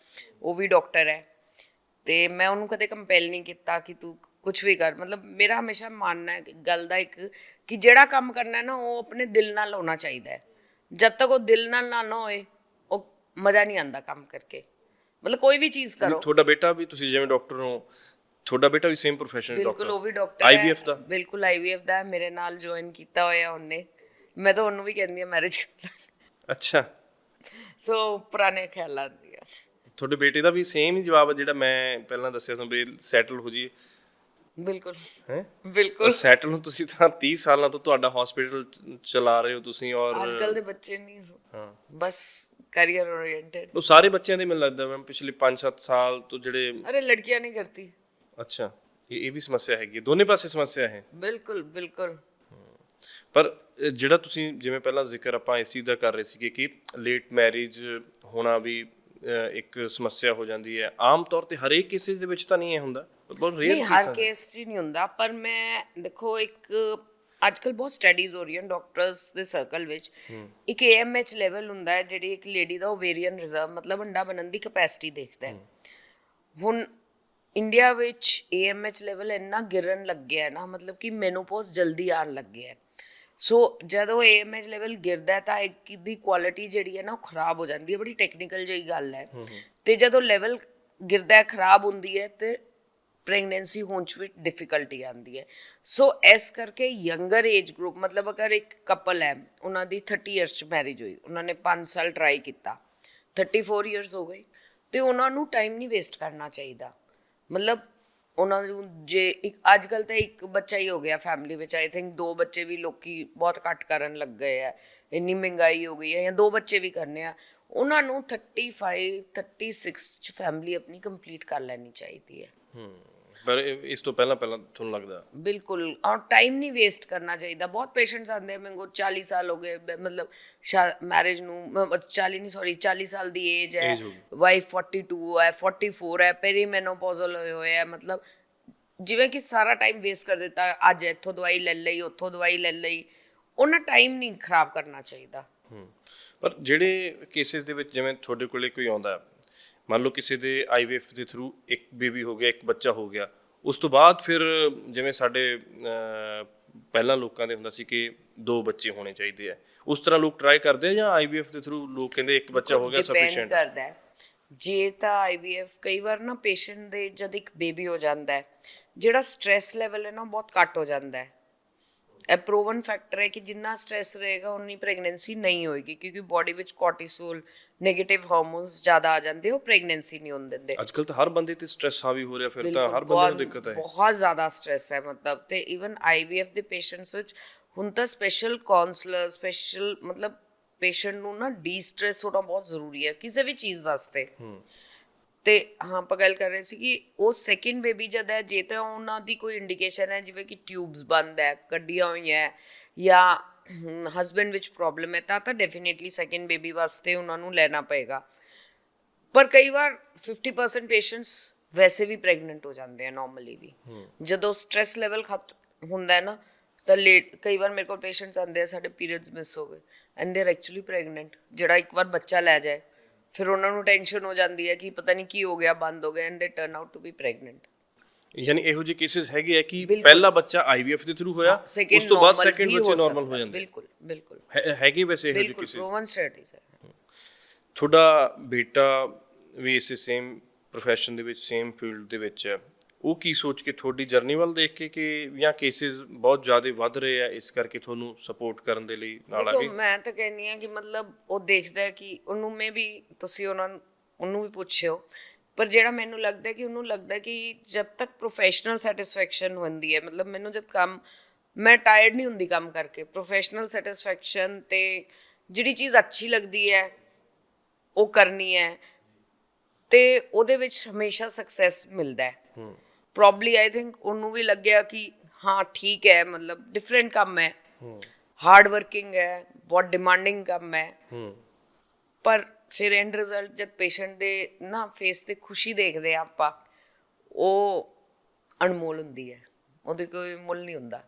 ਉਹ ਵੀ ਡਾਕਟਰ ਹੈ, ਤੇ ਮੈਂ ਉਹਨੂੰ ਕਦੇ ਕੰਪੈਲ ਨਹੀਂ ਕੀਤਾ ਕਿ ਤੂੰ ਕੁਛ ਵੀ ਕਰ। ਮਤਲਬ ਮੇਰਾ ਹਮੇਸ਼ਾ ਮੰਨਣਾ ਹੈ ਗੱਲ ਦਾ ਇੱਕ ਕਿ ਜਿਹੜਾ ਕੰਮ ਕਰਨਾ ਨਾ ਉਹ ਆਪਣੇ ਦਿਲ ਨਾਲ ਹੋਣਾ ਚਾਹੀਦਾ ਹੈ। ਜਦ ਤੱਕ ਉਹ ਦਿਲ ਨਾਲ ਨਾ ਹੋਏ ਉਹ ਮਜ਼ਾ ਨਹੀਂ ਆਉਂਦਾ ਕੰਮ ਕਰਕੇ, ਮਤਲਬ ਕੋਈ ਵੀ ਚੀਜ਼ ਕਰੋ। ਤੁਹਾਡਾ ਬੇਟਾ ਵੀ, ਤੁਸੀਂ ਜਿਵੇਂ ਡਾਕਟਰ ਹੋ, ਤੁਹਾਡਾ ਬੇਟਾ ਵੀ ਸੇਮ ਪ੍ਰੋਫੈਸ਼ਨ ਹੈ? ਬਿਲਕੁਲ, ਉਹ ਵੀ ਡਾਕਟਰ ਹੈ। IVF ਦਾ? ਬਿਲਕੁਲ IVF ਦਾ ਮੇਰੇ ਨਾਲ ਜੁਆਇਨ ਕੀਤਾ ਹੋਇਆ ਉਹਨੇ। ਮੈਂ ਤਾਂ ਉਹਨੂੰ ਵੀ ਕਹਿੰਦੀ ਹਾਂ ਮੈਰਿਜ ਕਰ। ਅੱਛਾ। ਸੋ ਪੁਰਾਣੇ ਖਿਆਲਾਂ ਦੀ ਆ। ਤੁਹਾਡੇ ਬੇਟੇ ਦਾ ਵੀ ਸੇਮ ਹੀ ਜਵਾਬ ਹੈ ਜਿਹੜਾ ਮੈਂ ਪਹਿਲਾਂ ਦੱਸਿਆ ਸੀ ਵੀ ਸੈਟਲ ਹੋ ਜੀ? ਬਿਲਕੁਲ ਹੈ, ਬਿਲਕੁਲ ਸੈਟਲ ਨੂੰ ਤੁਸੀਂ ਤਾਂ 30 ਸਾਲਾਂ ਤੋਂ ਤੁਹਾਡਾ ਹਸਪੀਟਲ ਚਲਾ ਰਹੇ ਹੋ ਤੁਸੀਂ, ਔਰ ਅੱਜ ਕੱਲ ਦੇ ਬੱਚੇ ਨਹੀਂ, ਹਾਂ ਬਸ ਕੈਰੀਅਰ ओरिएंटेड। ਉਹ ਸਾਰੇ ਬੱਚਿਆਂ ਦੇ ਮੈਨੂੰ ਲੱਗਦਾ ਮੈਮ ਪਿਛਲੇ 5-7 ਸਾਲ ਤੋਂ ਜਿਹੜੇ। अरे लड़कियां नहीं करती। ਅੱਛਾ, ਇਹ ਵੀ ਸਮੱਸਿਆ ਹੈਗੀ ਹੈ, ਦੋਨੇ ਪਾਸੇ ਸਮੱਸਿਆ ਹੈ। ਬਿਲਕੁਲ ਬਿਲਕੁਲ। ਪਰ ਜਿਹੜਾ ਤੁਸੀਂ ਜਿਵੇਂ ਪਹਿਲਾਂ ਜ਼ਿਕਰ ਆਪਾਂ ਇਸ ਚੀਜ਼ ਦਾ ਕਰ ਰਹੇ ਸੀਗੇ ਕਿ ਲੇਟ ਮੈਰਿਜ ਹੋਣਾ ਵੀ ਇੱਕ ਸਮੱਸਿਆ ਹੋ ਜਾਂਦੀ ਹੈ, ਆਮ ਤੌਰ ਤੇ ਹਰੇਕ ਕੇਸਿਸ ਦੇ ਵਿੱਚ ਤਾਂ ਨਹੀਂ ਇਹ ਹੁੰਦਾ, ਬਹੁਤ ਨਹੀਂ, ਰੇਅਰ ਹਰ ਕੇਸ 'ਚ ਹੀ ਨਹੀਂ ਹੁੰਦਾ, ਪਰ ਮੈਂ ਦੇਖੋ ਇੱਕ ਅੱਜ ਕੱਲ੍ਹ ਬਹੁਤ ਸਟੱਡੀਜ਼ ਹੋ ਰਹੀਆਂ ਡਾਕਟਰਸ ਦੇ ਸਰਕਲ ਵਿੱਚ। ਇੱਕ AMH ਲੈਵਲ ਹੁੰਦਾ ਹੈ, ਜਿਹੜੀ ਇੱਕ ਲੇਡੀ ਦਾ ਓਵੇਰੀਅਨ ਰਿਜ਼ਰਵ ਮਤਲਬ ਅੰਡਾ ਬਣਨ ਦੀ ਕਪੈਸਿਟੀ ਦੇਖਦਾ ਹੈ। ਹੁਣ ਇੰਡੀਆ ਵਿੱਚ AMH ਲੈਵਲ ਇੰਨਾ ਗਿਰਨ ਲੱਗਿਆ ਨਾ, ਮਤਲਬ ਕਿ ਮੈਨੋਪੌਜ਼ ਜਲਦੀ ਆਉਣ ਲੱਗਿਆ। ਸੋ ਜਦੋਂ AMH ਲੈਵਲ ਗਿਰਦਾ ਹੈ ਤਾਂ ਇੱਕ ਦੀ ਕੁਆਲਿਟੀ ਜਿਹੜੀ ਹੈ ਨਾ ਉਹ ਖਰਾਬ ਹੋ ਜਾਂਦੀ ਹੈ, ਬੜੀ ਟੈਕਨੀਕਲ ਜਿਹੀ ਗੱਲ ਹੈ। ਤੇ ਜਦੋਂ ਲੈਵਲ ਗਿਰਦਾ ਹੈ, ਖਰਾਬ ਹੁੰਦੀ ਹੈ, ਤੇ ਪ੍ਰੈਗਨੈਂਸੀ ਹੋਣ 'ਚ ਵੀ ਡਿਫਿਕਲਟੀ ਆਉਂਦੀ ਹੈ। ਸੋ ਇਸ ਕਰਕੇ ਯੰਗਰ ਏਜ ਗਰੁੱਪ, ਮਤਲਬ ਅਗਰ ਇੱਕ ਕਪਲ ਹੈ, ਉਹਨਾਂ ਦੀ 30 ਇਅਰਸ 'ਚ ਮੈਰਿਜ ਹੋਈ, ਉਹਨਾਂ ਨੇ 5 ਸਾਲ ਟਰਾਈ ਕੀਤਾ, 34 ਇਅਰਸ ਹੋ ਗਏ, ਤੇ ਉਹਨਾਂ ਨੂੰ ਟਾਈਮ ਨਹੀਂ ਵੇਸਟ ਕਰਨਾ ਚਾਹੀਦਾ। ਮਤਲਬ ਉਹਨਾਂ ਨੂੰ ਜੇ ਇੱਕ ਅੱਜ ਕੱਲ੍ਹ ਤਾਂ ਇੱਕ ਬੱਚਾ ਹੀ ਹੋ ਗਿਆ ਫੈਮਿਲੀ ਵਿੱਚ, ਆਈ ਥਿੰਕ 2 ਬੱਚੇ ਵੀ ਲੋਕੀ ਬਹੁਤ ਘੱਟ ਕਰਨ ਲੱਗ ਗਏ ਆ, ਇੰਨੀ ਮਹਿੰਗਾਈ ਹੋ ਗਈ ਹੈ, ਜਾਂ 2 ਬੱਚੇ ਵੀ ਕਰਨੇ ਆ। ਉਹਨਾਂ ਨੂੰ 35 36 'ਚ ਫੈਮਿਲੀ ਆਪਣੀ ਕੰਪਲੀਟ ਕਰ ਲੈਣੀ ਚਾਹੀਦੀ ਹੈ। ਪਰ ਇਸ ਤੋਂ ਪਹਿਲਾਂ ਤੁਹਾਨੂੰ ਲੱਗਦਾ? ਬਿਲਕੁਲ, ਔਰ ਟਾਈਮ ਨਹੀਂ ਵੇਸਟ ਕਰਨਾ ਚਾਹੀਦਾ। ਬਹੁਤ ਪੇਸ਼ੈਂਟਸ ਆਉਂਦੇ ਆ, ਮੇਰੇ ਕੋਲ 40 ਸਾਲ ਹੋ ਗਏ, ਮਤਲਬ ਮੈਰਿਜ ਨੂੰ 40 ਸਾਲ ਦੀ ਏਜ ਹੈ, ਵਾਈਫ 42 ਹੈ, 44 ਹੈ, ਪੈਰੀਮੈਨੋਪੌਜ਼ਲ ਹੋਏ ਹੋਏ ਹੈ, ਮਤਲਬ ਜਿਵੇਂ ਕਿ ਸਾਰਾ ਟਾਈਮ ਵੇਸਟ ਕਰ ਦਿੱਤਾ, ਅੱਜ ਇੱਥੋਂ ਦਵਾਈ ਲੈ ਲਈ, ਉੱਥੋਂ ਦਵਾਈ ਲੈ ਲਈ। ਉਹਨਾਂ ਟਾਈਮ ਨਹੀਂ ਖਰਾਬ ਕਰਨਾ ਚਾਹੀਦਾ। ਪਰ ਜਿਹੜੇ ਕੇਸਿਸ ਦੇ ਵਿੱਚ ਜਿਵੇਂ ਤੁਹਾਡੇ ਕੋਲੇ ਕੋਈ ਆਉਂਦਾ, ਮੰਨ ਲਓ ਕਿਸੇ ਦੇ IVF ਦੇ ਥਰੂ ਇੱਕ ਬੇਬੀ ਹੋ ਗਿਆ, ਇੱਕ ਬੱਚਾ ਹੋ ਗਿਆ, ਉਸ ਤੋਂ ਬਾਅਦ ਫਿਰ ਜਿਵੇਂ ਸਾਡੇ ਪਹਿਲਾਂ ਲੋਕਾਂ ਦੇ ਹੁੰਦਾ ਸੀ ਕਿ 2 ਬੱਚੇ ਹੋਣੇ ਚਾਹੀਦੇ ਆ, ਉਸ ਤਰ੍ਹਾਂ ਲੋਕ ਟਰਾਈ ਕਰਦੇ ਆ, ਜਾਂ IVF ਦੇ ਥਰੂ ਲੋਕ ਕਹਿੰਦੇ ਇੱਕ ਬੱਚਾ ਹੋ ਗਿਆ ਸਫੀਸ਼ੀਐਂਟ ਕਰਦਾ ਹੈ। ਜੇ ਤਾਂ IVF ਕਈ ਵਾਰ ਨਾ ਪੇਸ਼ੈਂਟ ਦੇ ਜਦ ਇੱਕ ਬੇਬੀ ਹੋ ਜਾਂਦਾ ਹੈ, ਜਿਹੜਾ ਸਟ੍ਰੈਸ ਲੈਵਲ ਹੈ ਨਾ ਬਹੁਤ ਘੱਟ ਹੋ ਜਾਂਦਾ ਹੈ। ਇਹ ਪ੍ਰੂਵਨ ਫੈਕਟਰ ਹੈ ਕਿ ਜਿੰਨਾ ਸਟ੍ਰੈਸ ਰਹੇਗਾ ਉਨੀ ਪ੍ਰੈਗਨੈਂਸੀ ਨਹੀਂ ਹੋਏਗੀ, ਕਿਉਂਕਿ ਬੋਡੀ ਵਿੱਚ ਕੋਰਟੀਸੋਲ, ਨੈਗੇਟਿਵ ਹਾਰਮੋਨਸ ਜ਼ਿਆਦਾ ਆ ਜਾਂਦੇ, ਉਹ ਪ੍ਰੈਗਨੈਂਸੀ ਨਹੀਂ ਹੋਣ ਦਿੰਦੇ। ਅੱਜ ਕੱਲ੍ਹ ਤਾਂ ਹਰ ਬੰਦੇ ਤੇ ਸਟ੍ਰੈਸ ਹਾਵੀ ਹੋ ਰਿਹਾ, ਫਿਰ ਤਾਂ ਹਰ ਬੰਦੇ ਨੂੰ ਦਿੱਕਤ ਹੈ, ਬਹੁਤ ਜ਼ਿਆਦਾ ਸਟ੍ਰੈਸ ਹੈ ਮਤਲਬ। ਤੇ ਈਵਨ IVF ਦੇ ਪੇਸ਼ੈਂਟਸ ਵਿੱਚ ਹੁਣ ਤਾਂ ਸਪੈਸ਼ਲ ਕਾਉਂਸਲਰ, ਸਪੈਸ਼ਲ ਮਤਲਬ ਪੇਸ਼ੈਂਟ ਨੂੰ ਨਾ ਡੀ-ਸਟ੍ਰੈਸ ਹੋਣਾ ਬਹੁਤ ਜ਼ਰੂਰੀ ਹੈ ਕਿਸੇ ਵੀ ਚੀਜ਼ ਵਾਸਤੇ। ਤੇ ਹਾਂ, ਆਪਾਂ ਗੱਲ ਕਰ ਰਹੇ ਸੀ ਕਿ ਉਹ ਸੈਕਿੰਡ ਬੇਬੀ ਜਦ ਹੈ, ਜੇ ਤਾਂ ਉਹਨਾਂ ਦੀ ਕੋਈ ਇੰਡੀਕੇਸ਼ਨ ਹੈ ਜਿਵੇਂ ਕਿ ਟਿਊਬਸ ਬੰਦ ਹੈ, ਕੱਢੀਆਂ ਹੋਈਆਂ, ਜਾਂ ਹਸਬੈਂਡ ਵਿੱਚ ਪ੍ਰੋਬਲਮ ਹੈ, ਤਾਂ ਡੈਫੀਨੇਟਲੀ ਸੈਕਿੰਡ ਬੇਬੀ ਵਾਸਤੇ ਉਹਨਾਂ ਨੂੰ ਲੈਣਾ ਪਏਗਾ। ਪਰ ਕਈ ਵਾਰ 50% ਪੇਸ਼ੈਂਟਸ ਵੈਸੇ ਵੀ ਪ੍ਰੈਗਨੈਂਟ ਹੋ ਜਾਂਦੇ ਆ ਨੋਰਮਲੀ ਵੀ। ਜਦੋਂ ਸਟ੍ਰੈਸ ਲੈਵਲ ਹੁੰਦਾ ਹੈ ਨਾ, ਤਾਂ ਲੇਟ ਕਈ ਵਾਰ ਮੇਰੇ ਕੋਲ ਪੇਸ਼ੈਂਟਸ ਆਉਂਦੇ ਆ, ਸਾਡੇ ਪੀਰੀਅਡਸ ਮਿਸ ਹੋ ਗਏ and they are actually pregnant. ਜਿਹੜਾ ਇੱਕ ਵਾਰ ਬੱਚਾ ਲੈ ਜਾਏ, ਫਿਰ ਉਹਨਾਂ ਨੂੰ ਟੈਨਸ਼ਨ ਹੋ ਜਾਂਦੀ ਹੈ ਕਿ ਪਤਾ ਨਹੀਂ ਕੀ ਹੋ ਗਿਆ, ਬੰਦ ਹੋ ਗਿਆ, and they turn out to be pregnant. ਯਾਨੀ ਇਹੋ ਜਿਹੇ ਕੇਸਿਸ ਹੈਗੇ ਆ ਕਿ ਪਹਿਲਾ ਬੱਚਾ IVF ਦੇ ਥਰੂ ਹੋਇਆ, ਉਸ ਤੋਂ ਬਾਅਦ ਸੈਕਿੰਡ ਬੱਚੇ ਨਾਰਮਲ ਹੋ ਜਾਂਦੇ। ਬਿਲਕੁਲ ਬਿਲਕੁਲ ਹੈਗੇ ਵੈਸੇ ਇਹੋ ਜਿਹੇ ਬਿਲਕੁਲ ਕੇਸਿਸ। ਪ੍ਰੂਵਨ ਸਟੱਡੀਜ਼ ਹੈ। ਤੁਹਾਡਾ ਬੇਟਾ ਵੀ ਇਸੇ ਸੇਮ ਪ੍ਰੋਫੈਸ਼ਨ ਦੇ ਵਿੱਚ, ਸੇਮ ਫੀਲਡ ਦੇ ਵਿੱਚ ਹੈ, ਉਹ ਕੀ ਸੋਚ ਕੇ ਤੁਹਾਡੀ ਜਰਨੀ ਵੱਲ ਦੇਖ ਕੇ, ਕਿ ਜਾਂ ਕੇਸਿਸ ਬਹੁਤ ਜ਼ਿਆਦਾ ਵੱਧ ਰਹੇ ਆ ਇਸ ਕਰਕੇ ਤੁਹਾਨੂੰ ਸਪੋਰਟ ਕਰਨ ਦੇ ਲਈ ਨਾਲ ਆ ਗਏ? ਮੈਂ ਤਾਂ ਕਹਿੰਦੀ ਹਾਂ ਕਿ ਮਤਲਬ ਉਹ ਦੇਖਦਾ ਹੈ ਕਿ ਉਹਨੂੰ, ਮੈਂ ਵੀ ਤੁਸੀਂ ਉਹਨੂੰ ਵੀ ਪੁੱਛਿਓ, ਪਰ ਜਿਹੜਾ ਮੈਨੂੰ ਲੱਗਦਾ ਕਿ ਉਹਨੂੰ ਲੱਗਦਾ ਕਿ ਜਦ ਤੱਕ ਪ੍ਰੋਫੈਸ਼ਨਲ ਸੈਟਿਸਫੈਕਸ਼ਨ ਹੁੰਦੀ ਹੈ, ਮਤਲਬ ਮੈਨੂੰ ਜਦ ਕੰਮ, ਮੈਂ ਟਾਇਰਡ ਨਹੀਂ ਹੁੰਦੀ ਕੰਮ ਕਰਕੇ, ਪ੍ਰੋਫੈਸ਼ਨਲ ਸੈਟਿਸਫੈਕਸ਼ਨ ਤੇ ਜਿਹੜੀ ਚੀਜ਼ ਅੱਛੀ ਲੱਗਦੀ ਹੈ ਉਹ ਕਰਨੀ ਹੈ, ਤੇ ਉਹਦੇ ਵਿੱਚ ਹਮੇਸ਼ਾ ਸਕਸੈਸ ਮਿਲਦਾ ਹੈ। ਪ੍ਰੋਬਬਲੀ ਆਈ ਥਿੰਕ ਉਹਨੂੰ ਵੀ ਲੱਗਿਆ ਕਿ ਹਾਂ ਠੀਕ ਹੈ, ਮਤਲਬ ਡਿਫਰੈਂਟ ਕੰਮ ਹੈ, ਹਾਰਡ ਵਰਕਿੰਗ ਹੈ, ਬਹੁਤ ਡਿਮਾਂਡਿੰਗ ਕੰਮ ਹੈ, ਪਰ ਫਿਰ ਐਂਡ ਰਿਜ਼ਲਟ ਜਦ ਪੇਸ਼ੈਂਟ ਦੇ ਨਾ ਫੇਸ ਤੇ ਖੁਸ਼ੀ ਦੇਖਦੇ ਆ ਆਪਾਂ, ਉਹ ਅਨਮੋਲ ਹੁੰਦੀ ਹੈ, ਉਹਦੇ ਕੋਈ ਮੁੱਲ ਨਹੀਂ ਹੁੰਦਾ।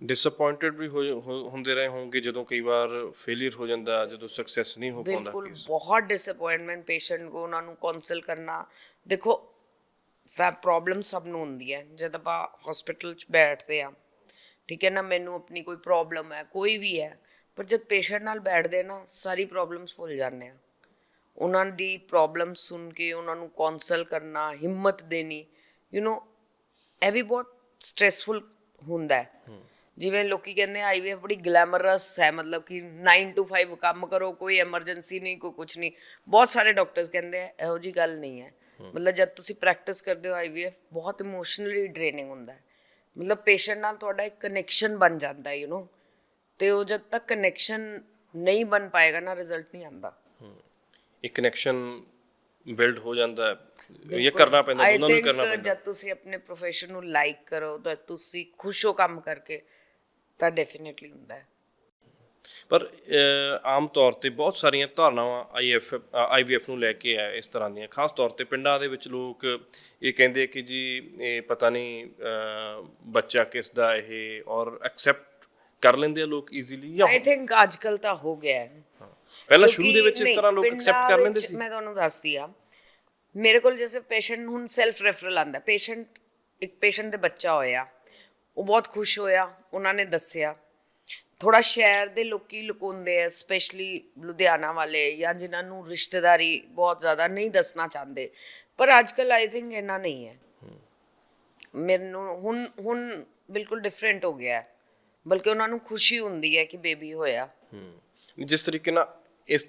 ਡਿਸਅਪਾਇੰਟਡ ਵੀ ਹੁੰਦੇ ਰਹੇ ਹੋਣਗੇ ਜਦੋਂ ਕਈ ਵਾਰ ਫੇਲਿਅਰ ਹੋ ਜਾਂਦਾ, ਜਦੋਂ ਸਕਸੈਸ ਨਹੀਂ ਹੋ ਪਾਉਂਦਾ? ਬਿਲਕੁਲ, ਬਹੁਤ ਡਿਸਅਪਾਇੰਟਮੈਂਟ ਪੇਸ਼ੈਂਟ ਕੋ, ਉਹਨਾਂ ਨੂੰ ਕਾਉਂਸਲ ਕਰਨਾ। ਦੇਖੋ ਪ੍ਰੋਬਲਮ ਸਭ ਨੂੰ ਹੁੰਦੀ ਹੈ, ਜਦ ਆਪਾਂ ਹਸਪੀਟਲ 'ਚ ਬੈਠਦੇ ਆ, ਠੀਕ ਹੈ ਨਾ, ਮੈਨੂੰ ਆਪਣੀ ਕੋਈ ਪ੍ਰੋਬਲਮ ਹੈ, ਕੋਈ ਵੀ ਹੈ, ਪਰ ਜਦ ਪੇਸ਼ੈਂਟ ਨਾਲ ਬੈਠਦੇ ਨਾ, ਸਾਰੀ ਪ੍ਰੋਬਲਮਸ ਭੁੱਲ ਜਾਂਦੇ ਆ। ਉਹਨਾਂ ਦੀ ਪ੍ਰੋਬਲਮ ਸੁਣ ਕੇ ਉਹਨਾਂ ਨੂੰ ਕਾਉਂਸਲ ਕਰਨਾ, ਹਿੰਮਤ ਦੇਣੀ, ਇਹ ਵੀ ਬਹੁਤ ਸਟ੍ਰੈਸਫੁਲ ਹੁੰਦਾ ਹੈ। ਜਿਵੇਂ ਲੋਕੀ ਕਹਿੰਦੇ IVF ਬੜੀ ਗਲੈਮਰਸ ਹੈ, ਮਤਲਬ ਕਿ 9 to 5 ਕੰਮ ਕਰੋ, ਕੋਈ ਐਮਰਜੈਂਸੀ ਨਹੀਂ, ਕੋਈ ਕੁਛ ਨਹੀਂ। ਬਹੁਤ ਸਾਰੇ ਡਾਕਟਰਸ ਕਹਿੰਦੇ ਆ, ਇਹੋ ਜਿਹੀ ਗੱਲ ਨਹੀਂ ਹੈ। ਮਤਲਬ ਜਦ ਤੁਸੀਂ ਪ੍ਰੈਕਟਿਸ ਕਰਦੇ ਹੋ IVF, ਬਹੁਤ ਇਮੋਸ਼ਨਲੀ ਡਰੇਨਿੰਗ ਹੁੰਦਾ ਹੈ। ਮਤਲਬ ਪੇਸ਼ੈਂਟ ਨਾਲ ਤੁਹਾਡਾ ਇੱਕ ਕਨੈਕਸ਼ਨ ਬਣ ਜਾਂਦਾ ਹੈ, ਤੇ ਉਹ ਜਦ ਤੱਕ ਕਨੈਕਸ਼ਨ ਨਹੀਂ ਬਣ ਪਾਏਗਾ ਨਾ, ਰਿਜ਼ਲਟ ਨਹੀਂ ਆਉਂਦਾ। ਇੱਕ ਕਨੈਕਸ਼ਨ ਬਿਲਡ ਹੋ ਜਾਂਦਾ ਹੈ ਜਾਂ ਕਰਨਾ ਪੈਂਦਾ, ਆਈ ਦੋਨਾਂ ਨੂੰ ਹੀ ਥਿੰਕ ਕਰਨਾ ਪੈਂਦਾ। ਜਦ ਤੁਸੀਂ ਆਪਣੇ ਪ੍ਰੋਫੈਸ਼ਨ ਨੂੰ ਲਾਈਕ ਕਰੋ ਤਾਂ ਤੁਸੀਂ ਖੁਸ਼ ਹੋ ਕੰਮ ਕਰਕੇ ਤਾਂ ਡੈਫੀਨਿਟਲੀ ਹੁੰਦਾ ਹੈ। ਪਰ ਆਮ ਤੌਰ ਤੇ ਬਹੁਤ ਸਾਰੀਆਂ ਧਾਰਨਾਵਾਂ ਆਈਵੀਐਫ ਨੂੰ ਲੈ ਕੇ ਹੈ ਇਸ ਤਰ੍ਹਾਂ ਦੀਆਂ, ਖਾਸ ਤੌਰ ਤੇ ਪਿੰਡਾਂ ਦੇ ਵਿੱਚ ਲੋਕ ਇਹ ਕਹਿੰਦੇ ਕਿ ਜੀ ਇਹ ਪਤਾ ਨਹੀਂ ਬੱਚਾ ਕਿਸ ਦਾ ਇਹ, ਔਰ ਐਕਸੈਪਟ ਕਰ ਲੈਂਦੇ ਆ ਲੋਕ ਈਜ਼ੀਲੀ ਜਾਂ ਆਈ ਥਿੰਕ ਅੱਜ ਕੱਲ ਤਾਂ ਹੋ ਗਿਆ ਹੈ। ਪਹਿਲਾਂ ਸ਼ੁਰੂ ਦੇ ਵਿੱਚ ਕਿਉਂਕਿ ਇਸ ਤਰ੍ਹਾਂ ਲੋਕ ਨਹੀਂ, ਐਕਸੈਪਟ ਕਰ ਲੈਂਦੇ ਪਿੰਡਾਂ ਸੀ। ਵਿੱਚ ਮੈਂ ਤੁਹਾਨੂੰ ਦੱਸਦੀ ਆ, ਮੇਰੇ ਕੋਲ ਜੈਸੇ ਪੇਸ਼ੈਂਟ ਹੁਣ ਸੈਲਫ ਰੈਫਰਲ ਆਂਦਾ, ਇੱਕ ਪੇਸ਼ੈਂਟ ਦੇ ਬੱਚਾ ਹੋਇਆ, ਉਹ ਬਹੁਤ ਖੁਸ਼ ਹੋਇਆ, ਉਹਨਾਂ ਨੇ ਦੱਸਿਆ। ਥੋੜਾ ਸ਼ਹਿਰ ਦੇ ਲੋਕੀ ਲੁਕਾਉਂਦੇ ਆ, ਸਪੈਸ਼ਲੀ ਲੁਧਿਆਣਾ ਵਾਲੇ ਜਾਂ ਜਿਨ੍ਹਾਂ ਨੂੰ ਰਿਸ਼ਤੇਦਾਰੀ ਬਹੁਤ ਜ਼ਿਆਦਾ ਨਹੀਂ ਦੱਸਣਾ ਚਾਹੁੰਦੇ, ਪਰ ਅੱਜ ਕੱਲ ਆਈ ਥਿੰਕ ਇੰਨਾ ਨਹੀਂ ਹੈ। ਮੈਨੂੰ ਹੁਣ ਬਿਲਕੁਲ ਡਿਫਰੈਂਟ ਹੋ ਗਿਆ ਹੈ, ਬਲਕਿ ਉਹਨਾਂ ਨੂੰ ਖੁਸ਼ੀ ਹੁੰਦੀ ਹੈ ਕਿ ਬੇਬੀ ਹੋਇਆ। ਜਿਸ ਤਰੀਕੇ ਨਾਲ ਇਸ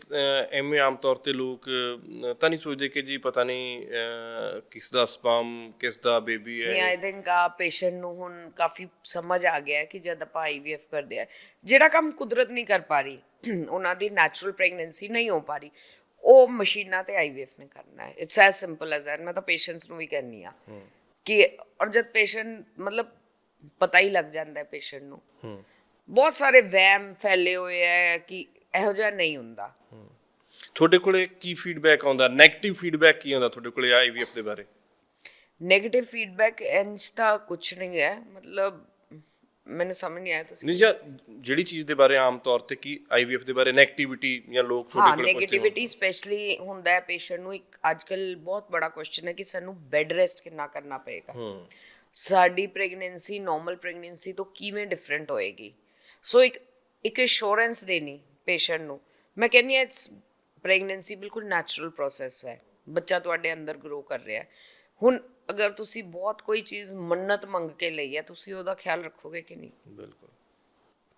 ਐਵੇਂ ਆਮ ਤੌਰ ਤੇ ਲੋਕ ਤਾਂ ਨਹੀਂ ਸੋਚਦੇ ਕਿ ਜੀ ਪਤਾ ਨਹੀਂ ਕਿਸ ਦਾ ਸਪਰਮ ਕਿਸ ਦਾ ਬੇਬੀ ਨਹੀਂ, ਹੈ। ਆਈ ਥਿੰਕ ਆ ਪੇਸ਼ੈਂਟ ਨੂੰ ਹੁਣ ਕਾਫੀ ਸਮਝ ਆ ਗਿਆ ਕਿ ਜਦ ਆਪਾਂ ਆਈਵੀਐਫ ਕਰਦੇ ਆ, ਜਿਹੜਾ ਕੰਮ ਕੁਦਰਤ ਨਹੀਂ ਕਰ ਪਾ ਰਹੀ, ਉਹਨਾਂ ਦੀ ਨੈਚੁਰਲ ਪ੍ਰੈਗਨੈਂਸੀ ਨਹੀਂ ਹੋ ਪਾ ਰਹੀ, ਉਹ ਮਸ਼ੀਨਾਂ ਤੇ ਆਈਵੀਐਫ ਨੇ ਕਰਨਾ ਹੈ। It's as simple as that. ਮੈਂ ਤਾਂ ਪੇਸ਼ੈਂਟਸ ਨੂੰ ਵੀ ਕਹਿੰਦੀ ਆ ਕਿ, ਔਰ ਜਦ ਪੇਸ਼ੈਂਟ ਮਤਲਬ ਪਤਾ ਹੀ ਲੱਗ ਜਾਂਦਾ ਹੈ ਪੇਸ਼ੈਂਟ ਨੂੰ, ਬਹੁਤ ਸਾਰੇ ਵਹਿਮ ਫੈਲੇ ਹੋਏ ਹੈ ਕਿ ਇਹੋ ਜਿਹਾ ਨਹੀਂ ਹੁੰਦਾ। ਤੁਹਾਡੇ ਕੋਲੇ ਕੀ ਫੀਡਬੈਕ ਆਉਂਦਾ, ਨੈਗੇਟਿਵ ਫੀਡਬੈਕ ਕੀ ਆਉਂਦਾ ਤੁਹਾਡੇ ਕੋਲੇ ਆਈਵੀਐਫ ਦੇ ਬਾਰੇ? ਨੈਗੇਟਿਵ ਫੀਡਬੈਕ ਇੰਝ ਤਾਂ ਕੁਛ ਨਹੀਂ ਹੈ, ਮਤਲਬ ਮੈਨੂੰ ਸਮਝ ਨਹੀਂ ਆਇਆ ਤੁਸੀਂ। ਨਹੀਂ, ਜਿਹੜੀ ਚੀਜ਼ ਦੇ ਬਾਰੇ ਆਮ ਤੌਰ ਤੇ ਕੀ ਆਈਵੀਐਫ ਦੇ ਬਾਰੇ ਨੈਗੇਟਿਵਿਟੀ ਜਾਂ ਲੋਕ ਤੁਹਾਡੇ ਹਾਂ, ਕੋਲੇ ਪਹੁੰਚੇ ਨੈਗੇਟਿਵਿਟੀ ਸਪੈਸ਼ਲੀ ਹੁੰਦਾ ਹੈ ਪੇਸ਼ੈਂਟ ਨੂੰ। ਇੱਕ ਅੱਜ ਕੱਲ ਬਹੁਤ ਬੜਾ ਕੁਐਸਚਨ ਹੈ ਕਿ ਸਾਨੂੰ ਬੈੱਡ ਰੈਸਟ ਕਿੰਨਾ ਕਰਨਾ ਪਏਗਾ, ਸਾਡੀ ਪ੍ਰੈਗਨੈਂਸੀ ਨੋਰਮਲ ਪ੍ਰੈਗਨੈਂਸੀ ਤੋਂ ਕਿਵੇਂ ਡਿਫਰੈਂਟ ਹੋਏਗੀ। ਸੋ ਇੱਕ ਐਸ਼ੋਰੈਂਸ ਦੇਣੀ ਪੇਸ਼ੈਂਟ ਨੂੰ। ਮੈਂ ਕਹਿੰਦੀ ਹਾਂ ਇਟਸ ਪ੍ਰੈਗਨੈਂਸੀ ਬਿਲਕੁਲ ਨੈਚੁਰਲ ਪ੍ਰੋਸੈਸ ਹੈ, ਬੱਚਾ ਤੁਹਾਡੇ ਅੰਦਰ ਗਰੋ ਕਰ ਰਿਹਾ ਹੈ। ਹੁਣ ਅਗਰ ਤੁਸੀਂ ਬਹੁਤ ਕੋਈ ਚੀਜ਼ ਮੰਨਤ ਮੰਗ ਕੇ ਲਈ ਹੈ, ਤੁਸੀਂ ਉਹਦਾ ਖਿਆਲ ਰੱਖੋਗੇ ਕਿ ਨਹੀਂ? ਬਿਲਕੁਲ।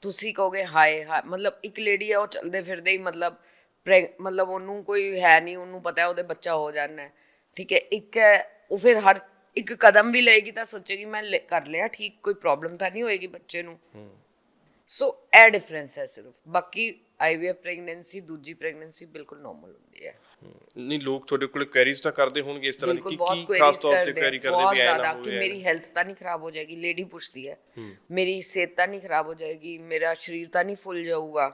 ਤੁਸੀਂ ਕਹੋਗੇ ਹਾਏ ਹਾਏ, ਮਤਲਬ ਇੱਕ ਲੇਡੀ ਹੈ ਉਹ ਚਲਦੇ ਫਿਰਦੇ ਹੀ ਮਤਲਬ ਉਹਨੂੰ ਕੋਈ ਹੈ ਨਹੀਂ, ਉਹਨੂੰ ਪਤਾ ਉਹਦੇ ਬੱਚਾ ਹੋ ਜਾਣਾ ਹੈ, ਠੀਕ ਹੈ। ਇੱਕ ਹੈ ਉਹ ਫਿਰ ਹਰ ਇੱਕ ਕਦਮ ਵੀ ਲਏਗੀ ਤਾਂ ਸੋਚੇਗੀ ਮੈਂ ਕਰ ਲਿਆ ਠੀਕ, ਕੋਈ ਪ੍ਰੋਬਲਮ ਤਾਂ ਨਹੀਂ ਹੋਏਗੀ ਬੱਚੇ ਨੂੰ। ਸੋ ਇਹ ਡਿਫਰੈਂਸ ਹੈ ਸਿਰਫ, ਬਾਕੀ ਆਈਵੀਐਫ ਪ੍ਰੈਗਨੈਂਸੀ ਦੂਜੀ ਪ੍ਰੈਗਨੈਂਸੀ ਬਿਲਕੁਲ ਨਾਰਮਲ ਹੁੰਦੀ ਹੈ। ਨਹੀਂ, ਲੋਕ ਤੁਹਾਡੇ ਕੋਲੇ ਕੁਐਰੀਜ਼ ਤਾਂ ਕਰਦੇ ਹੋਣਗੇ ਇਸ ਤਰ੍ਹਾਂ ਦੀ ਬਿਲਕੁਲ, ਕਿ ਬਹੁਤ ਕੀ ਕੁਐਰੀਜ਼ ਖਾਸ ਤੌਰ ਤੇ ਕਰਦੇ ਕੁਐਰੀ ਆ, ਕਰਦੇ ਬਹੁਤ ਵੀ ਐ ਜ਼ਿਆਦਾ, ਨਾ ਕਿ ਹੋਵੇ। ਮੇਰੀ ਹੈਲਥ ਤਾਂ ਨਹੀਂ ਖਰਾਬ ਹੋ ਜਾਏਗੀ। ਲੇਡੀ ਪੁੱਛਦੀ ਹੈ ਮੇਰੀ ਸਿਹਤ ਤਾਂ ਨਹੀਂ ਖਰਾਬ ਹੋ ਜਾਏਗੀ, ਮੇਰਾ ਸਰੀਰ ਤਾਂ ਨਹੀਂ ਫੁੱਲ ਜਾਊਗਾ,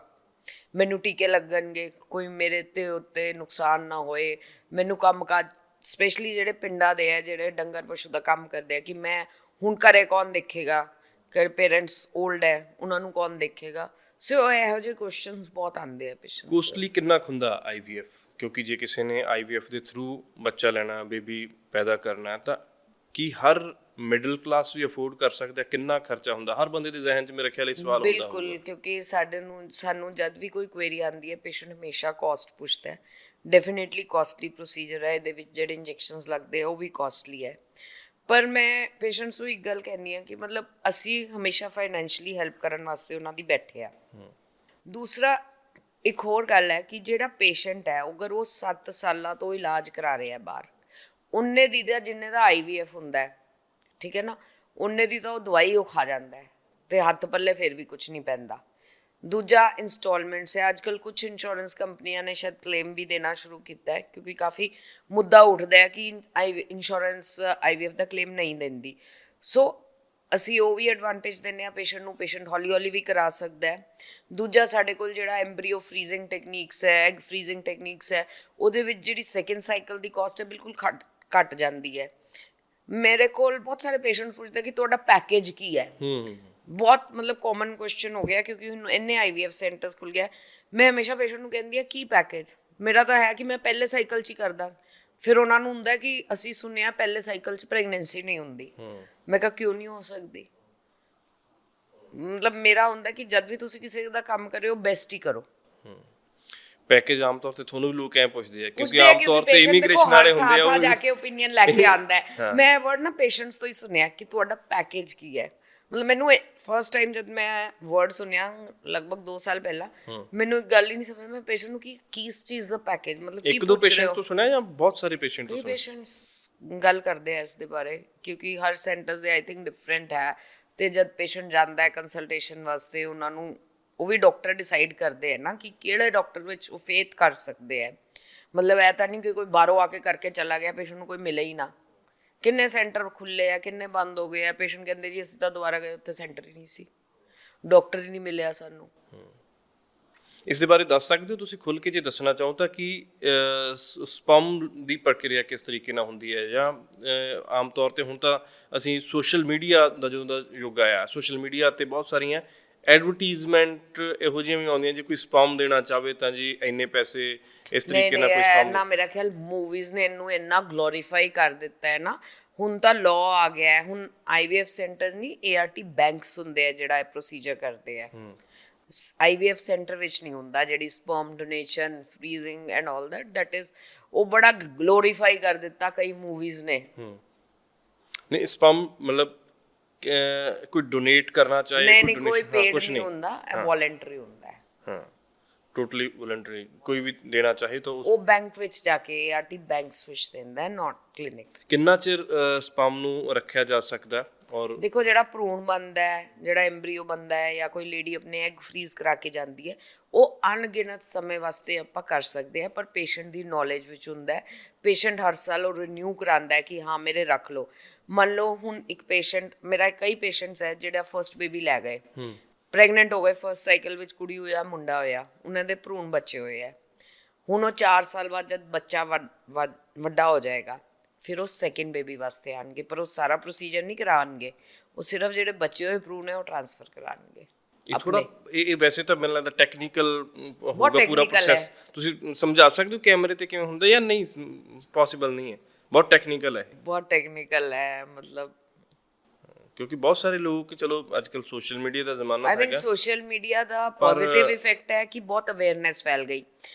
ਮੈਨੂੰ ਟੀਕੇ ਲੱਗਣਗੇ, ਕੋਈ ਮੇਰੇ ਤੇ ਉੱਤੇ ਨੁਕਸਾਨ ਨਾ ਹੋਏ, ਮੈਨੂੰ ਕੰਮਕਾਜ ਸਪੈਸ਼ਲੀ ਜਿਹੜੇ ਪਿੰਡਾਂ ਦੇ ਹੈ, ਜਿਹੜੇ ਡੰਗਰ ਪਸ਼ੂ ਦਾ ਕੰਮ ਕਰਦੇ ਆ, ਕਿ ਮੈਂ ਹੁਣ ਘਰੇ ਕੌਣ ਦੇਖੇਗਾ, ਘਰ ਪੇਰੈਂਟਸ ਓਲਡ ਹੈ ਉਹਨਾਂ ਨੂੰ ਕੌਣ ਦੇਖੇਗਾ। ਸੋ ਇਹੋ ਜਿਹੇ ਕੁਐਸਚਨਸ ਬਹੁਤ ਆਉਂਦੇ ਆ ਪੇਸ਼ੈਂਟਸ। ਕੋਸਟਲੀ ਕਿੰਨਾ ਕੁ ਹੁੰਦਾ ਆਈਵੀਐਫ? ਕਿਉਂਕਿ ਜੇ ਕਿਸੇ ਨੇ ਆਈਵੀਐਫ ਦੇ ਥਰੂ ਬੱਚਾ ਲੈਣਾ, ਬੇਬੀ ਪੈਦਾ ਕਰਨਾ, ਤਾਂ ਕੀ ਹਰ ਮਿਡਲ ਕਲਾਸ ਵੀ ਅਫੋਰਡ ਕਰ ਸਕਦਾ? ਕਿੰਨਾ ਖਰਚਾ ਹੁੰਦਾ? ਹਰ ਬੰਦੇ ਦੇ ਜ਼ਿਹਨ 'ਚ ਮੇਰੇ ਖਿਆਲ ਇਹ ਸਵਾਲ ਹੁੰਦਾ ਹੋਊਗਾ। ਬਿਲਕੁਲ, ਕਿਉਂਕਿ ਸਾਨੂੰ ਜਦ ਵੀ ਕੋਈ ਕੁਐਰੀ ਆਉਂਦੀ ਹੈ, ਪੇਸ਼ੈਂਟ ਹਮੇਸ਼ਾ ਕਾਸਟ ਪੁੱਛਦਾ ਹੈ। ਡੈਫੀਨੇਟਲੀ ਕਾਸਟਲੀ ਪ੍ਰੋਸੀਜਰ ਹੈ, ਇਹਦੇ ਵਿੱਚ ਜਿਹੜੇ ਇੰਜੈਕਸ਼ਨਸ ਲੱਗਦੇ ਆ ਉਹ ਵੀ ਕਾਸਟਲੀ ਹੈ। ਪਰ ਮੈਂ ਪੇਸ਼ੈਂਟਸ ਨੂੰ ਇੱਕ ਗੱਲ ਕਹਿੰਦੀ ਹਾਂ ਕਿ ਮਤਲਬ ਅਸੀਂ ਹਮੇਸ਼ਾ ਫਾਈਨੈਂਸ਼ਲੀ ਹੈਲਪ ਕਰਨ ਵਾਸਤੇ ਉਹਨਾਂ ਦੀ ਬੈਠੇ ਆ। ਦੂਸਰਾ ਇੱਕ ਹੋਰ ਗੱਲ ਹੈ ਕਿ ਜਿਹੜਾ ਪੇਸ਼ੈਂਟ ਹੈ ਅਗਰ ਉਹ 7 ਸਾਲਾਂ ਤੋਂ ਇਲਾਜ ਕਰਾ ਰਿਹਾ ਬਾਹਰ, ਉਨੇ ਦੀ ਦਾ ਜਿੰਨੇ ਦਾ ਆਈਵੀਐਫ ਹੁੰਦਾ ਹੈ, ਠੀਕ ਹੈ ਨਾ, ਉਨੇ ਦੀ ਤਾਂ ਉਹ ਦਵਾਈ ਉਹ ਖਾ ਜਾਂਦਾ ਹੈ ਤੇ ਹੱਥ ਪੱਲੇ ਫਿਰ ਵੀ ਕੁਝ ਨਹੀਂ ਪੈਂਦਾ। ਦੂਜਾ ਇੰਸਟਾਲਮੈਂਟਸ ਹੈ। ਅੱਜ ਕੱਲ੍ਹ ਕੁਝ ਇੰਸ਼ੋਰੈਂਸ ਕੰਪਨੀਆਂ ਨੇ ਸ਼ਾਇਦ ਕਲੇਮ ਵੀ ਦੇਣਾ ਸ਼ੁਰੂ ਕੀਤਾ ਹੈ, ਕਿਉਂਕਿ ਕਾਫੀ ਮੁੱਦਾ ਉੱਠਦਾ ਹੈ ਕਿ ਇੰਸ਼ੋਰੈਂਸ ਆਈਵੀਐਫ ਦਾ ਕਲੇਮ ਨਹੀਂ ਦਿੰਦੀ। ਸੋ ਅਸੀਂ ਉਹ ਵੀ ਐਡਵਾਂਟੇਜ ਦਿੰਦੇ ਹਾਂ ਪੇਸ਼ੈਂਟ ਨੂੰ, ਪੇਸ਼ੈਂਟ ਹੌਲੀ ਹੌਲੀ ਵੀ ਕਰਾ ਸਕਦਾ ਹੈ। ਦੂਜਾ ਸਾਡੇ ਕੋਲ ਜਿਹੜਾ ਐਮਬਰੀਓ ਫਰੀਜ਼ਿੰਗ ਟੈਕਨੀਕਸ ਹੈ, ਐਗ ਫਰੀਜ਼ਿੰਗ ਟੈਕਨੀਕਸ ਹੈ, ਉਹਦੇ ਵਿੱਚ ਜਿਹੜੀ ਸੈਕਿੰਡ ਸਾਈਕਲ ਦੀ ਕਾਸਟ ਹੈ ਬਿਲਕੁਲ ਘੱਟ ਜਾਂਦੀ ਹੈ। ਮੇਰੇ ਕੋਲ ਬਹੁਤ ਸਾਰੇ ਪੇਸ਼ੈਂਟ ਪੁੱਛਦੇ ਕਿ ਤੁਹਾਡਾ ਪੈਕੇਜ ਕੀ ਹੈ। ਬਹੁਤ ਮਤਲਬ ਕਾਮਨ ਕੁਐਸਚਨ ਹੋ ਗਿਆ, ਕਿਉਂਕਿ ਹੁਣ ਇੰਨੇ ਆਈਵੀਐਫ ਸੈਂਟਰਸ ਖੁੱਲ ਗਿਆ। ਮੈਂ ਹਮੇਸ਼ਾ ਪੇਸ਼ੈਂਟ ਨੂੰ ਕਹਿੰਦੀ ਹਾਂ ਕੀ ਪੈਕੇਜ? ਮੇਰਾ ਤਾਂ ਹੈ ਕਿ ਮੈਂ ਪਹਿਲੇ ਸਾਈਕਲ 'ਚ ਹੀ ਕਰਦਾ। ਫਿਰ ਉਹਨਾਂ ਨੂੰ ਹੁੰਦਾ ਕਿ ਅਸੀਂ ਸੁਣਿਆ ਪਹਿਲੇ ਸਾਈਕਲ 'ਚ ਪ੍ਰੈਗਨੈਂਸੀ ਨਹੀਂ ਹੁੰਦੀ। ਮੈਂ ਕਿਹਾ ਕਿਉਂ ਨਹੀਂ ਹੋ ਸਕਦੀ? ਮਤਲਬ ਮੇਰਾ ਹੁੰਦਾ ਕਿ ਜਦ ਵੀ ਤੁਸੀਂ ਕਿਸੇ ਦਾ ਕੰਮ ਕਰ ਰਹੇ ਹੋ ਬੈਸਟ ਹੀ ਕਰੋ। ਪੈਕੇਜ ਆਮ ਤੌਰ ਤੇ ਤੁਹਾਨੂੰ ਵੀ ਲੋਕ ਐ ਪੁੱਛਦੇ ਆ, ਕਿਉਂਕਿ ਆਮ ਤੌਰ ਤੇ ਇਮੀਗ੍ਰੇਸ਼ਨ ਵਾਲੇ ਹੁੰਦੇ ਆ, ਉਹ ਜਾ ਕੇ ਓਪੀਨੀਅਨ ਲੈ ਕੇ ਆਉਂਦਾ ਹੈ। ਮੈਂ ਵਰਡ ਨਾ ਪੇਸ਼ੈਂਟਸ ਤੋਂ ਹੀ ਸੁਣਿਆ ਕਿ ਤੁਹਾਡਾ ਪੈਕੇਜ ਕੀ ਹੈ। ਮਤਲਬ ਮੈਨੂੰ ਫਸਟ ਟਾਈਮ ਜਦ ਮੈਂ ਵਰਡ ਸੁਣਿਆ ਲਗਭਗ 2 ਸਾਲ ਪਹਿਲਾਂ, ਮੈਨੂੰ ਇੱਕ ਗੱਲ ਹੀ ਨਹੀਂ ਸਮਝ ਮੈਂ ਪੇਸ਼ੈਂਟ ਨੂੰ ਕਿ ਇਸ ਚੀਜ਼ ਦਾ ਪੈਕੇਜ ਮਤਲਬ ਕੀ ਪੁੱਛ ਰਹੇ ਹੋ। 1-2 ਪੇਸ਼ੈਂਟ ਤੋਂ ਸੁਣਿਆ ਜਾਂ ਬਹੁਤ ਸਾਰੇ ਪੇਸ਼ੈਂਟ ਤੋਂ ਸੁਣਿਆ? ਪੇਸ਼ੈਂਟਸ ਗੱਲ ਕਰਦੇ ਆ ਇਸ ਦੇ ਬਾਰੇ, ਕਿਉਂਕਿ ਹਰ ਸੈਂਟਰਸ ਦੇ ਆਈ ਥਿੰਕ ਡਿਫਰੈਂਟ ਹੈ। ਤੇ ਜਦ ਪੇਸ਼ੈਂਟ ਜਾਂਦਾ ਹੈ ਕੰਸਲਟੇਸ਼ਨ ਵਾਸਤੇ, ਉਹਨਾਂ ਨੂੰ ਉਹ ਵੀ ਡਾਕਟਰ ਡਿਸਾਈਡ ਕਰਦੇ ਹੈ ਨਾ ਕਿ ਕਿਹੜੇ ਡਾਕਟਰ ਵਿੱਚ ਉਹ ਫੇਥ ਕਰ ਸਕਦੇ ਹੈ। ਮਤਲਬ ਇਹ ਤਾਂ ਨਹੀਂ ਕਿ ਕੋਈ ਬਾਹਰੋਂ ਆ ਕੇ ਕਰਕੇ ਚਲਾ ਗਿਆ, ਪੇਸ਼ੈਂਟ ਨੂੰ ਕੋਈ ਮਿਲੇ ਹੀ ਨਾ। ਕਿੰਨੇ ਸੈਂਟਰ ਖੁੱਲੇ ਆ, ਕਿੰਨੇ ਬੰਦ ਹੋ ਗਏ ਆ। ਪੇਸ਼ੈਂਟ ਕਹਿੰਦੇ ਜੀ ਅਸੀਂ ਤਾਂ ਦੁਬਾਰਾ ਗਏ, ਉੱਥੇ ਸੈਂਟਰ ਹੀ ਨਹੀਂ ਸੀ, ਡਾਕਟਰ ਹੀ ਨਹੀਂ ਮਿਲਿਆ ਸਾਨੂੰ। ਇਸ ਦੇ ਬਾਰੇ ਦੱਸ ਸਕਦੇ ਹੋ ਤੁਸੀਂ ਖੁੱਲ੍ਹ ਕੇ, ਜੇ ਦੱਸਣਾ ਚਾਹੋ ਤਾਂ, ਕਿ ਸਪਰਮ ਦੀ ਪ੍ਰਕਿਰਿਆ ਕਿਸ ਤਰੀਕੇ ਨਾਲ ਹੁੰਦੀ ਹੈ? ਜਾਂ ਆਮ ਤੌਰ ਤੇ ਹੁਣ ਤਾਂ ਅਸੀਂ ਸੋਸ਼ਲ ਮੀਡੀਆ ਦਾ ਜਦੋਂ ਦਾ ਯੁੱਗ ਆਇਆ, ਸੋਸ਼ਲ ਮੀਡੀਆ 'ਤੇ ਬਹੁਤ ਸਾਰੀਆਂ ਐਡਵਰਟੀਜ਼ਮੈਂਟ ਇਹੋ ਜਿਹੀਆਂ ਵੀ ਆਉਂਦੀਆਂ, ਜੇ ਕੋਈ ਸਪਰਮ ਦੇਣਾ ਚਾਹਵੇ ਤਾਂ ਜੀ ਇੰਨੇ ਪੈਸੇ, ਇਸ ਤਰੀਕੇ ਨਾਲ ਕੋਈ ਸਪਰਮ। ਨਾ ਮੇਰਾ ਖਿਆਲ ਮੂਵੀਜ਼ ਨੇ ਇਹਨੂੰ ਇੰਨਾ ਗਲੋਰੀਫਾਈ ਕਰ ਦਿੱਤਾ ਹੈ ਨਾ, ਹੁਣ ਤਾਂ ਲਾਅ ਆ ਗਿਆ ਹੈ। ਹੁਣ IVF ਸੈਂਟਰ ਨਹੀਂ, ART ਬੈਂਕਸ ਹੁੰਦੇ ਆ ਜਿਹੜਾ ਇਹ ਪ੍ਰੋਸੀਜਰ ਕਰਦੇ ਆ। IVF ਸੈਂਟਰ ਵਿੱਚ ਨਹੀਂ ਹੁੰਦਾ, ਜਿਹੜੀ sperm donation, freezing and all that is, ਉਹ ਬੜਾ ਗਲੋਰੀਫਾਈ ਕਰ ਦਿੱਤਾ ਕਈ ਮੂਵੀਜ਼ ਨੇ। ਨਹੀਂ, ਸਪਰਮ ਮਤਲਬ ਕੋਈ ਡੋਨੇਟ ਕਰਨਾ ਚਾਹੇ, ਨਹੀਂ ਕੋਈ ਪੇਡ ਨਹੀਂ ਹੁੰਦਾ, ਇਹ ਵੋਲੰਟਰੀ ਹੁੰਦਾ ਹੈ। ਹਾਂ, ਟੋਟਲੀ ਵੋਲੰਟਰੀ, ਕੋਈ ਵੀ ਦੇਣਾ ਚਾਹੇ ਤਾਂ ਉਹ ਬੈਂਕ ਵਿੱਚ ਜਾ ਕੇ, ART ਬੈਂਕਸ ਵਿੱਚ ਦਿੰਦਾ ਹੈ, ਨਾਟ ਕਲੀਨਿਕ। ਕਿੰਨਾ ਚਿਰ ਸਪਰਮ ਨੂੰ ਰੱਖਿਆ ਜਾ ਸਕਦਾ? ਔਰ ਦੇਖੋ, ਜਿਹੜਾ ਭਰੂਣ ਬਣਦਾ ਹੈ, ਜਿਹੜਾ ਐਮਬ੍ਰੀਓ ਬਣਦਾ ਹੈ, ਜਾਂ ਕੋਈ ਲੇਡੀ ਆਪਣੇ ਐਗ ਫਰੀਜ਼ ਕਰਾ ਕੇ ਜਾਂਦੀ ਹੈ, ਉਹ ਅਣਗਿਣਤ ਸਮੇਂ ਵਾਸਤੇ ਆਪਾਂ ਕਰ ਸਕਦੇ ਹਾਂ, ਪਰ ਪੇਸ਼ੈਂਟ ਦੀ ਨੌਲੇਜ ਵਿੱਚ ਹੁੰਦਾ ਹੈ। ਪੇਸ਼ੈਂਟ ਹਰ ਸਾਲ ਉਹ ਰਿਨਿਊ ਕਰਾਉਂਦਾ ਹੈ ਕਿ ਹਾਂ ਮੇਰੇ ਰੱਖ ਲਓ। ਮੰਨ ਲਓ ਹੁਣ ਇੱਕ ਪੇਸ਼ੈਂਟ, ਮੇਰਾ ਕਈ ਪੇਸ਼ੈਂਟਸ ਹੈ ਜਿਹੜਾ ਫਰਸਟ ਬੇਬੀ ਲੈ ਗਏ, ਪ੍ਰੈਗਨੈਂਟ ਹੋ ਗਏ, ਫਰਸਟ ਸਾਈਕਲ ਵਿੱਚ ਕੁੜੀ ਹੋਇਆ, ਮੁੰਡਾ ਹੋਇਆ, ਉਹਨਾਂ ਦੇ ਭਰੂਣ ਬੱਚੇ ਹੋਏ ਆ। ਹੁਣ ਉਹ 4 ਸਾਲ ਬਾਅਦ ਜਦ ਬੱਚਾ ਵੱਡਾ ਹੋ ਜਾਏਗਾ, ਫਿਰ ਉਹ ਸੈਕਿੰਡ ਬੇਬੀ ਵਾਸਤੇ ਆਉਣਗੇ, ਪਰ ਉਹ ਸਾਰਾ ਪ੍ਰੋਸੀਜਰ ਨਹੀਂ ਕਰਾਉਣਗੇ, ਉਹ ਸਿਰਫ ਜਿਹੜੇ ਬਚੇ ਹੋਏ ਭਰੂਣ ਹੈ ਉਹ ਟ੍ਰਾਂਸਫਰ ਕਰਾਉਣਗੇ। ਇਹ ਥੋੜਾ, ਇਹ ਵੈਸੇ ਤਾਂ ਮੈਨੂੰ ਲੱਗਦਾ ਟੈਕਨੀਕਲ ਹੋਊਗਾ ਪੂਰਾ ਪ੍ਰੋਸੈਸ। ਤੁਸੀਂ ਸਮਝਾ ਸਕਦੇ ਹੋ ਕੈਮਰੇ ਤੇ ਕਿਵੇਂ ਹੁੰਦਾ, ਜਾਂ ਨਹੀਂ ਪੋਸੀਬਲ ਨਹੀਂ ਹੈ? ਬਹੁਤ ਟੈਕਨੀਕਲ ਹੈ, ਬਹੁਤ ਟੈਕਨੀਕਲ ਹੈ, ਮਤਲਬ ਕਿਉਂਕਿ ਬਹੁਤ ਸਾਰੇ ਲੋਕ, ਚਲੋ ਅੱਜ ਕੱਲ ਸੋਸ਼ਲ ਮੀਡੀਆ ਦਾ ਜ਼ਮਾਨਾ I think social media the positive effect ਹੈ ਕਿ ਬਹੁਤ ਅਵੇਅਰਨੈਸ ਫੈਲ ਗਈ।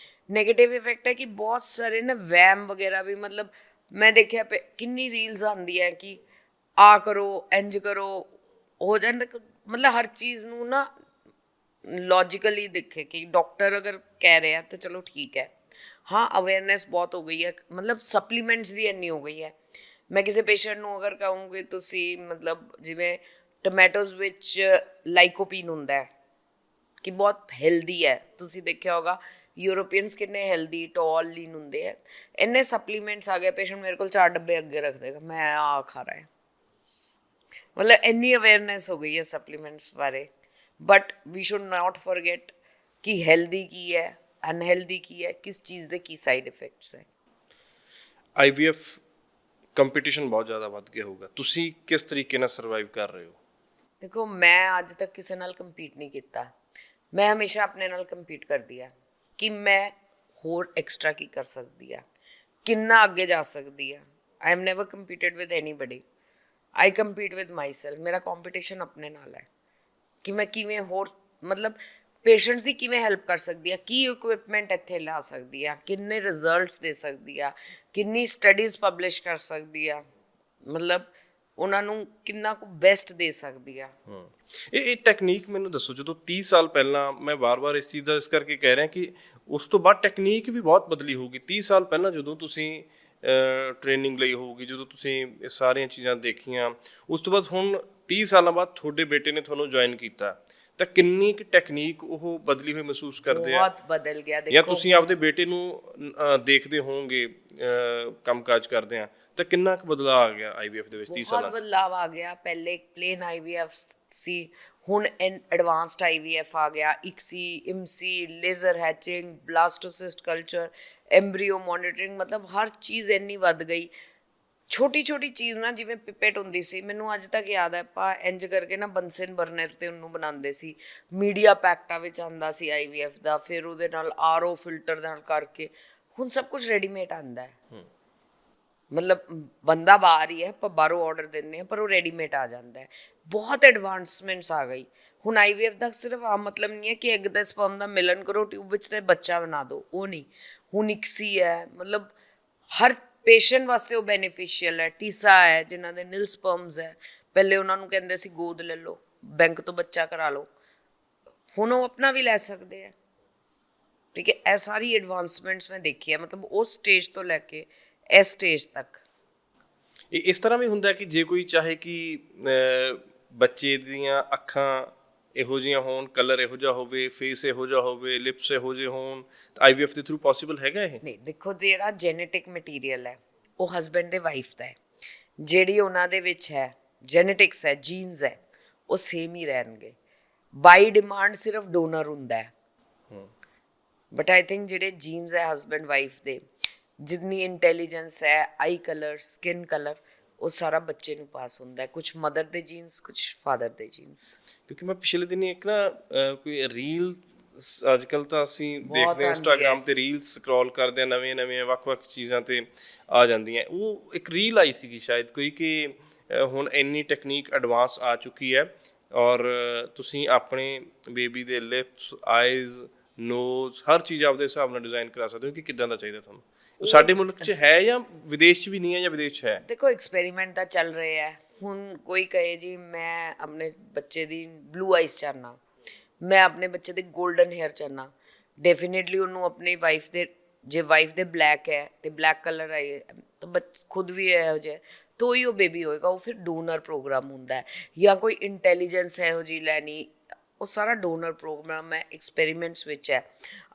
ਨੈਗੇਟਿਵ ਇਫੈਕਟ ਹੈ ਕਿ ਬਹੁਤ ਸਾਰੇ ਨਾ ਵਹਿਮ ਵਗੈਰਾ ਵੀ, ਮਤਲਬ ਮੈਂ ਦੇਖਿਆ ਕਿੰਨੀ ਰੀਲਸ ਆਉਂਦੀ ਹੈ ਕਿ ਆ ਕਰੋ, ਇੰਜ ਕਰੋ, ਹੋ ਜਾਂਦਾ। ਮਤਲਬ ਹਰ ਚੀਜ਼ ਨੂੰ ਨਾ ਲੌਜੀਕਲੀ ਦੇਖੇ ਕਿ ਡਾਕਟਰ ਅਗਰ ਕਹਿ ਰਿਹਾ ਤਾਂ ਚਲੋ ਠੀਕ ਹੈ। ਹਾਂ, ਅਵੇਅਰਨੈਸ ਬਹੁਤ ਹੋ ਗਈ ਹੈ, ਮਤਲਬ ਸਪਲੀਮੈਂਟਸ ਦੀ ਇੰਨੀ ਹੋ ਗਈ ਹੈ। ਮੈਂ ਕਿਸੇ ਪੇਸ਼ੈਂਟ ਨੂੰ ਅਗਰ ਕਹੂੰਗੀ ਤੁਸੀਂ, ਮਤਲਬ ਜਿਵੇਂ ਟਮੈਟੋਜ਼ ਵਿੱਚ ਲਾਈਕੋਪੀਨ ਹੁੰਦਾ ਹੈ ਕਿ ਬਹੁਤ ਹੈਲਦੀ ਹੈ, ਤੁਸੀਂ ਦੇਖਿਆ ਹੋਗਾ ਯੂਰੋਪੀਅਨਸ ਕਿੰਨੇ ਹੈਲਦੀ, ਟੌਲ, ਲੀਨ ਹੁੰਦੇ ਹੈ। ਇੰਨੇ ਸਪਲੀਮੈਂਟਸ ਆ ਗਏ, ਪੇਸ਼ੈਂਟ ਮੇਰੇ ਕੋਲ 4 ਡੱਬੇ ਅੱਗੇ ਰੱਖ ਦੇਗਾ, ਮੈਂ ਆ ਖਾ ਰਿਹਾ। ਮਤਲਬ ਇੰਨੀ ਅਵੇਅਰਨੈਸ ਹੋ ਗਈ ਹੈ ਸਪਲੀਮੈਂਟਸ ਬਾਰੇ। But we should not forget ਕਿ ਹੈਲਦੀ ਕੀ ਹੈ, ਅਨਹੈਲਦੀ ਕੀ ਹੈ, ਕਿਸ ਚੀਜ਼ ਦੇ ਕੀ ਸਾਈਡ ਇਫੈਕਟਸ ਹੈ। IVF ਕੰਪੀਟੀਸ਼ਨ ਬਹੁਤ ਜ਼ਿਆਦਾ ਵੱਧ ਗਿਆ ਹੋਊਗਾ, ਤੁਸੀਂ ਕਿਸ ਤਰੀਕੇ ਨਾਲ ਸਰਵਾਈਵ ਕਰ ਰਹੇ ਹੋ? ਦੇਖੋ, ਮੈਂ ਅੱਜ ਤੱਕ ਕਿਸੇ ਨਾਲ ਕੰਪੀਟ ਨਹੀਂ ਕੀਤਾ। ਮੈਂ ਹਮੇਸ਼ਾ ਆਪਣੇ ਨਾਲ ਕੰਪੀਟ ਕਰਦੀ ਆ ਕਿ ਮੈਂ ਹੋਰ ਐਕਸਟਰਾ ਕੀ ਕਰ ਸਕਦੀ ਆ, ਕਿੰਨਾ ਅੱਗੇ ਜਾ ਸਕਦੀ ਆ। I am never competed with anybody, I compete with myself. ਮੇਰਾ ਕੰਪੀਟੀਸ਼ਨ ਆਪਣੇ ਨਾਲ ਹੈ ਕਿ ਮੈਂ ਕਿਵੇਂ ਹੋਰ, ਮਤਲਬ ਪੇਸ਼ੈਂਟਸ ਦੀ ਕਿਵੇਂ ਹੈਲਪ ਕਰ ਸਕਦੀ ਆ, ਕੀ ਇਕਵਿਪਮੈਂਟ ਇੱਥੇ ਲਾ ਸਕਦੀ ਆ, ਕਿੰਨੇ ਰਿਜ਼ਲਟਸ ਦੇ ਸਕਦੀ ਆ, ਕਿੰਨੀ ਸਟੱਡੀਜ਼ ਪਬਲਿਸ਼ ਕਰ ਸਕਦੀ ਆ, ਮਤਲਬ ਉਹਨਾਂ ਨੂੰ ਕਿੰਨਾ ਕੁ ਬੈਸਟ ਦੇ ਸਕਦੀ ਆ। ਇਹ ਟੈਕਨੀਕ ਮੈਨੂੰ ਦੱਸੋ, ਜਦੋਂ 30 ਸਾਲ ਪਹਿਲਾਂ, ਮੈਂ ਵਾਰ-ਵਾਰ ਇਸ ਚੀਜ਼ ਦਾ ਇਸ ਕਰਕੇ ਕਹਿ ਰਿਹਾ ਕਿ ਉਸ ਤੋਂ ਬਾਅਦ ਟੈਕਨੀਕ ਵੀ ਬਹੁਤ ਬਦਲੀ ਹੋਊਗੀ। 30 ਸਾਲ ਪਹਿਲਾਂ ਜਦੋਂ ਤੁਸੀਂ ਟ੍ਰੇਨਿੰਗ ਲਈ ਹੋਊਗੀ, ਜਦੋਂ ਤੁਸੀਂ ਇਹ ਸਾਰੀਆਂ ਚੀਜ਼ਾਂ ਦੇਖੀਆਂ, ਉਸ ਤੋਂ ਬਾਅਦ ਹੁਣ 30 ਸਾਲਾਂ ਬਾਅਦ ਤੁਹਾਡੇ ਬੇਟੇ ਨੇ ਤੁਹਾਨੂੰ ਜੁਆਇਨ ਕੀਤਾ, ਤਾਂ ਕਿੰਨੀ ਕੁ ਟੈਕਨੀਕ ਉਹ ਬਦਲੀ ਹੋਈ ਮਹਿਸੂਸ ਕਰਦੇ ਆ? ਬਹੁਤ ਬਦਲ ਗਿਆ। ਦੇਖੋ, ਜਾਂ ਤੁਸੀਂ ਆਪਦੇ ਬੇਟੇ ਨੂੰ ਦੇਖਦੇ ਹੋਵੋਗੇ ਕੰਮਕਾਜ ਕਰਦੇ ਆ, ਤਾਂ ਕਿੰਨਾ ਕੁ ਬਦਲਾਅ ਆ ਗਿਆ IVF ਦੇ ਵਿੱਚ 30 ਸਾਲਾਂ 'ਚ? ਬਹੁਤ ਬਦਲਾਅ ਆ ਗਿਆ। ਪਹਿਲੇ ਇੱਕ ਪਲੇਨ IVF ਸੀ, ਹੁਣ ਐਡਵਾਂਸਡ IVF ਆ ਗਿਆ। ICSI, IMSI, laser hatching, blastocyst culture, embryo monitoring, ਮਤਲਬ ਹਰ ਚੀਜ਼ ਇੰਨੀ ਵੱਧ ਗਈ। ਛੋਟੀ ਛੋਟੀ ਚੀਜ਼ ਨਾ, ਜਿਵੇਂ ਪਿਪੇਟ ਹੁੰਦੀ ਸੀ, ਮੈਨੂੰ ਅੱਜ ਤੱਕ ਯਾਦ ਹੈ, ਆਪਾਂ ਇੰਜ ਕਰਕੇ ਨਾ ਬੰਸਨ ਬਰਨਰ ਤੇ ਉਹਨੂੰ ਬਣਾਉਂਦੇ ਸੀ। ਮੀਡੀਆ ਪੈਕਟਾ ਵਿੱਚ ਆਉਂਦਾ ਸੀ IVF ਦਾ, ਫਿਰ ਉਹਦੇ ਨਾਲ RO ਫਿਲਟਰ ਨਾਲ ਕਰਕੇ। ਹੁਣ ਸਭ ਕੁਝ ਰੈਡੀਮੇਡ ਆਉਂਦਾ ਹੈ, ਮਤਲਬ ਬੰਦਾ ਬਾਹਰ ਹੀ ਹੈ, ਆਪਾਂ ਬਾਹਰੋਂ ਆਰਡਰ ਦਿੰਦੇ ਹਾਂ, ਪਰ ਉਹ ਰੈਡੀਮੇਡ ਆ ਜਾਂਦਾ ਹੈ। ਬਹੁਤ ਐਡਵਾਂਸਮੈਂਟਸ ਆ ਗਈ। ਹੁਣ IVF ਦਾ ਸਿਰਫ ਆ ਮਤਲਬ ਨਹੀਂ ਹੈ ਕਿ ਐਗ ਦਾ ਸਪਰਮ ਦਾ ਮਿਲਨ ਕਰੋ ਟਿਊਬ ਵਿੱਚ ਤੇ ਬੱਚਾ ਬਣਾ ਦਿਓ, ਉਹ ਨਹੀਂ। ਹੁਣ ICSI ਹੈ, ਮਤਲਬ ਹਰ ਪੇਸ਼ੈਂਟ ਵਾਸਤੇ ਉਹ ਬੈਨੀਫਿਸ਼ੀਅਲ ਹੈ। ਟੀਸਾ ਹੈ, ਜਿਨ੍ਹਾਂ ਦੇ ਨਿਲ ਸਪਰਮਸ ਹੈ, ਪਹਿਲੇ ਉਹਨਾਂ ਨੂੰ ਕਹਿੰਦੇ ਸੀ ਗੋਦ ਲੈ ਲਓ, ਬੈਂਕ ਤੋਂ ਬੱਚਾ ਕਰਾ ਲਓ, ਹੁਣ ਉਹ ਆਪਣਾ ਵੀ ਲੈ ਸਕਦੇ ਆ। ਠੀਕ ਹੈ, ਇਹ ਸਾਰੀ ਐਡਵਾਂਸਮੈਂਟਸ ਮੈਂ ਦੇਖੀ ਹੈ, ਮਤਲਬ ਉਸ ਸਟੇਜ ਤੋਂ ਲੈ ਕੇ ਇਸ ਸਟੇਜ ਤੱਕ। ਇਸ ਤਰ੍ਹਾਂ ਵੀ ਹੁੰਦਾ ਕਿ ਜੇ ਕੋਈ ਚਾਹੇ ਕਿ ਬੱਚੇ ਦੀਆਂ ਅੱਖਾਂ ਇਹੋ ਜਿਹੀਆਂ ਹੋਣ, ਕਲਰ ਇਹੋ ਜਿਹਾ ਹੋਵੇ, ਫੇਸ ਇਹੋ ਜਿਹਾ ਹੋਵੇ, ਲਿਪਸ ਇਹੋ ਜਿਹੇ ਹੋਣ, ਆਈਵੀਐਫ ਦੇ ਥਰੂ ਪੋਸੀਬਲ ਹੈਗਾ ਇਹ? ਨਹੀਂ ਦੇਖੋ, ਜਿਹੜਾ ਜੈਨੇਟਿਕ ਮਟੀਰੀਅਲ ਹੈ ਉਹ ਹਸਬੈਂਡ ਦੇ ਵਾਈਫ ਦਾ ਹੈ, ਜਿਹੜੀ ਉਹਨਾਂ ਦੇ ਵਿੱਚ ਹੈ ਜੈਨੇਟਿਕਸ ਹੈ, ਜੀਨਸ ਹੈ, ਉਹ ਸੇਮ ਹੀ ਰਹਿਣਗੇ। ਬਾਈ ਡਿਮਾਂਡ ਸਿਰਫ ਡੋਨਰ ਹੁੰਦਾ ਹੈ, ਬਟ ਆਈ ਥਿੰਕ ਜਿਹੜੇ ਜੀਨਸ ਹੈ ਹਸਬੈਂਡ ਵਾਈਫ ਦੇ, ਜਿੰਨੀ ਇੰਟੈਲੀਜੈਂਸ ਹੈ, ਆਈ ਕਲਰ, ਸਕਿਨ ਕਲਰ, ਉਹ ਸਾਰਾ ਬੱਚੇ ਨੂੰ ਪਾਸ ਹੁੰਦਾ ਹੈ। ਕੁਝ ਮਦਰ ਦੇ ਜੀਨਸ, ਕੁਝ ਫਾਦਰ ਦੇ ਜੀਨਸ। ਕਿਉਂਕਿ ਮੈਂ ਪਿਛਲੇ ਦਿਨੀ ਇੱਕ ਨਾ ਕੋਈ ਰੀਲ, ਅੱਜ ਕੱਲ ਤਾਂ ਅਸੀਂ ਬਹੁਤ ਦੇਖਦੇ ਹਾਂ ਆਉਂਦੀ ਇੰਸਟਾਗ੍ਰਾਮ ਹੈ। ਤੇ ਰੀਲਸ ਸਕਰੋਲ ਕਰਦੇ ਆ, ਨਵੇਂ ਵੱਖ-ਵੱਖ ਚੀਜ਼ਾਂ ਤੇ ਆ ਜਾਂਦੀਆਂ। ਉਹ ਇੱਕ ਰੀਲ ਆਈ ਸੀਗੀ ਸ਼ਾਇਦ ਕੋਈ, ਕਿ ਹੁਣ ਇੰਨੀ ਟੈਕਨੀਕ ਐਡਵਾਂਸ ਆ ਚੁੱਕੀ ਹੈ ਔਰ ਤੁਸੀਂ ਆਪਣੇ ਬੇਬੀ ਦੇ ਲਿਪਸ, ਆਈਜ਼, ਨੋਜ਼, ਹਰ ਚੀਜ਼ ਆਪਦੇ ਹਿਸਾਬ ਨਾਲ ਡਿਜ਼ਾਈਨ ਕਰਾ ਸਕਦੇ ਹੋ ਕਿ ਕਿੱਦਾਂ ਦਾ ਚਾਹੀਦਾ ਤੁਹਾਨੂੰ। ਉਹ ਸਾਡੇ ਮੁਲਕ 'ਚ ਹੈ ਜਾਂ ਵਿਦੇਸ਼ 'ਚ ਵੀ ਨਹੀਂ ਹੈ, ਜਾਂ ਵਿਦੇਸ਼ 'ਚ ਹੈ? ਦੇਖੋ, ਐਕਸਪੈਰੀਮੈਂਟ ਤਾਂ ਚੱਲ ਰਹੇ ਹੈ। ਹੁਣ ਕੋਈ ਕਹੇ ਜੀ ਮੈਂ ਆਪਣੇ ਬੱਚੇ ਦੀ ਬਲੂ ਆਈਜ਼ ਚਾਹਨਾ, ਮੈਂ ਆਪਣੇ ਬੱਚੇ ਦੇ 골ਡਨ ਹੇਅਰ ਚਾਹਨਾ, ਡੈਫੀਨੇਟਲੀ ਉਹਨੂੰ ਆਪਣੀ ਵਾਈਫ ਦੇ, ਜੇ ਵਾਈਫ ਦੇ ਬਲੈਕ ਹੈ ਤੇ ਬਲੈਕ ਕਲਰ ਆਏ ਤਾਂ ਖੁਦ ਵੀ ਇਹੋ ਜਿਹਾ, ਤਾਂ ਹੀ ਉਹ ਬੇਬੀ ਹੋਏਗਾ। ਉਹ ਫਿਰ ਡੋਨਰ ਪ੍ਰੋਗਰਾਮ ਹੁੰਦਾ ਹੈ, ਜਾਂ ਕੋਈ ਇੰਟੈਲੀਜੈਂਸ ਇਹੋ ਜਿਹੀ ਲੈਣੀ, ਉਹ ਸਾਰਾ ਡੋਨਰ ਪ੍ਰੋਗਰਾਮ ਹੈ, ਐਕਸਪੈਰੀਮੈਂਟਸ ਵਿੱਚ ਹੈ।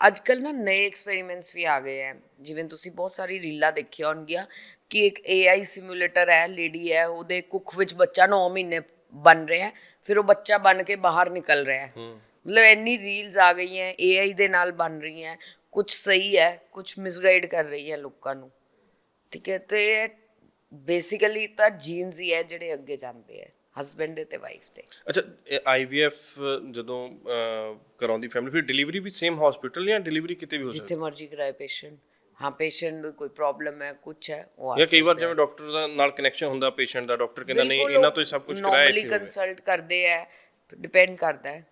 ਅੱਜ ਕੱਲ੍ਹ ਨਾ ਨਵੇਂ ਐਕਸਪੈਰੀਮੈਂਟਸ ਵੀ ਆ ਗਏ ਹੈ, ਜਿਵੇਂ ਤੁਸੀਂ ਬਹੁਤ ਸਾਰੀ ਰੀਲਾਂ ਦੇਖੀਆਂ ਹੋਣਗੀਆਂ ਕਿ ਇੱਕ AI ਸਿਮੂਲੇਟਰ ਹੈ, ਲੇਡੀ ਹੈ, ਉਹਦੇ ਕੁੱਖ ਵਿੱਚ ਬੱਚਾ 9 ਮਹੀਨੇ ਬਣ ਰਿਹਾ ਹੈ, ਫਿਰ ਉਹ ਬੱਚਾ ਬਣ ਕੇ ਬਾਹਰ ਨਿਕਲ ਰਿਹਾ ਹੈ। ਮਤਲਬ ਇੰਨੀ ਰੀਲਸ ਆ ਗਈਆਂ AI ਦੇ ਨਾਲ ਬਣ ਰਹੀਆਂ, ਕੁਝ ਸਹੀ ਹੈ, ਕੁਝ ਮਿਸਗਾਈਡ ਕਰ ਰਹੀ ਹੈ ਲੋਕਾਂ ਨੂੰ, ਠੀਕ ਹੈ। ਤੇ ਬੇਸਿਕਲੀ ਤਾਂ ਜੀਨਸ ਹੀ ਹੈ ਜਿਹੜੇ ਅੱਗੇ ਜਾਂਦੇ ਹੈ, ਹਸਬੈਂਡ ਦੇ ਤੇ ਵਾਈਫ ਦੇ। ਅੱਛਾ, ਆਈਵੀਐਫ ਜਦੋਂ ਕਰਾਉਂਦੀ ਫੈਮਿਲੀ, ਫਿਰ ਡਿਲੀਵਰੀ ਵੀ ਸੇਮ ਹਸਪੀਟਲ ਜਾਂ ਡਿਲੀਵਰੀ ਕਿਤੇ ਵੀ ਹੋ ਸਕਦੀ ਜਿੱਥੇ ਮਰਜ਼ੀ ਕਰਾਏ ਪੇਸ਼ੈਂਟ। ਹਾਂ, ਪੇਸ਼ੈਂਟ ਨੂੰ ਕੋਈ ਪ੍ਰੋਬਲਮ ਹੈ, ਕੁਝ ਹੈ, ਉਹ ਆ ਜਾਂ ਕਈ ਵਾਰ ਸਕਦਾ ਹੈ। ਜਿਵੇਂ ਡਾਕਟਰ ਦਾ ਨਾਲ ਕਨੈਕਸ਼ਨ ਹੁੰਦਾ ਪੇਸ਼ੈਂਟ ਦਾ, ਡਾਕਟਰ ਕਹਿੰਦਾ ਨਹੀਂ ਬਿਲਕੁਲ, ਇਹਨਾਂ ਤੋਂ ਹੀ ਸਭ ਕੁਝ ਕਰਾਇਆ normally ਇੱਥੇ ਹੋਵੇ। ਕੰਸਲਟ ਕਰਦੇ ਹੈ, ਡਿਪੈਂਡ ਕਰਦਾ ਹੈ।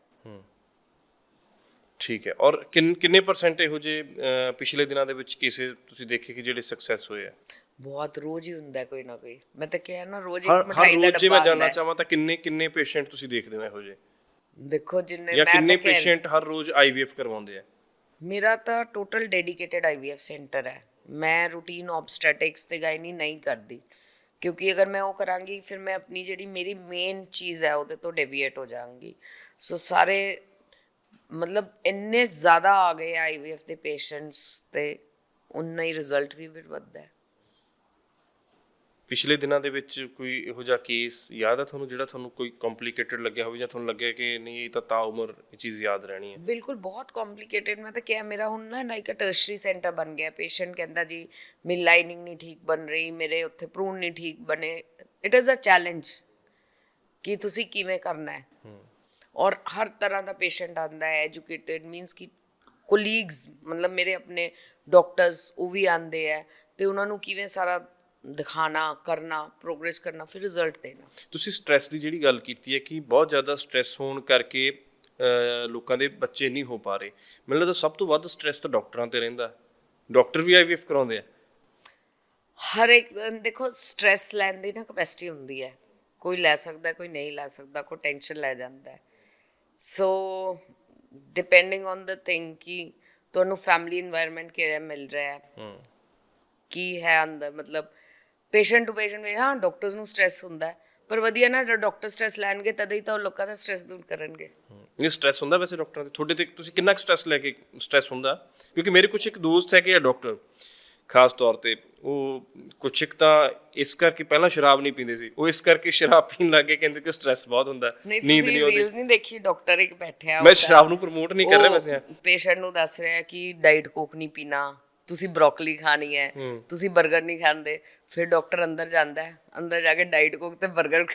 ਠੀਕ ਹੈ। ਔਰ ਕਿੰਨੇ ਪਰਸੈਂਟ ਇਹੋ ਜਿਹੇ ਪਿਛਲੇ ਦਿਨਾਂ ਦੇ ਵਿੱਚ ਕੇਸਿਸ ਤੁਸੀਂ ਦੇਖੇ ਕਿ ਜਿਹੜੇ ਸਕਸੈਸ ਹੋਏ ਆ? ਬਹੁਤ ਰੋਜ਼ ਹੀ ਹੁੰਦਾ ਕੋਈ ਨਾ ਕੋਈ। ਮੈਂ ਤਾਂ ਕਿਹਾ ਨਾ, ਰੋਜ਼ ਹਰ ਇੱਕ ਮਿਠਾਈ ਦਾ ਰੋਜ਼ ਜੇ ਡੱਬਾ ਮੈਂ ਜਾਣਨਾ ਆਉਂਦਾ ਹੈ। ਚਾਹਾਂ ਤਾਂ ਕਿੰਨੇ ਪੇਸ਼ੈਂਟ ਤੁਸੀਂ ਦੇਖਦੇ ਹੋ ਇਹੋ ਜਿਹੇ, ਦੇਖੋ, ਜਿੰਨੇ ਜਾਂ ਮੈਂ ਕਿੰਨੇ ਤਾਂ ਕਹਿ, ਪੇਸ਼ੈਂਟ ਹਰ ਰੋਜ਼ ਆਈਵੀਐਫ ਕਰਵਾਉਂਦੇ ਆ? ਮੇਰਾ ਤਾਂ ਟੋਟਲ ਡੈਡੀਕੇਟਿਡ IVF ਸੈਂਟਰ ਹੈ। ਮੈਂ ਰੂਟੀਨ ਆਬਸਟੈਟਿਕਸ ਤੇ ਗਾਇਨੀ ਨਹੀਂ ਕਰਦੀ, ਕਿਉਂਕਿ ਅਗਰ ਮੈਂ ਉਹ ਕਰਾਂਗੀ ਫਿਰ ਮੈਂ ਆਪਣੀ ਜਿਹੜੀ ਮੇਰੀ ਮੇਨ ਚੀਜ਼ ਹੈ ਉਹਦੇ ਤੋਂ ਡੇਵੀਏਟ ਹੋ ਜਾਵਾਂਗੀ। ਸੋ ਸਾਰੇ ਮਤਲਬ ਇੰਨੇ ਜ਼ਿਆਦਾ ਆ ਗਏ IVF ਦੇ ਪੇਸ਼ੈਂਟਸ, ਤੇ ਉਨਾ ਹੀ ਰਿਜ਼ਲਟ ਵੀ ਫਿਰ ਵੱਧਦਾ ਹੈ। ਪਿਛਲੇ ਦਿਨਾਂ ਦੇ ਵਿੱਚ ਕੋਈ ਇਹੋ ਜਿਹਾ ਕੇਸ ਯਾਦ ਹੈ ਤੁਹਾਨੂੰ ਜਿਹੜਾ ਤੁਹਾਨੂੰ ਕੋਈ ਕੰਪਲਿਕੇਟਡ ਲੱਗਿਆ ਹੋਵੇ, ਜਾਂ ਤੁਹਾਨੂੰ ਲੱਗਿਆ ਕਿ ਨਹੀਂ ਇਹ ਤਾਂ ਉਮਰ ਇਹ ਚੀਜ਼ ਯਾਦ ਰਹਿਣੀ ਹੈ? ਬਿਲਕੁਲ, ਬਹੁਤ ਕੰਪਲਿਕੇਟਡ। ਮੈਂ ਤਾਂ ਕਿਹਾ, ਮੇਰਾ ਹੁਣ ਨਾ ਇੱਕ ਟਰਸ਼ਰੀ ਸੈਂਟਰ ਬਣ ਗਿਆ। ਪੇਸ਼ੈਂਟ ਕਹਿੰਦਾ ਜੀ ਮੇਰੀ ਲਾਈਨਿੰਗ ਨਹੀਂ ਠੀਕ ਬਣ ਰਹੀ, ਮੇਰੇ ਉੱਥੇ ਭਰੂਣ ਨਹੀਂ ਠੀਕ ਬਣੇ। ਇਟ ਇਜ਼ ਅ ਚੈਲੰਜ ਕਿ ਤੁਸੀਂ ਕਿਵੇਂ ਕਰਨਾ ਹੈ। ਔਰ ਹਰ ਤਰ੍ਹਾਂ ਦਾ ਪੇਸ਼ੈਂਟ ਆਉਂਦਾ ਹੈ, ਐਜੂਕੇਟਡ ਮੀਨਸ ਕਿ ਕੋਲੀਗਸ, ਮਤਲਬ ਮੇਰੇ ਆਪਣੇ ਡਾਕਟਰਸ, ਉਹ ਵੀ ਆਉਂਦੇ ਹੈ, ਤੇ ਉਹਨਾਂ ਨੂੰ ਕਿਵੇਂ ਸਾਰਾ ਦਿਖਾਣਾ, ਕਰਨਾ, ਪ੍ਰੋਗਰੈਸ ਕਰਨਾ, ਫਿਰ ਰਿਜ਼ਲਟ ਦੇਣਾ। ਤੁਸੀਂ ਸਟ੍ਰੈਸ ਦੀ ਜਿਹੜੀ ਗੱਲ ਕੀਤੀ ਹੈ ਕਿ ਬਹੁਤ ਜ਼ਿਆਦਾ ਸਟ੍ਰੈਸ ਹੋਣ ਕਰਕੇ ਲੋਕਾਂ ਦੇ ਬੱਚੇ ਨਹੀਂ ਹੋ ਪਾ ਰਹੇ, ਮੈਨੂੰ ਲੱਗਦਾ ਸਭ ਤੋਂ ਵੱਧ ਸਟ੍ਰੈਸ ਤਾਂ ਡਾਕਟਰਾਂ ਤੇ ਰਹਿੰਦਾ। ਡਾਕਟਰ ਵੀ ਆਈਵੀਐਫ ਕਰਾਉਂਦੇ ਆ? ਹਰ ਇੱਕ ਦੇਖੋ, ਸਟ੍ਰੈਸ ਲੈਣ ਦੀ ਨਾ ਕਪੈਸਿਟੀ ਹੁੰਦੀ ਹੈ। ਕੋਈ ਲੈ ਸਕਦਾ, ਕੋਈ ਨਹੀਂ ਲੈ ਸਕਦਾ, ਕੋਈ ਟੈਨਸ਼ਨ ਲੈ ਜਾਂਦਾ ਹੈ। ਸੋ ਡਿਪੈਂਡਿੰਗ ਔਨ ਦ ਥਿੰਗ ਕਿ ਤੁਹਾਨੂੰ ਫੈਮਿਲੀ ਇਨਵਾਇਰਨਮੈਂਟ ਕਿਹੜਾ ਮਿਲ ਰਿਹਾ ਹੈ, ਕੀ ਹੈ ਅੰਦਰ। ਮਤਲਬ ਪੇਸ਼ੈਂਟ ਟੂ ਪੇਸ਼ੈਂਟ ਵੀ, ਹਾਂ ਡਾਕਟਰਸ ਨੂੰ ਸਟ੍ਰੈਸ ਹੁੰਦਾ ਹੈ, ਪਰ ਵਧੀਆ ਨਾ, ਜਦੋਂ ਡਾਕਟਰ ਸਟ੍ਰੈਸ ਲੈਣਗੇ ਤਦ ਹੀ ਤਾਂ ਉਹ ਲੋਕਾਂ ਦਾ ਸਟ੍ਰੈਸ ਦੂਰ ਕਰਨਗੇ। ਇਹ ਸਟ੍ਰੈਸ ਹੁੰਦਾ ਵੈਸੇ ਡਾਕਟਰਾਂ ਤੇ? ਤੁਹਾਡੇ ਤੇ ਤੁਸੀਂ ਕਿੰਨਾ ਕੁ ਸਟ੍ਰੈਸ ਲੈ ਕੇ ਸਟ੍ਰੈਸ ਹੁੰਦਾ? ਕਿਉਂਕਿ ਮੇਰੇ ਕੁਛ ਇੱਕ ਦੋਸਤ ਹੈਗੇ ਆ ਡਾਕਟਰ, ਖਾਸ ਤੌਰ ਤੇ ਉਹ ਕੁਛ ਇੱਕ ਤਾਂ ਇਸ ਕਰਕੇ ਪਹਿਲਾਂ ਸ਼ਰਾਬ ਨਹੀਂ ਪੀਂਦੇ ਸੀ, ਉਹ ਇਸ ਕਰਕੇ ਸ਼ਰਾਬ ਪੀਣ ਲੱਗ ਗਏ, ਕਹਿੰਦੇ ਕਿ ਸਟ੍ਰੈਸ ਬਹੁਤ ਹੁੰਦਾ, ਨੀਂਦ ਨਹੀਂ ਆਉਂਦੀ। ਰੀਲਸ ਨਹੀਂ ਦੇਖੀ? ਡਾਕਟਰ ਇੱਕ ਬੈਠਿਆ, ਮੈਂ ਸ਼ਰਾਬ ਨੂੰ ਪ੍ਰਮੋਟ ਨਹੀਂ ਕਰ ਰਿਹਾ ਵੈਸੇ। ਪੇਸ਼ੈਂਟ ਨੂੰ ਦੱਸ ਰਿਹਾ ਕਿ ਡਾਈਟ ਕੋਕ ਨਹੀਂ ਪੀਣਾ, ਤੁਸੀਂ ਬਰੋਕਲੀ ਖਾਣੀ ਹੈ, ਤੁਸੀਂ 버ਗਰ ਨਹੀਂ ਖਾਂਦੇ। ਫਿਰ ਡਾਕਟਰ ਅੰਦਰ ਜਾਂਦਾ ਹੈ, ਅੰਦਰ ਜਾ ਕੇ ਡਾਈਟ ਕੋਕ ਤੇ 버ਗਰ,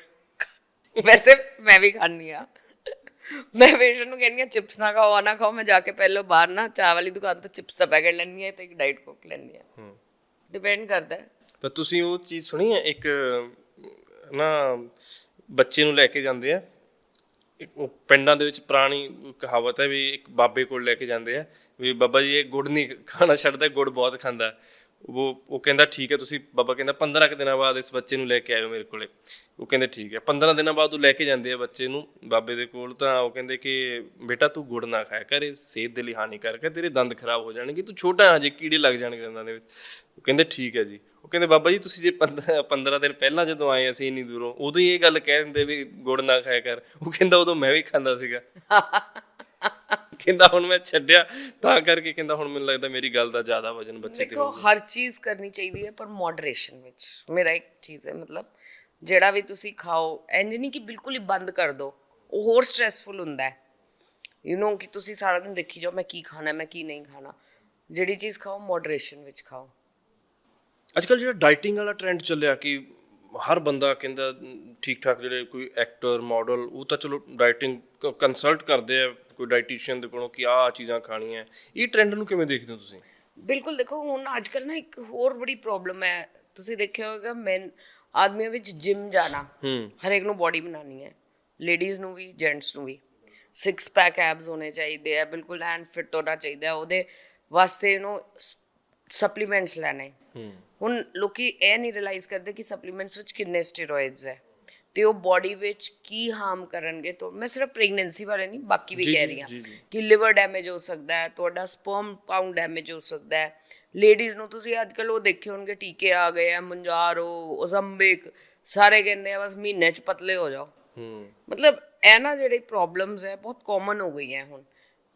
ਵੈਸੇ ਮੈਂ ਵੀ ਖਾਂਦੀ ਹਾਂ। ਮੈਂ ਪੇਸ਼ੈਂਟ ਨੂੰ ਕਹਿੰਦੀ ਹਾਂ ਚਿਪਸ ਨਾ ਖਾਓ, ਨਾ ਖਾਓ, ਮੈਂ ਜਾ ਕੇ ਪਹਿਲਾਂ ਬਾਹਰ ਨਾ ਚਾਹ ਵਾਲੀ ਦੁਕਾਨ ਤੋਂ ਚਿਪਸ ਦਾ ਪੈਕਟ ਲੈਂਦੀ ਹਾਂ ਤੇ ਇੱਕ ਡਾਈਟ ਕੋਕ ਲੈਂਦੀ ਹਾਂ। ਡਿਪੈਂਡ ਕਰਦਾ ਹੈ। ਪਰ ਤੁਸੀਂ ਉਹ ਚੀਜ਼ ਸੁਣੀ ਹੈ, ਇੱਕ ਨਾ ਬੱਚੇ ਨੂੰ ਲੈ ਕੇ ਜਾਂਦੇ ਆ, ਉਹ ਪਿੰਡਾਂ ਦੇ ਵਿੱਚ ਪੁਰਾਣੀ ਕਹਾਵਤ ਹੈ ਵੀ ਇੱਕ ਬਾਬੇ ਕੋਲ ਲੈ ਕੇ ਜਾਂਦੇ ਆ ਵੀ ਬਾਬਾ ਜੀ ਇਹ ਗੁੜ ਨਹੀਂ ਖਾਣਾ ਛੱਡਦਾ, ਗੁੜ ਬਹੁਤ ਖਾਂਦਾ। ਉਹ ਕਹਿੰਦਾ ਠੀਕ ਹੈ, ਤੁਸੀਂ, ਬਾਬਾ ਕਹਿੰਦਾ 15 ਕੁ ਦਿਨਾਂ ਬਾਅਦ ਇਸ ਬੱਚੇ ਨੂੰ ਲੈ ਕੇ ਆਇਓ ਮੇਰੇ ਕੋਲੇ। ਉਹ ਕਹਿੰਦੇ ਠੀਕ ਹੈ। 15 ਦਿਨਾਂ ਬਾਅਦ ਉਹ ਲੈ ਕੇ ਜਾਂਦੇ ਆ ਬੱਚੇ ਨੂੰ ਬਾਬੇ ਦੇ ਕੋਲ, ਤਾਂ ਉਹ ਕਹਿੰਦੇ ਕਿ ਬੇਟਾ ਤੂੰ ਗੁੜ ਨਾ ਖਾਇਆ ਕਰ, ਇਹ ਸਿਹਤ ਦੇ ਲਈ ਹਾਨੀਕਾਰਕ ਹੈ, ਤੇਰੇ ਦੰਦ ਖਰਾਬ ਹੋ ਜਾਣਗੇ, ਤੂੰ ਛੋਟਾ ਹਜੇ, ਕੀੜੇ ਲੱਗ ਜਾਣਗੇ ਦੰਦਾਂ ਦੇ ਵਿੱਚ। ਉਹ ਕਹਿੰਦੇ ਠੀਕ ਹੈ ਜੀ। ਉਹ ਕਹਿੰਦੇ ਬਾਬਾ ਜੀ ਤੁਸੀਂ ਜੇ 15 ਦਿਨ ਪਹਿਲਾਂ ਜਦੋਂ ਆਏ ਅਸੀਂ ਇੰਨੀ ਦੂਰੋਂ ਉਦੋਂ ਹੀ ਇਹ ਗੱਲ ਕਹਿ ਦਿੰਦੇ ਵੀ ਗੁੜ ਨਾ ਖਾਇਆ ਕਰ। ਉਹ ਕਹਿੰਦਾ ਉਦੋਂ ਮੈਂ ਵੀ ਖਾਂਦਾ ਸੀਗਾ। ਕਹਿੰਦਾ ਹੁਣ ਮੈਂ ਛੱਡਿਆ ਤਾਂ ਕਰਕੇ, ਕਹਿੰਦਾ ਹੁਣ ਮੈਨੂੰ ਲੱਗਦਾ ਮੇਰੀ ਗੱਲ ਦਾ ਜ਼ਿਆਦਾ ਵਜਨ ਬੱਚੇ ਤੇ ਦੇਖੋ ਹਰ ਚੀਜ਼ ਕਰਨੀ ਚਾਹੀਦੀ ਹੈ ਪਰ ਮੋਡਰੇਸ਼ਨ ਵਿੱਚ। ਮੇਰਾ ਇੱਕ ਚੀਜ਼ ਹੈ, ਮਤਲਬ ਜਿਹੜਾ ਵੀ ਤੁਸੀਂ ਖਾਓ ਇੰਜ ਨਹੀਂ ਕਿ ਬਿਲਕੁਲ ਹੀ ਬੰਦ ਕਰ ਦਿਓ, ਉਹ ਹੋਰ ਸਟ੍ਰੈਸਫੁਲ ਹੁੰਦਾ ਹੈ। ਕਿ ਤੁਸੀਂ ਸਾਰਾ ਦਿਨ ਦੇਖੀ ਜਾਓ ਮੈਂ ਕੀ ਖਾਣਾ ਮੈਂ ਕੀ ਨਹੀਂ ਖਾਣਾ। ਜਿਹੜੀ ਚੀਜ਼ ਖਾਓ ਮੋਡਰੇਸ਼ਨ ਵਿੱਚ ਖਾਓ। ਅੱਜ ਕੱਲ੍ਹ ਜਿਹੜਾ ਡਾਈਟਿੰਗ ਵਾਲਾ ਟ੍ਰੈਂਡ ਚੱਲਿਆ ਕਿ ਹਰ ਬੰਦਾ ਕਹਿੰਦਾ ਠੀਕ ਠਾਕ, ਜਿਹੜੇ ਕੋਈ ਐਕਟਰ ਮਾਡਲ ਉਹ ਤਾਂ ਚਲੋ ਡਾਈਟਿੰਗ ਕੰਸਲਟ ਕਰਦੇ ਆ ਕੋਈ ਡਾਈਟੀਸ਼ੀਅਨ ਦੇ ਕੋਲੋਂ ਕਿ ਆਹ ਚੀਜ਼ਾਂ ਖਾਣੀਆਂ। ਇਹ ਟ੍ਰੈਂਡ ਨੂੰ ਕਿਵੇਂ ਦੇਖਦੇ ਹੋ ਤੁਸੀਂ? ਬਿਲਕੁਲ, ਦੇਖੋ ਹੁਣ ਅੱਜ ਕੱਲ੍ਹ ਨਾ ਇੱਕ ਹੋਰ ਬੜੀ ਪ੍ਰੋਬਲਮ ਹੈ, ਤੁਸੀਂ ਦੇਖਿਆ ਹੋਵੇਗਾ ਆਦਮੀਆਂ ਵਿੱਚ ਜਿਮ ਜਾਣਾ, ਹਰੇਕ ਨੂੰ ਬੋਡੀ ਬਣਾਉਣੀ ਹੈ, ਲੇਡੀਜ਼ ਨੂੰ ਵੀ ਜੈਂਟਸ ਨੂੰ ਵੀ। 6 ਪੈਕ ਐਬਸ ਹੋਣੇ ਚਾਹੀਦੇ ਆ, ਬਿਲਕੁਲ ਐਂਡ ਫਿਟ ਹੋਣਾ ਚਾਹੀਦਾ। ਉਹਦੇ ਵਾਸਤੇ ਸਪਲੀਮੈਂਟਸ ਲੈਣੇ। ਹੁਣ ਲੋਕੀ ਇਹ ਨਹੀਂ ਰਿਅਲਾਈਜ਼ ਕਰਦੇ ਕਿ ਸਪਲੀਮੈਂਟਸ ਵਿੱਚ ਕਿੰਨੇ ਸਟੀਰੋਇਡਸ ਹੈ ਤੇ ਉਹ ਬੋਡੀ ਵਿੱਚ ਕੀ ਹਾਰਮ ਕਰਨਗੇ। ਤਾਂ ਮੈਂ ਸਿਰਫ ਪ੍ਰੈਗਨੈਂਸੀ ਬਾਰੇ ਨਹੀਂ, ਬਾਕੀ ਵੀ ਕਹਿ ਰਹੀ ਹਾਂ ਕਿ ਲਿਵਰ ਡੈਮੇਜ ਹੋ ਸਕਦਾ ਹੈ, ਤੁਹਾਡਾ ਸਪਰਮ ਕਾਊਂਟ ਡੈਮੇਜ ਹੋ ਸਕਦਾ ਹੈ। ਲੇਡੀਜ਼ ਨੂੰ ਤੁਸੀਂ ਅੱਜ ਕੱਲ੍ਹ ਉਹ ਦੇਖੇ ਹੋਣਗੇ ਟੀਕੇ ਆ ਗਏ ਆ, ਮੰਜਾਰੋ, ਓਜ਼ੰਬਿਕ, ਸਾਰੇ ਕਹਿੰਦੇ ਆ ਬਸ ਮਹੀਨੇ 'ਚ ਪਤਲੇ ਹੋ ਜਾਓ। ਮਤਲਬ ਇਹ ਨਾ ਜਿਹੜੀ ਪ੍ਰੋਬਲਮਸ ਹੈ ਬਹੁਤ ਕਾਮਨ ਹੋ ਗਈਆਂ ਹੁਣ,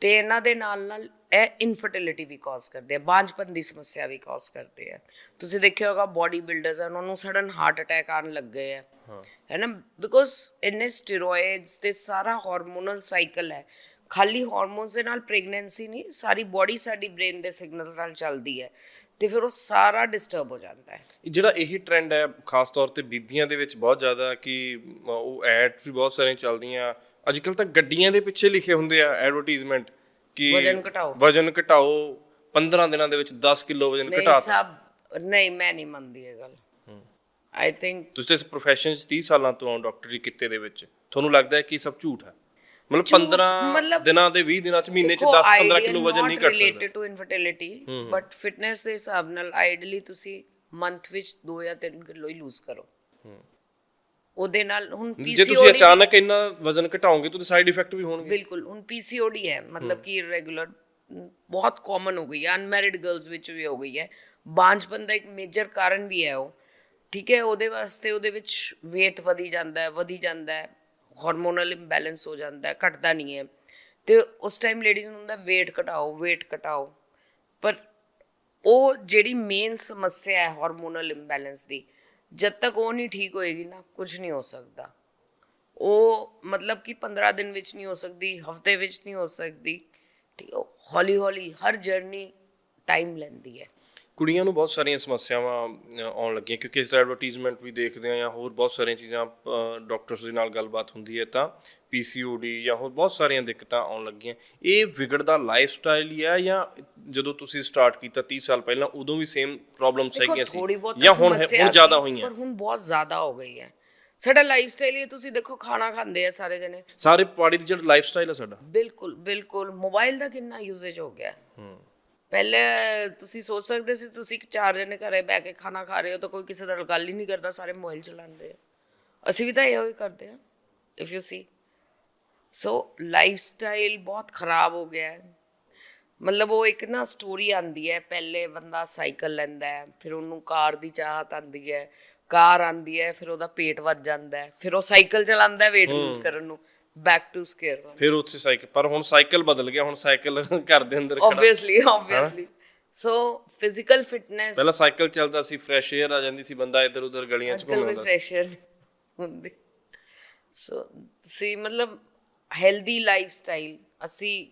ਤੇ ਇਹਨਾਂ ਦੇ ਨਾਲ ਇਹ ਇਨਫਰਟੀਲਿਟੀ ਵੀ ਕਾਜ਼ ਕਰਦੇ ਆ, ਬਾਂਝਪਨ ਦੀ ਸਮੱਸਿਆ ਵੀ ਕਾਜ਼ ਕਰਦੇ ਆ। ਤੁਸੀਂ ਦੇਖਿਆ ਹੋਗਾ ਬੋਡੀ ਬਿਲਡਰਸ ਆ, ਉਹਨਾਂ ਨੂੰ ਸਡਨ ਹਾਰਟ ਅਟੈਕ ਆਉਣ ਲੱਗ ਗਏ ਆ, ਹੈ ਨਾ, ਬਿਕੋਜ਼ ਇੰਨੇ ਸਟੀਰੋਇਡਸ ਤੇ ਸਾਰਾ ਹਾਰਮੋਨਲ ਸਾਈਕਲ ਹੈ। ਖਾਲੀ ਹਾਰਮੋਨਸ ਦੇ ਨਾਲ ਪ੍ਰੈਗਨੈਂਸੀ ਨਹੀਂ, ਸਾਰੀ ਬੋਡੀ ਸਾਡੀ ਬ੍ਰੇਨ ਦੇ ਸਿਗਨਲਸ ਨਾਲ ਚੱਲਦੀ ਹੈ ਤੇ ਫਿਰ ਉਹ ਸਾਰਾ ਡਿਸਟਰਬ ਹੋ ਜਾਂਦਾ ਹੈ। ਜਿਹੜਾ ਇਹ ਟ੍ਰੈਂਡ ਹੈ ਖਾਸ ਤੌਰ ਤੇ ਬੀਬੀਆਂ ਦੇ ਵਿੱਚ ਬਹੁਤ ਜ਼ਿਆਦਾ, ਕਿ ਉਹ ਐਡਸ ਵੀ ਬਹੁਤ ਸਾਰੀਆਂ ਚੱਲਦੀਆਂ ਅੱਜ ਕੱਲ੍ਹ, ਤਾਂ ਗੱਡੀਆਂ ਦੇ ਪਿੱਛੇ ਲਿਖੇ ਹੁੰਦੇ ਆ ਐਡਵਰਟੀਜ਼ਮੈਂਟ ਕਿ ਵਜਨ ਘਟਾਓ 15 ਦਿਨਾਂ ਦੇ ਵਿੱਚ 10 ਕਿਲੋ ਵਜਨ ਘਟਾ। ਨਹੀਂ, ਮੈਂ ਨਹੀਂ ਮੰਨਦੀ ਇਹ ਗੱਲ। ਆਈ ਥਿੰਕ ਤੁਸੀਂ ਇਸ ਪ੍ਰੋਫੈਸ਼ਨ 'ਚ 30 ਸਾਲਾਂ ਤੋਂ ਆਉਂ ਡਾਕਟਰੀ ਕਿੱਤੇ ਦੇ ਵਿੱਚ, ਤੁਹਾਨੂੰ ਲੱਗਦਾ ਹੈ ਕਿ ਸਭ ਝੂਠ ਹੈ? ਮਤਲਬ 15 ਦਿਨਾਂ ਦੇ 20 ਦਿਨਾਂ 'ਚ ਮਹੀਨੇ 'ਚ 10-15 ਕਿਲੋ ਵਜਨ ਨਹੀਂ ਘਟ ਸਕਦਾ। Related to infertility, but fitness ਦੇ ਹਿਸਾਬ ਨਾਲ ਆਈਡੀਅਲੀ ਤੁਸੀਂ ਮੰਥ ਵਿੱਚ 2 ਜਾਂ 3 ਕਿਲੋ ਹੀ ਲੂਜ਼ ਕਰੋ। ਉਹਦੇ ਨਾਲ ਹੁਣ ਜੇ ਤੁਸੀਂ ਅਚਾਨਕ ਇੰਨਾ ਵਜ਼ਨ ਘਟਾਓਗੇ ਤਾਂ ਸਾਈਡ ਇਫੈਕਟ ਵੀ ਹੋਣਗੇ। ਬਿਲਕੁਲ, ਹੁਣ ਪੀਸੀਓਡੀ ਹੈ, ਮਤਲਬ ਕਿ ਇਰੈਗੂਲਰ ਬਹੁਤ ਕਾਮਨ ਹੋ ਗਈ ਹੈ, ਅਨਮੈਰਿਡ ਗਰਲਸ ਵਿੱਚ ਵੀ ਹੋ ਗਈ ਹੈ। ਬਾਂਝਪਨ ਦਾ ਇੱਕ ਮੇਜਰ ਕਾਰਨ ਵੀ ਹੈ ਉਹ, ਠੀਕ ਹੈ। ਉਹਦੇ ਵਾਸਤੇ ਉਹਦੇ ਵਿੱਚ ਵੇਟ ਵਧੀ ਜਾਂਦਾ ਹੈ, ਹਾਰਮੋਨਲ ਇੰਬੈਲੈਂਸ ਹੋ ਜਾਂਦਾ ਹੈ, ਘਟਦਾ ਨਹੀਂ ਹੈ। ਤੇ ਉਸ ਟਾਈਮ ਲੇਡੀਜ਼ ਨੂੰ ਹੁੰਦਾ ਵੇਟ ਘਟਾਓ, ਪਰ ਉਹ ਜਿਹੜੀ ਮੇਨ ਸਮੱਸਿਆ ਹੈ ਹਾਰਮੋਨਲ ਇੰਬੈਲੈਂਸ ਦੀ, ਜਦ ਤੱਕ ਉਹ ਨਹੀਂ ਠੀਕ ਹੋਏਗੀ ਨਾ ਕੁਝ ਨਹੀਂ ਹੋ ਸਕਦਾ। ਉਹ ਮਤਲਬ ਕਿ 15 ਦਿਨ ਵਿੱਚ ਨਹੀਂ ਹੋ ਸਕਦੀ, ਹਫਤੇ ਵਿੱਚ ਨਹੀਂ ਹੋ ਸਕਦੀ, ਠੀਕ। ਹੌਲੀ ਹੌਲੀ ਹਰ ਜਰਨੀ ਟਾਈਮ ਲੈਂਦੀ ਹੈ। ਕੁੜੀਆਂ ਨੂੰ ਬਹੁਤ ਸਾਰੀਆਂ ਸਮੱਸਿਆਵਾਂ ਆਉਣ ਲੱਗੀਆਂ ਕਿਉਂਕਿ ਇਸ ਦਾ ਐਡਵਰਟੀਜ਼ਮੈਂਟ ਵੀ ਦੇਖਦੇ ਆ ਜਾਂ ਹੋਰ ਬਹੁਤ ਸਾਰੀਆਂ ਚੀਜ਼ਾਂ, ਡਾਕਟਰਸ ਦੇ ਨਾਲ ਗੱਲਬਾਤ ਹੁੰਦੀ ਹੈ ਤਾਂ ਪੀਸੀਓਡੀ ਜਾਂ ਹੋਰ ਬਹੁਤ ਸਾਰੀਆਂ ਦਿੱਕਤਾਂ ਆਉਣ ਲੱਗੀਆਂ। ਇਹ ਵਿਗੜਦਾ ਲਾਈਫ ਸਟਾਈਲ ਹੀ ਹੈ ਜਾਂ ਜਦੋਂ ਤੁਸੀਂ ਸਟਾਰਟ ਕੀਤਾ 30 ਸਾਲ ਪਹਿਲਾਂ ਉਦੋਂ ਵੀ ਸੇਮ ਪ੍ਰੋਬਲਮਸ ਹੈਗੀਆਂ ਸੀ ਜਾਂ ਹੁਣ ਜ਼ਿਆਦਾ ਹੋਈਆਂ? ਪਰ ਹੁਣ ਬਹੁਤ ਜ਼ਿਆਦਾ ਹੋ ਗਈ ਹੈ। ਸਾਡਾ ਲਾਈਫ ਸਟਾਈਲ ਹੀ, ਤੁਸੀਂ ਦੇਖੋ ਖਾਣਾ ਖਾਂਦੇ ਆ ਸਾਰੇ ਜਣੇ, ਸਾਰੇ ਪਾੜੀ ਦੀ ਜਿਹੜਾ ਲਾਈਫ ਸਟਾਈਲ ਹੈ ਸਾਡਾ। ਬਿਲਕੁਲ ਮੋਬਾਈਲ ਦਾ ਕਿੰਨਾ ਯੂਜ਼ੇਜ ਹੋ ਗਿਆ। ਪਹਿਲੇ ਤੁਸੀਂ ਸੋਚ ਸਕਦੇ ਸੀ ਤੁਸੀਂ 4 ਜਣੇ ਘਰੇ ਬਹਿ ਕੇ ਖਾਣਾ ਖਾ ਰਹੇ ਹੋ ਤਾਂ ਕੋਈ ਕਿਸੇ ਨਾਲ ਗੱਲ ਹੀ ਨਹੀਂ ਕਰਦਾ, ਸਾਰੇ ਮੋਬਾਈਲ ਚਲਾਉਂਦੇ ਆ। ਅਸੀਂ ਵੀ ਤਾਂ ਇਹੋ ਹੀ ਕਰਦੇ ਹਾਂ, if you C. So life style ਬਹੁਤ ਖਰਾਬ ਹੋ ਗਿਆ ਹੈ। ਮਤਲਬ ਉਹ ਇੱਕ ਨਾ ਸਟੋਰੀ ਆਉਂਦੀ ਹੈ, ਪਹਿਲੇ ਬੰਦਾ ਸਾਈਕਲ ਲੈਂਦਾ ਹੈ, ਫਿਰ ਉਹਨੂੰ ਕਾਰ ਦੀ ਚਾਹਤ ਆਉਂਦੀ ਹੈ, ਕਾਰ ਆਉਂਦੀ ਹੈ, ਫਿਰ ਉਹਦਾ ਪੇਟ ਵੱਧ ਜਾਂਦਾ ਹੈ, ਫਿਰ ਉਹ ਸਾਈਕਲ ਚਲਾਉਂਦਾ ਵੇਟ ਲੂਜ਼ ਕਰਨ ਨੂੰ, ਬੈਕ ਟੂ ਸਕੁਅਰ ਵਨ। ਫਿਰ ਉੱਥੇ ਸਾਈਕਲ, ਪਰ ਹੁਣ ਸਾਈਕਲ ਬਦਲ ਗਿਆ, ਹੁਣ ਸਾਈਕਲ ਘਰ ਦੇ ਅੰਦਰ ਆਬਵੀਅਸਲੀ। ਸੋ ਫਿਜ਼ੀਕਲ ਫਿਟਨੈਸ, ਪਹਿਲਾਂ ਸਾਈਕਲ ਚੱਲਦਾ ਸੀ, ਫਰੈਸ਼ ਏਅਰ ਆ ਜਾਂਦੀ ਸੀ, ਬੰਦਾ ਇੱਧਰ ਉੱਧਰ ਗਲੀਆਂ 'ਚ ਘੁੰਮਦਾ ਸੀ, ਫਰੈਸ਼ ਏਅਰ ਹੁੰਦੀ। ਸੋ ਤੁਸੀਂ ਮਤਲਬ ਹੈਲਦੀ ਲਾਈਫ ਸਟਾਈਲ, ਅਸੀਂ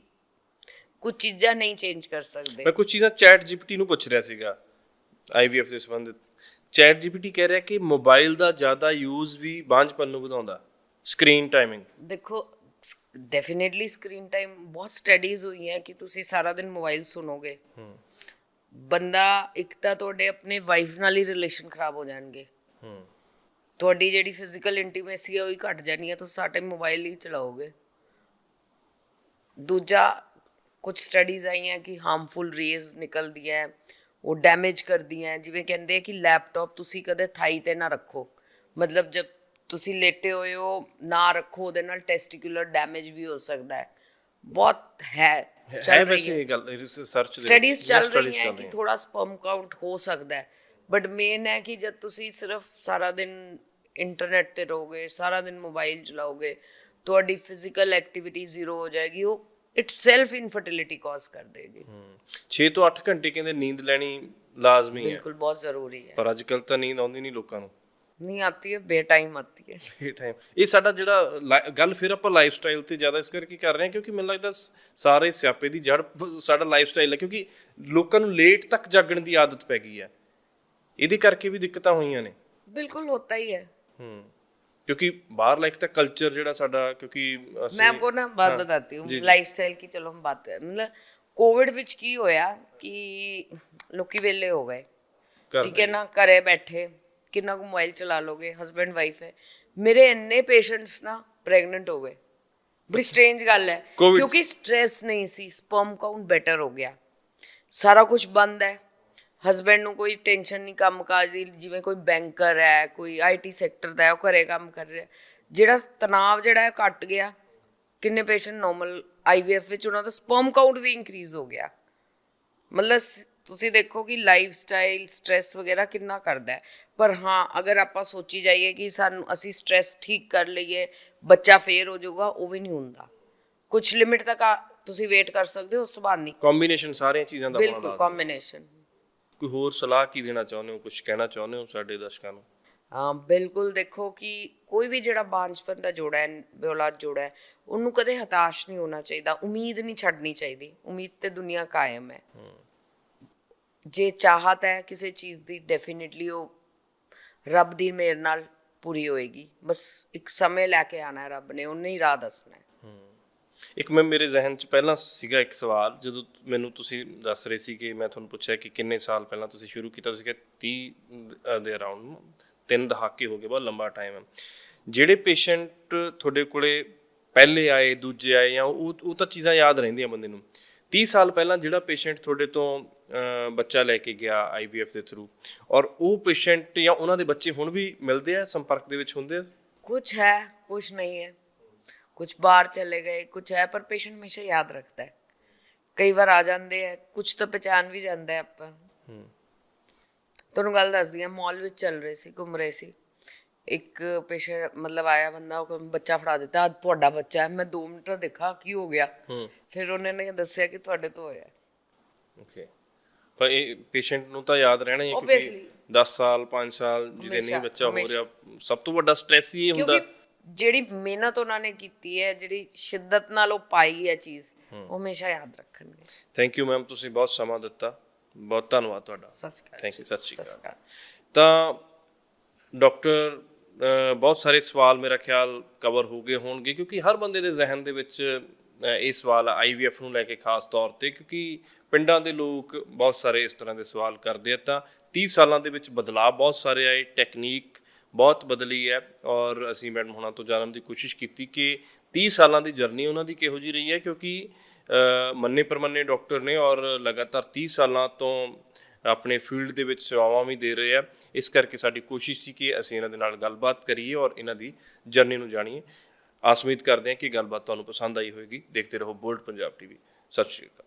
ਕੁਝ ਚੀਜ਼ਾਂ ਨਹੀਂ ਚੇਂਜ ਕਰ ਸਕਦੇ। ਮੈਂ ਕੁਝ ਚੀਜ਼ਾਂ ਚੈਟ ਜੀਪੀਟੀ ਨੂੰ ਪੁੱਛ ਰਿਹਾ ਸੀਗਾ IVF ਦੇ ਸੰਬੰਧਿਤ। ਚੈਟ ਜੀਪੀਟੀ ਕਹਿ ਰਿਹਾ ਕਿ ਮੋਬਾਈਲ ਦਾ ਜ਼ਿਆਦਾ ਯੂਜ਼ ਵੀ ਬਾਂਝਪਨ ਨੂੰ ਵਧਾਉਂਦਾ, ਸਕਰੀਨ ਟਾਈਮਿੰਗ। ਦੇਖੋ ਡੈਫੀਨੇਟਲੀ ਸਕਰੀਨ ਟਾਈਮ, ਬਹੁਤ ਸਟੱਡੀਜ਼ ਹੋਈਆਂ ਕਿ ਤੁਸੀਂ ਸਾਰਾ ਦਿਨ ਮੋਬਾਈਲ ਸੁਣੋਗੇ, ਬੰਦਾ ਇੱਕ ਤਾਂ ਤੁਹਾਡੇ ਆਪਣੇ ਵਾਈਫ ਨਾਲ ਹੀ ਰਿਲੇਸ਼ਨ ਖਰਾਬ ਹੋ ਜਾਣਗੇ, ਤੁਹਾਡੀ ਜਿਹੜੀ ਫਿਜ਼ੀਕਲ ਇੰਟੀਮੇਸੀ ਹੈ ਉਹ ਹੀ ਘਟ ਜਾਣੀ ਹੈ, ਤੁਸੀਂ ਸਾਰਾ ਟਾਈਮ ਮੋਬਾਈਲ ਹੀ ਚਲਾਓਗੇ। ਦੂਜਾ, ਕੁਝ ਸਟੱਡੀਜ਼ ਆਈਆਂ ਕਿ ਹਾਰਮਫੁਲ ਰੇਜ਼ ਨਿਕਲਦੀਆਂ, ਉਹ ਡੈਮੇਜ ਕਰਦੀਆਂ। ਜਿਵੇਂ ਕਹਿੰਦੇ ਕਿ ਲੈਪਟਾਪ ਤੁਸੀਂ ਕਦੇ ਥਾਈ 'ਤੇ ਨਾ ਰੱਖੋ, ਮਤਲਬ ਜਦ ਤੁਸੀਂ ਲੇਟੇ ਹੋਏ ਹੋ ਨਾ ਰੱਖੋ, ਉਹਦੇ ਨਾਲ ਟੈਸਟੀਕੂਲਰ ਡੈਮੇਜ ਵੀ ਹੋ ਸਕਦਾ ਹੈ। ਬਹੁਤ ਵੈਸੇ ਇਹ ਗੱਲ ਰਿਸਰਚ ਸਟੱਡੀਜ਼ ਚੱਲ ਰਹੀਆਂ ਕਿ ਥੋੜਾ ਸਪਰਮ ਕਾਊਂਟ ਹੋ ਸਕਦਾ ਹੈ, ਬਟ ਮੇਨ ਹੈ ਕਿ ਜਦ ਤੁਸੀਂ ਸਿਰਫ ਸਾਰਾ ਦਿਨ ਇੰਟਰਨੈਟ ਤੇ ਰਹੋਗੇ, ਸਾਰਾ ਦਿਨ ਮੋਬਾਈਲ ਚਲਾਓਗੇ, ਤੁਹਾਡੀ ਫਿਜ਼ੀਕਲ ਐਕਟੀਵਿਟੀ ਜ਼ੀਰੋ ਹੋ ਜਾਏਗੀ, ਉਹ ਇਟਸੈਲਫ ਇਨਫਰਟੀਲਿਟੀ ਕਾਜ਼ ਕਰ ਦੇਗੀ। 6 ਤੋਂ 8 ਘੰਟੇ ਕਹਿੰਦੇ ਨੀਂਦ ਲੈਣੀ ਲਾਜ਼ਮੀ ਹੈ, ਬਿਲਕੁਲ ਬਹੁਤ ਜ਼ਰੂਰੀ ਹੈ। ਪਰ ਅੱਜ ਕੱਲ ਤਾਂ ਨੀਂਦ ਆਉਂਦੀ ਨਹੀਂ ਲੋਕਾਂ ਨੂੰ, ਨਹੀਂ ਆਤੀ ਹੈ, ਬੇਟਾਈਮ ਆਤੀ ਹੈ। ਇਹ ਟਾਈਮ ਇਹ ਸਾਡਾ ਜਿਹੜਾ ਗੱਲ ਫਿਰ ਆਪਾਂ ਲਾਈਫ ਸਟਾਈਲ ਤੇ ਜ਼ਿਆਦਾ ਇਸ ਕਰਕੇ ਕਰ ਰਹੇ ਹਾਂ, ਕਿਉਂਕਿ ਮੈਨੂੰ ਲੱਗਦਾ ਸਾਰੇ ਸਿਆਪੇ ਦੀ ਜੜ ਸਾਡਾ ਲਾਈਫ ਸਟਾਈਲ ਹੈ, ਕਿਉਂਕਿ ਲੋਕਾਂ ਨੂੰ ਲੇਟ ਤੱਕ ਜਾਗਣ ਦੀ ਆਦਤ ਪੈ ਗਈ ਹੈ, ਇਹਦੇ ਕਰਕੇ ਵੀ ਦਿੱਕਤਾਂ ਹੋਈਆਂ ਨੇ। बिल्कुल होता ही है। क्योंकि बाहर एक तो कल्चर जेड़ा साडा, क्योंकि मैं आपको ना बात बताती हूँ लाइफस्टाइल की। चलो हम बात करें, मतलब कोविड विच की होया कि लोकी वेले हो गए, ठीक है ना, घरे बैठे किन्ना को मोबाइल चला लोगे, हस्बैंड वाइफ है। मेरे इन्ने पेशेंट्स ना प्रेगनेंट हो गए, बड़ी स्ट्रेंज गल है, क्योंकि स्ट्रेस नहीं सी, स्पर्म काउंट बेटर हो गया, सारा कुछ बंद है। ਹਸਬੈਂਡ ਨੂੰ ਕੋਈ ਟੈਨਸ਼ਨ ਨਹੀਂ ਕੰਮ ਕਾਜ ਦੀ, ਜਿਵੇਂ ਕੋਈ ਬੈਂਕਰ ਹੈ, ਕੋਈ IT ਸੈਕਟਰ ਦਾ ਹੈ, ਉਹ ਘਰੇ ਕੰਮ ਕਰ ਰਿਹਾ, ਜਿਹੜਾ ਤਣਾਅ ਜਿਹੜਾ ਹੈ ਘਟ ਗਿਆ। ਕਿੰਨੇ ਪੇਸ਼ੈਂਟ ਨੋਰਮਲ IVF ਵਿੱਚ ਉਹਨਾਂ ਦਾ ਸਪਰਮ ਕਾਊਂਟ ਵੀ ਇਨਕਰੀਜ਼ ਹੋ ਗਿਆ। ਮਤਲਬ ਤੁਸੀਂ ਦੇਖੋ ਕਿ ਲਾਈਫ ਸਟਾਈਲ ਸਟ੍ਰੈਸ ਵਗੈਰਾ ਕਿੰਨਾ ਕਰਦਾ ਹੈ। ਪਰ ਹਾਂ, ਅਗਰ ਆਪਾਂ ਸੋਚੀ ਜਾਈਏ ਕਿ ਅਸੀਂ ਸਟ੍ਰੈਸ ਠੀਕ ਕਰ ਲਈਏ, ਬੱਚਾ ਫੇਰ ਹੋ ਜਾਊਗਾ, ਉਹ ਵੀ ਨਹੀਂ ਹੁੰਦਾ। ਕੁਝ ਲਿਮਿਟ ਤੱਕ ਤੁਸੀਂ ਵੇਟ ਕਰ ਸਕਦੇ ਹੋ, ਉਸ ਤੋਂ ਬਾਅਦ ਨਹੀਂ। ਕੰਬੀਨੇਸ਼ਨ ਸਾਰੀਆਂ ਚੀਜ਼ਾਂ ਦਾ ਬਿਲਕੁਲ ਕੰਬੀਨੇਸ਼ਨ। ਕੋਈ ਹੋਰ ਸਲਾਹ ਕੀ ਦੇਣਾ ਚਾਹੁੰਦੇ ਹੋ, ਕੁਝ ਕਹਿਣਾ ਚਾਹੁੰਦੇ ਹੋ ਸਾਡੇ ਦਰਸ਼ਕਾਂ ਨੂੰ? ਹਾਂ ਬਿਲਕੁਲ, ਦੇਖੋ ਕਿ ਕੋਈ ਵੀ ਜਿਹੜਾ ਬਾਂਝਪਨ ਦਾ ਜੋੜਾ ਹੈ, ਬੇਔਲਾਦ ਜੋੜਾ ਹੈ, ਉਹਨੂੰ ਕਦੇ ਹਤਾਸ਼ ਨਹੀਂ ਹੋਣਾ ਚਾਹੀਦਾ, ਉਮੀਦ ਨਹੀਂ ਛੱਡਣੀ ਚਾਹੀਦੀ। ਉਮੀਦ ਤੇ ਦੁਨੀਆ ਕਾਇਮ ਹੈ। ਜੇ ਚਾਹਤ ਹੈ ਕਿਸੇ ਚੀਜ਼ ਦੀ, ਡੈਫੀਨਿਟਲੀ ਉਹ ਰੱਬ ਦੀ ਮਿਹਰ ਨਾਲ ਪੂਰੀ ਹੋਏਗੀ। ਬਸ ਇੱਕ ਸਮੇਂ ਲੈ ਕੇ ਆਣਾ ਹੈ ਰੱਬ ਨੇ, ਉਹਨੇ ਹੀ ਰਾਹ ਦੱਸਣਾ ਹੈ। ਇੱਕ ਮੈਂ ਮੇਰੇ ਜ਼ਿਹਨ 'ਚ ਪਹਿਲਾਂ ਸੀਗਾ ਇੱਕ ਸਵਾਲ, ਜਦੋਂ ਮੈਨੂੰ ਤੁਸੀਂ ਦੱਸ ਰਹੇ ਸੀ ਕਿ ਮੈਂ ਤੁਹਾਨੂੰ ਪੁੱਛਿਆ ਕਿ ਕਿੰਨੇ ਸਾਲ ਪਹਿਲਾਂ ਤੁਸੀਂ ਸ਼ੁਰੂ ਕੀਤਾ, ਤੁਸੀਂ ਕਿਹਾ 30 ਦੇ ਅਰਾਊਂਡ, 3 ਦਹਾਕੇ ਹੋ ਗਏ, ਬਹੁਤ ਲੰਬਾ ਟਾਈਮ ਹੈ। ਜਿਹੜੇ ਪੇਸ਼ੈਂਟ ਤੁਹਾਡੇ ਕੋਲੇ ਪਹਿਲੇ ਆਏ, ਦੂਜੇ ਆਏ, ਜਾਂ ਉਹ ਤਾਂ ਚੀਜ਼ਾਂ ਯਾਦ ਰਹਿੰਦੀਆਂ ਬੰਦੇ ਨੂੰ। 30 ਸਾਲ ਪਹਿਲਾਂ ਜਿਹੜਾ ਪੇਸ਼ੈਂਟ ਤੁਹਾਡੇ ਤੋਂ ਬੱਚਾ ਲੈ ਕੇ ਗਿਆ IVF ਦੇ ਥਰੂ, ਔਰ ਉਹ ਪੇਸ਼ੈਂਟ ਜਾਂ ਉਹਨਾਂ ਦੇ ਬੱਚੇ ਹੁਣ ਵੀ ਮਿਲਦੇ ਆ, ਸੰਪਰਕ ਦੇ ਵਿੱਚ ਹੁੰਦੇ ਆ? ਕੁਛ ਹੈ, ਕੁਛ ਨਹੀਂ ਹੈ, कुछ बाहर चले गए, कुछ है, पर पेशेंट हमेशा याद रखता है। कई बार आ जाते हैं, कुछ तो पहचान भी जाता है ਆਪਾਂ। ਤੁਹਾਨੂੰ ਗੱਲ ਦੱਸਦੀ ਹਾਂ, ਮਾਲ ਵਿੱਚ ਚੱਲ ਰਹੇ ਸੀ, ਘੁੰਮ ਰਹੇ ਸੀ, ਇੱਕ ਪੇਸ਼ੈਂਟ ਮਤਲਬ ਆਇਆ ਬੰਦਾ, ਉਹ ਬੱਚਾ ਫੜਾ ਦਿੱਤਾ, ਤੁਹਾਡਾ ਬੱਚਾ ਹੈ। ਮੈਂ 2 ਮਿੰਟ ਦੇਖਾ ਕੀ ਹੋ ਗਿਆ, ਫਿਰ ਉਹਨਾਂ ਨੇ ਦੱਸਿਆ ਕਿ ਤੁਹਾਡੇ ਤੋਂ ਹੋਇਆ। ਓਕੇ, ਪਰ ਇਹ ਪੇਸ਼ੈਂਟ ਨੂੰ ਤਾਂ ਯਾਦ ਰਹਿਣਾ ਹੀ ਹੈ, ਕਿਉਂਕਿ 10 ਸਾਲ 5 ਸਾਲ ਜਿਹਦੇ ਨਹੀਂ ਬੱਚਾ ਹੋ ਰਿਹਾ, ਸਭ ਤੋਂ ਵੱਡਾ ਸਟ੍ਰੈਸ ਹੀ ਇਹ ਹੁੰਦਾ। ਜਿਹੜੀ ਮਿਹਨਤ ਉਹਨਾਂ ਨੇ ਕੀਤੀ ਹੈ, ਜਿਹੜੀ ਸ਼ਿੱਦਤ ਨਾਲ ਉਹ ਪਾਈ ਹੈ ਚੀਜ਼, ਉਹ ਹਮੇਸ਼ਾ ਯਾਦ ਰੱਖਣਗੇ। ਥੈਂਕ ਯੂ ਮੈਮ, ਤੁਸੀਂ ਬਹੁਤ ਸਮਾਂ ਦਿੱਤਾ, ਬਹੁਤ ਧੰਨਵਾਦ ਤੁਹਾਡਾ। ਸਤਿ ਸ਼੍ਰੀ ਅਕਾਲ। ਥੈਂਕ ਯੂ, ਸਤਿ ਸ਼੍ਰੀ ਅਕਾਲ। ਤਾਂ ਡਾਕਟਰ, ਬਹੁਤ ਸਾਰੇ ਸਵਾਲ ਮੇਰਾ ਖਿਆਲ ਕਵਰ ਹੋ ਗਏ ਹੋਣਗੇ, ਕਿਉਂਕਿ ਹਰ ਬੰਦੇ ਦੇ ਜ਼ਿਹਨ ਦੇ ਵਿੱਚ ਇਹ ਸਵਾਲ IVF ਨੂੰ ਲੈ ਕੇ ਖਾਸ ਤੌਰ ਤੇ, ਕਿਉਂਕਿ ਪਿੰਡਾਂ ਦੇ ਲੋਕ ਬਹੁਤ ਸਾਰੇ ਇਸ ਤਰ੍ਹਾਂ ਦੇ ਸਵਾਲ ਕਰਦੇ ਆ। ਤਾਂ 30 ਸਾਲਾਂ ਦੇ ਵਿੱਚ ਬਦਲਾਅ ਬਹੁਤ ਸਾਰੇ ਆਏ, ਟੈਕਨੀਕ ਬਹੁਤ ਬਦਲੀ ਹੈ, ਔਰ ਅਸੀਂ ਮੈਡਮ ਹੋਣਾ ਤੋਂ ਜਾਣਨ ਦੀ ਕੋਸ਼ਿਸ਼ ਕੀਤੀ ਕਿ 30 ਸਾਲਾਂ ਦੀ ਜਰਨੀ ਉਹਨਾਂ ਦੀ ਕਿਹੋ ਜਿਹੀ ਰਹੀ ਹੈ, ਕਿਉਂਕਿ ਮੰਨੇ ਪ੍ਰਮੰਨੇ ਡਾਕਟਰ ਨੇ ਔਰ ਲਗਾਤਾਰ 30 ਸਾਲਾਂ ਤੋਂ ਆਪਣੇ ਫੀਲਡ ਦੇ ਵਿੱਚ ਸੇਵਾਵਾਂ ਵੀ ਦੇ ਰਹੇ ਆ। ਇਸ ਕਰਕੇ ਸਾਡੀ ਕੋਸ਼ਿਸ਼ ਸੀ ਕਿ ਅਸੀਂ ਇਹਨਾਂ ਦੇ ਨਾਲ ਗੱਲਬਾਤ ਕਰੀਏ ਔਰ ਇਹਨਾਂ ਦੀ ਜਰਨੀ ਨੂੰ ਜਾਣੀਏ। ਆਸ ਉਮੀਦ ਕਰਦੇ ਹਾਂ ਕਿ ਗੱਲਬਾਤ ਤੁਹਾਨੂੰ ਪਸੰਦ ਆਈ ਹੋਵੇਗੀ। ਦੇਖਦੇ ਰਹੋ ਬੋਲਡ ਪੰਜਾਬ TV। ਸਤਿ ਸ਼੍ਰੀ ਅਕਾਲ।